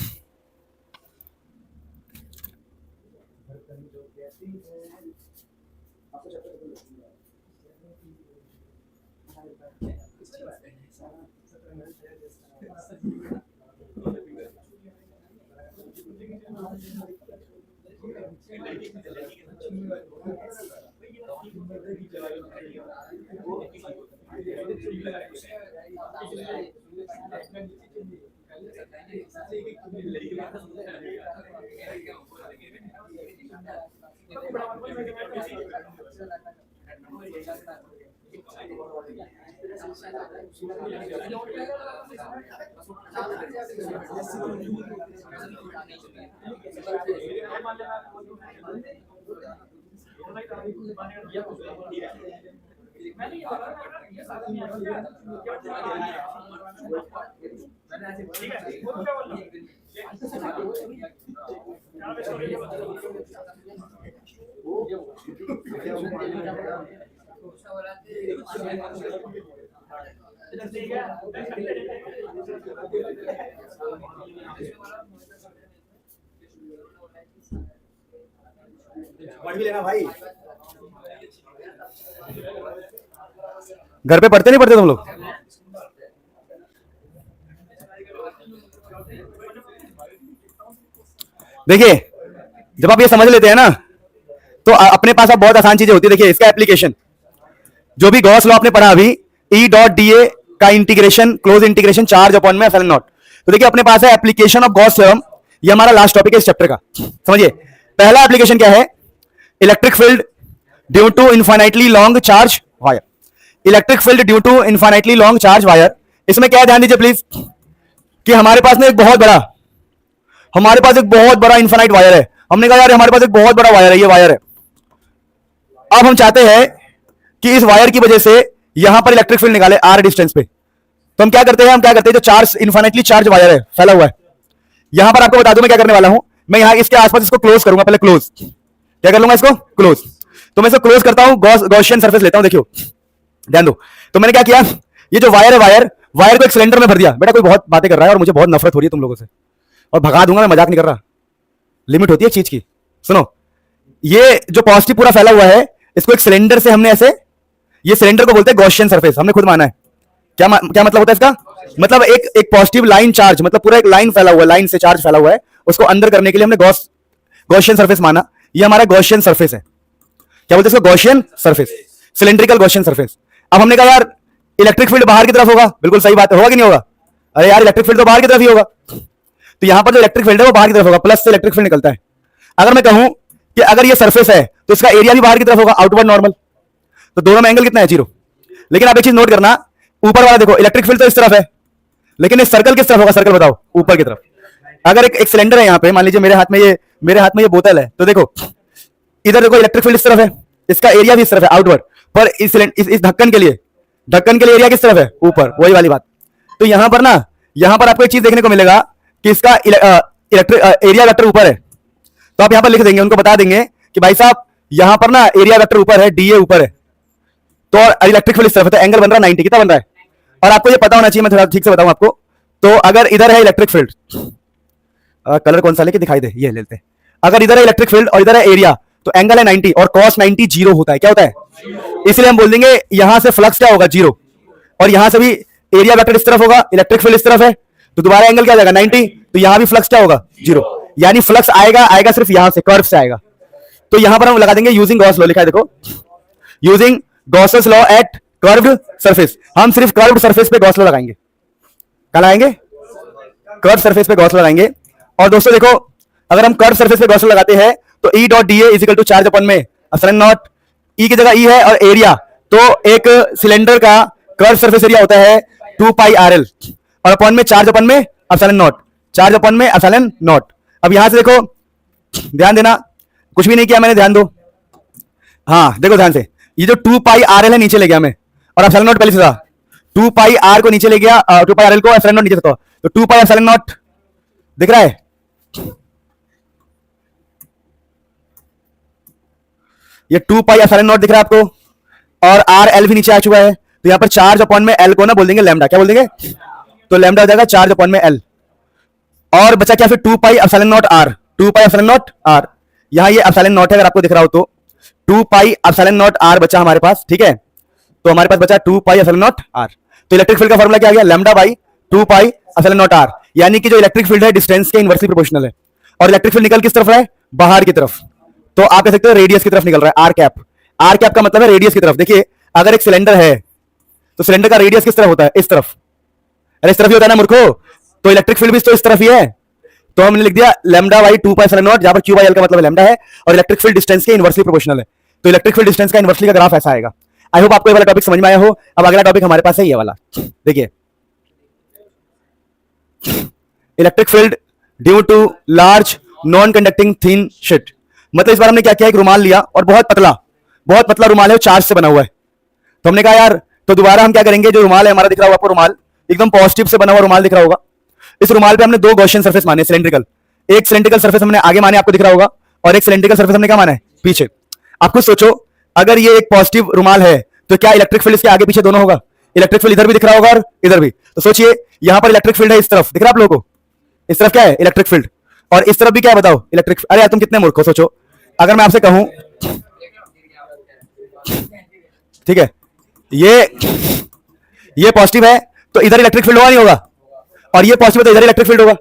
पढ़ भी लेना भाई, घर पे पढ़ते नहीं पढ़ते तुम लोग? देखिए जब आप ये समझ लेते हैं ना, तो अपने पास अब बहुत आसान चीजें होती है। देखिए इसका एप्लीकेशन, जो भी गॉस लॉ आपने पढ़ा अभी, ई डॉट डी ए का integration, close integration charge upon में एप्सिलॉन नॉट। तो देखिए अपने पास है एप्लीकेशन ऑफ गॉस थ्योरम, ये हमारा लास्ट टॉपिक है इस चैप्टर का। समझिए पहला एप्लीकेशन क्या है, electric field due to infinitely long charge wire. Electric field due to infinitely long charge wire, इसमें क्या है ध्यान दीजिए प्लीज, कि हमारे पास में एक बहुत बड़ा इनफाइनाइट वायर है। हमने कहा यार हमारे पास एक बहुत बड़ा वायर है, ये वायर है। अब हम चाहते हैं कि इस वायर की वजह से यहां पर इलेक्ट्रिक फील्ड निकाले आर डिस्टेंस पे। तो हम क्या करते हैं, जो चार्ज इनफाइनाइटली चार्ज वायर है, फैला हुआ है, यहां पर आपको बता दूं मैं क्या करने वाला हूं, मैं यहां इसके आसपास इसको क्लोज करूंगा। पहले क्लोज क्या कर लूंगा, इसको क्लोज। तो मैं इसको क्लोज करता हूं, गॉसियन सरफेस लेता हूं। देखियो ध्यान दो, तो मैंने क्या किया, ये जो वायर है वायर को एक सिलेंडर में भर दिया। बेटा कोई बहुत बातें कर रहा है और मुझे बहुत नफरत हो रही है तुम लोगों से, और भगा दूंगा, मैं मजाक नहीं कर रहा, लिमिट होती है चीज की। सुनो, ये जो पॉजिटिव पूरा फैला हुआ है, इसको एक सिलेंडर से हमने ऐसे, ये सिलेंडर को बोलते हैं गॉसियन सरफेस, हमने खुद माना है। क्या मतलब होता है इसका, मतलब एक पॉजिटिव लाइन चार्ज, मतलब पूरा एक लाइन फैला हुआ है, लाइन से चार्ज फैला हुआ है, उसको अंदर करने के लिए हमने गॉसियन सरफेस माना। ये हमारा गॉसियन सरफेस है। क्या बोलते हैं इसको, Gaussian surface, cylindrical Gaussian surface. अब हमने कहा यार इलेक्ट्रिक फील्ड बाहर की तरफ होगा, बिल्कुल सही बात है, होगा कि नहीं होगा? अरे यार इलेक्ट्रिक फील्ड तो बाहर की तरफ ही होगा, तो यहां पर जो इलेक्ट्रिक फील्ड है वो बाहर की तरफ होगा, प्लस से इलेक्ट्रिक फील्ड निकलता है। अगर मैं कहूं कि अगर ये सरफेस है तो इसका एरिया भी बाहर की तरफ होगा, आउटवर्ड नॉर्मल, तो दोनों में एंगल कितना है, 0। लेकिन आप एक चीज नोट करना, ऊपर वाला देखो, इलेक्ट्रिक फील्ड तो इस तरफ है, लेकिन इस सर्कल किस तरफ होगा, सर्कल बताओ, ऊपर की तरफ। अगर एक सिलेंडर है यहाँ पे, मान लीजिए मेरे हाथ में ये बोतल है, तो देखो इधर देखो इलेक्ट्रिक फील्ड इस तरफ है, इसका एरिया भी इस तरफ है, आउटवर्ड। पर इस ढक्कन के लिए एरिया किस तरफ है, ऊपर, वही वाली बात। तो यहां पर आपको एक चीज देखने को मिलेगा कि इसका इलेक्ट्रिक एरिया वेक्टर ऊपर है, तो आप यहां पर लिख देंगे, उनको बता देंगे कि भाई साहब यहां पर ना एरिया वेक्टर ऊपर है, डीए ऊपर है, तो इलेक्ट्रिक फील्ड इस तरफ है, तो एंगल बन रहा है 90। कितना बन रहा है? और आपको ये पता होना चाहिए, मैं थोड़ा ठीक से बताऊं आपको। तो अगर इधर है इलेक्ट्रिक फील्ड, कलर कौन सा लेके दिखाई दे, ये लेते हैं। अगर इधर है इलेक्ट्रिक फील्ड और इधर है एरिया, तो एंगल है 90 और cos 90 0 होता है। क्या होता है? इसलिए हम बोल देंगे यहां से फ्लक्स क्या होगा, 0, और यहां से भी एरिया वेक्टर इस तरफ होगा, इलेक्ट्रिक फील्ड इस तरफ है, तो दोबारा एंगल क्या जाएगा, 90, तो यहां भी फ्लक्स क्या होगा, 0। यानी फ्लक्स आएगा सिर्फ यहां से, कर्व से आएगा। तो यहां पर हम लगा देंगे यूजिंग गॉस लॉ, लिखा है देखो, using Gauss's law at curved surface. हम सिर्फ कर्व्ड सरफेस पे गॉस लॉ लगाएंगे। क्या लगाएंगे? कर्व सरफेस पे गॉस लॉ लगाएंगे। और दोस्तों देखो, अगर हम कर्व सरफेस पे गॉस लॉ लगाते हैं तो E dot D A is equal to charge upon में एप्सिलॉन नॉट, E की जगह E है और एरिया, तो एक सिलेंडर का कर्व सरफेस एरिया होता है 2 पाई RL, और अपॉन में चार्ज अपॉन में एप्सिलॉन नॉट, चार्ज अपॉन में एप्सिलॉन नॉट। अब यहां से देखो, ध्यान देना, कुछ भी नहीं किया मैंने, ध्यान दो। हाँ देखो ध्यान से, ये जो 2 पाई RL है नीचे ले गया मैं, और एप्सिलॉन नॉट पहले से था, 2 पाई R को नीचे ले गया, 2 पाई RL को एप्सिलॉन नॉट नीचे था, तो 2 पाई एप्सिलॉन नॉट दिख रहा है, ये 2 पाई एप्सिलॉन नॉट दिख रहा है आपको, और RL भी नीचे आ चुका है। तो यहां पर चार्ज अपॉन में L को ना बोल देंगे लैम्डा। क्या बोल देंगे? तो लैम्डा हो जाएगा चार्ज अपॉन में L, और बचा क्या फिर 2 पाई epsilon not R, 2 pi epsilon not R, यहां ये एप्सिलॉन नॉट है अगर आपको दिख रहा हो तो, 2 पाई एप्सिलॉन नॉट R बचा हमारे पास, ठीक है। तो हमारे पास बचा 2 पाई एप्सिलॉन नॉट R। तो इलेक्ट्रिक फील्ड का फॉर्मूला क्या आ गया, lambda by 2 pi epsilon not R, यानी कि जो इलेक्ट्रिक फील्ड है डिस्टेंस के इनवर्सली प्रोपोर्शनल है, और इलेक्ट्रिक फील्ड निकल किस तरफ है, बाहर की तरफ। तो आप कह सकते हो रेडियस की तरफ निकल रहा है, आर कैप। आर कैप का मतलब है रेडियस की तरफ। देखिए अगर एक सिलेंडर है तो सिलेंडर का रेडियस किस तरफ होता है, इस तरफ, अरे इस तरफ ही होता है ना मूर्खो, तो इलेक्ट्रिक फील्ड भी तो इस तरफ ही है। तो हमने लिख दिया lambda by 2 pi epsilon not, जहां पर क्यू बाई एल का मतलब लैम्डा है, और इलेक्ट्रिक फील्ड डिस्टेंस के इनवर्सली प्रोपोर्शनल है, तो इलेक्ट्रिक फील्ड डिस्टेंस का इनवर्सली का ग्राफ ऐसा आएगा। आई होप आपको ये वाला टॉपिक समझ में आया हो। अब अगला टॉपिक हमारे पास है ये वाला, देखिए electric field due to large non conducting thin sheet. मतलब इस बार हमने क्या किया, एक रुमाल लिया और बहुत पतला रुमाल है, चार्ज से बना हुआ है। तो हमने कहा यार, तो दोबारा हम क्या करेंगे, जो रुमाल है हमारा दिख रहा होगा आपको, रुमाल एकदम पॉजिटिव से बना हुआ रुमाल दिख रहा होगा, इस रुमाल पे हमने 2 गॉसियन सरफेस माने सिलेंड्रिकल। एक सिलेंड्रिकल सरफेस हमने आगे माने, आपको दिख रहा होगा, और एक सिलेंड्रिकल सरफेस हमने क्या माना है, पीछे। आप खुद सोचो, अगर ये एक पॉजिटिव रुमाल है तो क्या इलेक्ट्रिक फील्ड इसके आगे पीछे दोनों होगा? इलेक्ट्रिक फील्ड इधर भी दिख रहा होगा और इधर भी। तो सोचिए यहां पर इलेक्ट्रिक फील्ड है, इस तरफ दिख रहा है आप लोगों को, इस तरफ क्या है, इलेक्ट्रिक फील्ड, और इस तरफ भी क्या है बताओ, इलेक्ट्रिक। अरे यार तुम कितने मूर्ख हो, सोचो अगर मैं आपसे कहूं, ठीक है, ये पॉजिटिव है तो इधर इलेक्ट्रिक फील्ड होगा नहीं होगा, और ये पॉजिटिव है तो इधर इलेक्ट्रिक फील्ड होगा,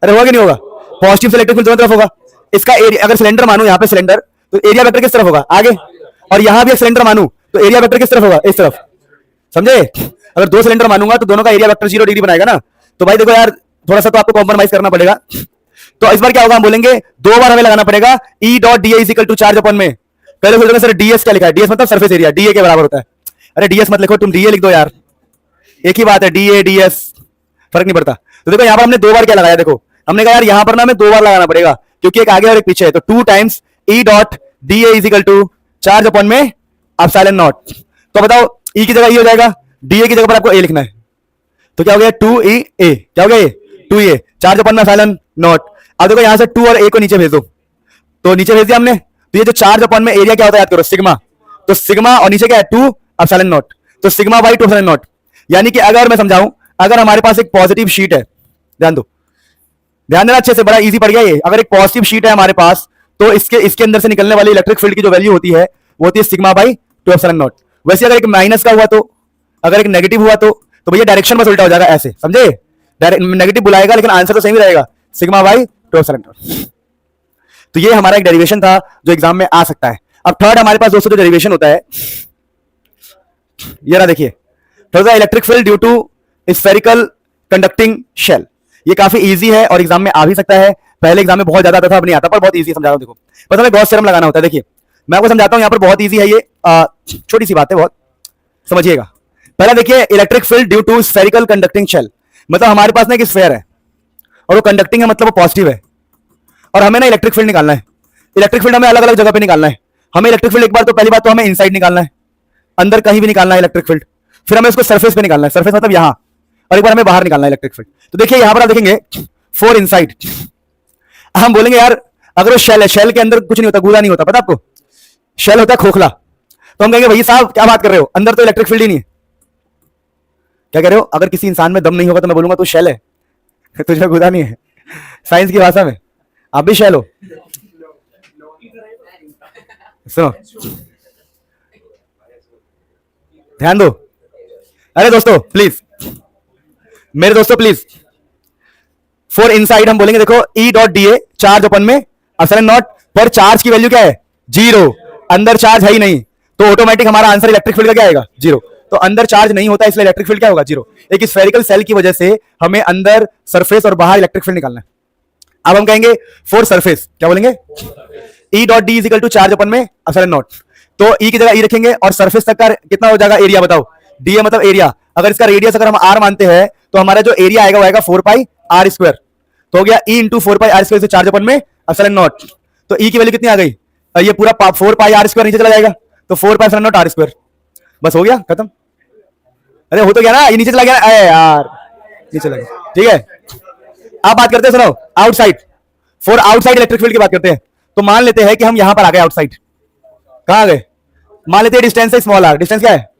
अरे होगा कि नहीं होगा? पॉजिटिव से इलेक्ट्रिक फील्ड दोनों तरफ होगा। इसका एरिया, अगर सिलेंडर मानू यहां पे सिलेंडर, तो एरिया वेक्टर किस तरफ होगा, आगे, और यहां भी एक सिलेंडर मानू तो एरिया वेक्टर किस तरफ होगा, इस तरफ, समझे? अगर 2 सिलेंडर मानूंगा तो दोनों का एरिया वेक्टर 0 डिग्री बनाएगा ना। तो भाई देखो यार, थोड़ा सा तो आपको कॉम्प्रोमाइज करना पड़ेगा। तो इस बार क्या होगा, हम बोलेंगे 2 बार हमें लगाना पड़ेगा E dot D is equal to charge upon में। पहले सोचोगे सर डीएस क्या लिखा है, डीएस मतलब सरफेस एरिया, डीए के बराबर होता है। अरे डीएस मत लिखो, तुम डीए लिख दो यार, एक ही बात है, डीए डीएस फर्क नहीं पड़ता। तो देखो यहाँ पर हमने 2 बार क्या लगाया, देखो हमने कहा यार यहाँ पर ना हमें 2 बार लगाना पड़ेगा क्योंकि एक आगे और एक पीछे है। तो 2 times E dot D is equal to charge upon में एप्सिलॉन नॉट। तो बताओ ई की जगह ई हो जाएगा, डीए की जगह पर आपको ए लिखना है। तो क्या हो गया 2 ई ए, क्या हो गया ये 2 ए चार्ज अपॉन में एप्सिलॉन नॉट। अब देखो यहां से 2 और ए को नीचे भेज दो, तो नीचे भेज दिया हमने। तो ये जो चार्ज अपॉन में एरिया क्या होता है याद करो, सिग्मा। तो सिग्मा और नीचे क्या है 2 एप्सिलॉन नॉट, तो सिग्मा बाई 2 एप्सिलॉन नॉट। यानी कि अगर मैं समझाऊं, अगर हमारे पास एक पॉजिटिव शीट है, ध्यान दो, ध्यान देना अच्छे से, बड़ा इजी पड़ गया ये। अगर एक पॉजिटिव शीट है हमारे पास तो इसके अंदर से निकलने वाली इलेक्ट्रिक फील्ड की जो वैल्यू होती है वो होती है सिग्मा बाई 2 एप्सिलॉन नॉट। वैसे अगर एक माइनस का हुआ तो, अगर एक नेगेटिव हुआ तो भैया डायरेक्शन बस उल्टा हो जाएगा, ऐसे समझे, नेगेटिव बुलाएगा लेकिन आंसर तो सेम ही रहेगा, सिग्मा बाई 2 एप्सिलॉन नॉट। तो ये हमारा एक डेरिवेशन था जो एग्जाम में आ सकता है। अब थर्ड हमारे पास दोस्तों जो डेरिवेशन होता है, ये रहा देखिए, third electric field due to spherical conducting shell. ये काफी इजी है और एग्जाम में आ भी सकता है। पहले एग्जाम में बहुत ज्यादा आता था, अब नहीं आता, पर बहुत इजी समझा रहा हूं। देखो बस हमें गॉस थ्योरम लगाना होता है। देखिए मैं आपको समझाता हूं, यहां पर बहुत इजी है ये, छोटी सी बात है, बहुत समझिएगा। पहला देखिए, electric field due to spherical conducting shell, मतलब हमारे पास ना एक स्फेयर है और वो कंडक्टिंग है, मतलब वो पॉजिटिव है, और हमें ना इलेक्ट्रिक फील्ड निकालना है। इलेक्ट्रिक फील्ड हमें अलग अलग जगह पे निकालना है। हमें इलेक्ट्रिक फील्ड एक बार तो पहली बात तो हमें इनसाइड निकालना है, अंदर कहीं भी निकालना है इलेक्ट्रिक फील्ड। फिर हमें उसको सरफेस पे निकालना है, सरफेस मतलब यहां, और एक बार हमें बाहर निकालना है इलेक्ट्रिक फील्ड। तो देखिए यहां पर आप देखेंगे 4 इनसाइड। हम बोलेंगे यार अगर वो शेल है, शेल के अंदर कुछ नहीं होता, गूदा नहीं होता, पता आपको, शेल होता है खोखला। तो हम कहेंगे भैया साहब क्या बात कर रहे हो, अंदर तो इलेक्ट्रिक फील्ड ही नहीं है। क्या कह रहे हो, अगर किसी इंसान में दम नहीं होगा तो मैं बोलूंगा तू शेल है, तुझे गूदा नहीं है, साइंस की भाषा में आप भी शेल हो। सुनो ध्यान दो, अरे दोस्तों प्लीज, मेरे दोस्तों प्लीज, 4 इनसाइड हम बोलेंगे देखो E dot D A charge upon में एप्सिलॉन नॉट, पर चार्ज की वैल्यू क्या है 0, अंदर चार्ज है ही नहीं, तो ऑटोमेटिक हमारा आंसर इलेक्ट्रिक फील्ड का क्या आएगा 0। तो अंदर चार्ज नहीं होता इसलिए इलेक्ट्रिक फील्ड क्या होगा 0। एक स्फेरिकल सेल की वजह से हमें अंदर सरफेस और बाहर इलेक्ट्रिक फील्ड निकालना है। अब हम कहेंगे फॉर सरफेस क्या बोलेंगे, E dot D is equal to charge upon में एप्सिलॉन नॉट। तो ई की जगह ई रखेंगे और सरफेस तक का कितना हो जाएगा एरिया, बताओ, डी मतलब एरिया। अगर इसका रेडियस अगर हम आर मानते हैं तो हमारा जो एरिया आएगा वो आएगा 4 पाई आर स्क्वायर। तो हो गया E into 4 pi R square से चार्ज अपन में एप्सिलॉन नॉट। तो ई की वैल्यू कितनी आ गई, ये पूरा 4 पाई आर स्क्वायर नीचे चला जाएगा, तो 4 pi epsilon naught R square, बस हो गया खत्म। अरे हो तो गया ना, ये नीचे चला गया, अरे यार नीचे चला गया, ठीक है। अब बात करते हैं, सुनो, outside, for outside electric field की बात करते हैं। तो मान लेते हैं कि हम यहां पर आ गए आउटसाइड, कहां आ गए, मान लेते हैं डिस्टेंस है स्मॉल आर, डिस्टेंस क्या है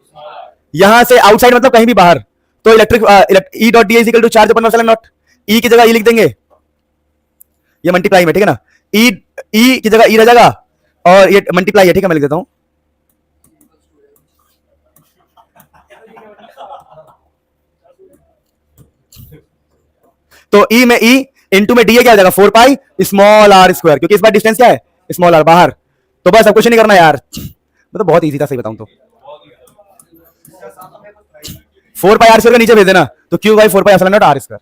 यहां से आउटसाइड मतलब कहीं भी बाहर। तो electric E dot D is equal to charge upon epsilon naught, E की जगह ई लिख देंगे, ये मल्टीप्लाई में, ठीक है ना, ई की जगह ई रह जाएगा और ये मल्टीप्लाई है, ठीक है, मैं लिख देता हूं। तो ई में ई इंटू में डी क्या हो जाएगा 4 पाई स्मॉल आर स्क्वायर, क्योंकि इस बार डिस्टेंस क्या है स्मॉल आर बाहर। तो बस अब कुछ नहीं करना यार, मतलब बहुत इजी था सही बताऊं तो, 4 पाई आर स्क्वायर का नीचे भेज देना, तो Q by 4 pi epsilon naught R square.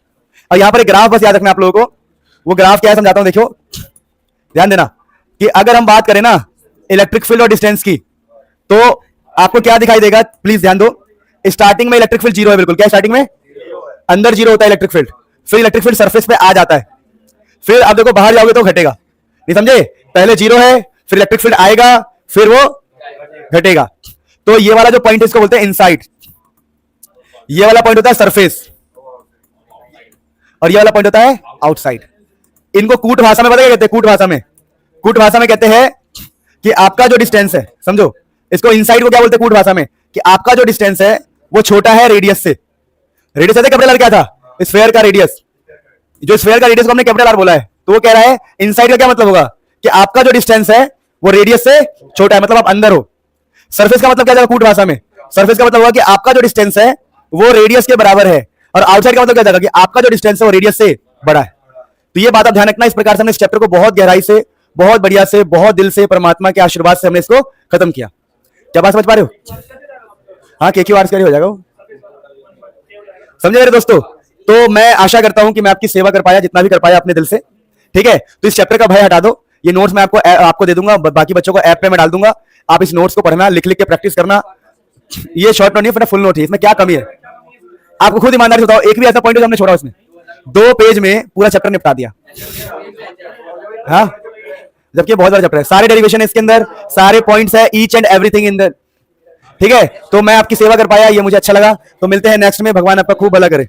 और यहां पर एक ग्राफ बस याद रखना आप लोगों को, वो ग्राफ क्या है समझाता हूं, देखो ध्यान देना कि अगर हम बात करें ना इलेक्ट्रिक फील्ड और डिस्टेंस की, तो आपको क्या दिखाई देगा, प्लीज ध्यान दो। स्टार्टिंग में इलेक्ट्रिक फील्ड 0 है, बिल्कुल, क्या स्टार्टिंग में अंदर 0 होता है इलेक्ट्रिक फील्ड, फिर इलेक्ट्रिक फील्ड सरफेस पे आ जाता है, फिर आप देखो बाहर जाओगे तो घटेगा, नहीं समझे, पहले 0 है फिर इलेक्ट्रिक फील्ड आएगा फिर वो घटेगा। तो ये वाला जो पॉइंट है इसको बोलते हैं इनसाइड, ये वाला पॉइंट होता है सरफेस, और ये वाला पॉइंट होता है आउटसाइड। इनको कूट भाषा में पता क्या कहते हैं, कूट भाषा में कहते हैं कि आपका जो डिस्टेंस है, समझो इसको इनसाइड को क्या बोलते हैं कूट भाषा में, कि आपका जो डिस्टेंस है वो छोटा है रेडियस से। रेडियस है कैपिटल आर क्या था, स्फेयर का रेडियस, जो स्फेयर का रेडियस को हमने कैपिटल आर बोला है, तो वो कह रहा है इनसाइड का क्या मतलब होगा कि आपका जो डिस्टेंस है वो रेडियस से छोटा है, मतलब आप अंदर हो। सरफेस का मतलब क्या जाएगा कूट भाषा में, सरफेस का मतलब होगा कि आपका जो डिस्टेंस है वो रेडियस के बराबर है, और आउटसाइड का मतलब क्या जाएगा कि आपका जो डिस्टेंस है वो रेडियस से बड़ा है। तो ये बात आप ध्यान रखना। इस प्रकार से हमने इस चैप्टर को बहुत गहराई से, बहुत बढ़िया से, बहुत दिल से, परमात्मा के आशीर्वाद से हमने इसको खत्म किया। क्या बात समझ पा रहे हो, हाँ, के क्यू आर स्क्वायर हो जाएगा वो। समझे मेरे दोस्तों? तो मैं आशा करता हूं कि मैं आपकी सेवा कर पाया, जितना भी कर पाया अपने दिल से। ठीक है, तो इस चैप्टर का भय हटा दो। ये नोट्स मैं आपको दे दूंगा, बाकी बच्चों को ऐप पे मैं डाल दूंगा। आप इस नोट्स को पढ़ना, लिख लिख के प्रैक्टिस करना। ये शॉर्ट नोट नहीं है, फुल नोट है। इसमें क्या कमी है आपको खुद ईमानदारी से बताओ। एक भी ऐसा पॉइंट है जो हमने छोड़ा उसमें? 2 पेज में पूरा चैप्टर निपटा दिया। हाँ, जबकि बहुत बड़ा चैप्टर है, सारे डेरिवेशन है इसके अंदर, सारे पॉइंट्स है, each and everything in the. ठीक है, तो मैं आपकी सेवा कर पाया, ये मुझे अच्छा लगा। तो मिलते हैं नेक्स्ट में, भगवान आपका खूब भला करे।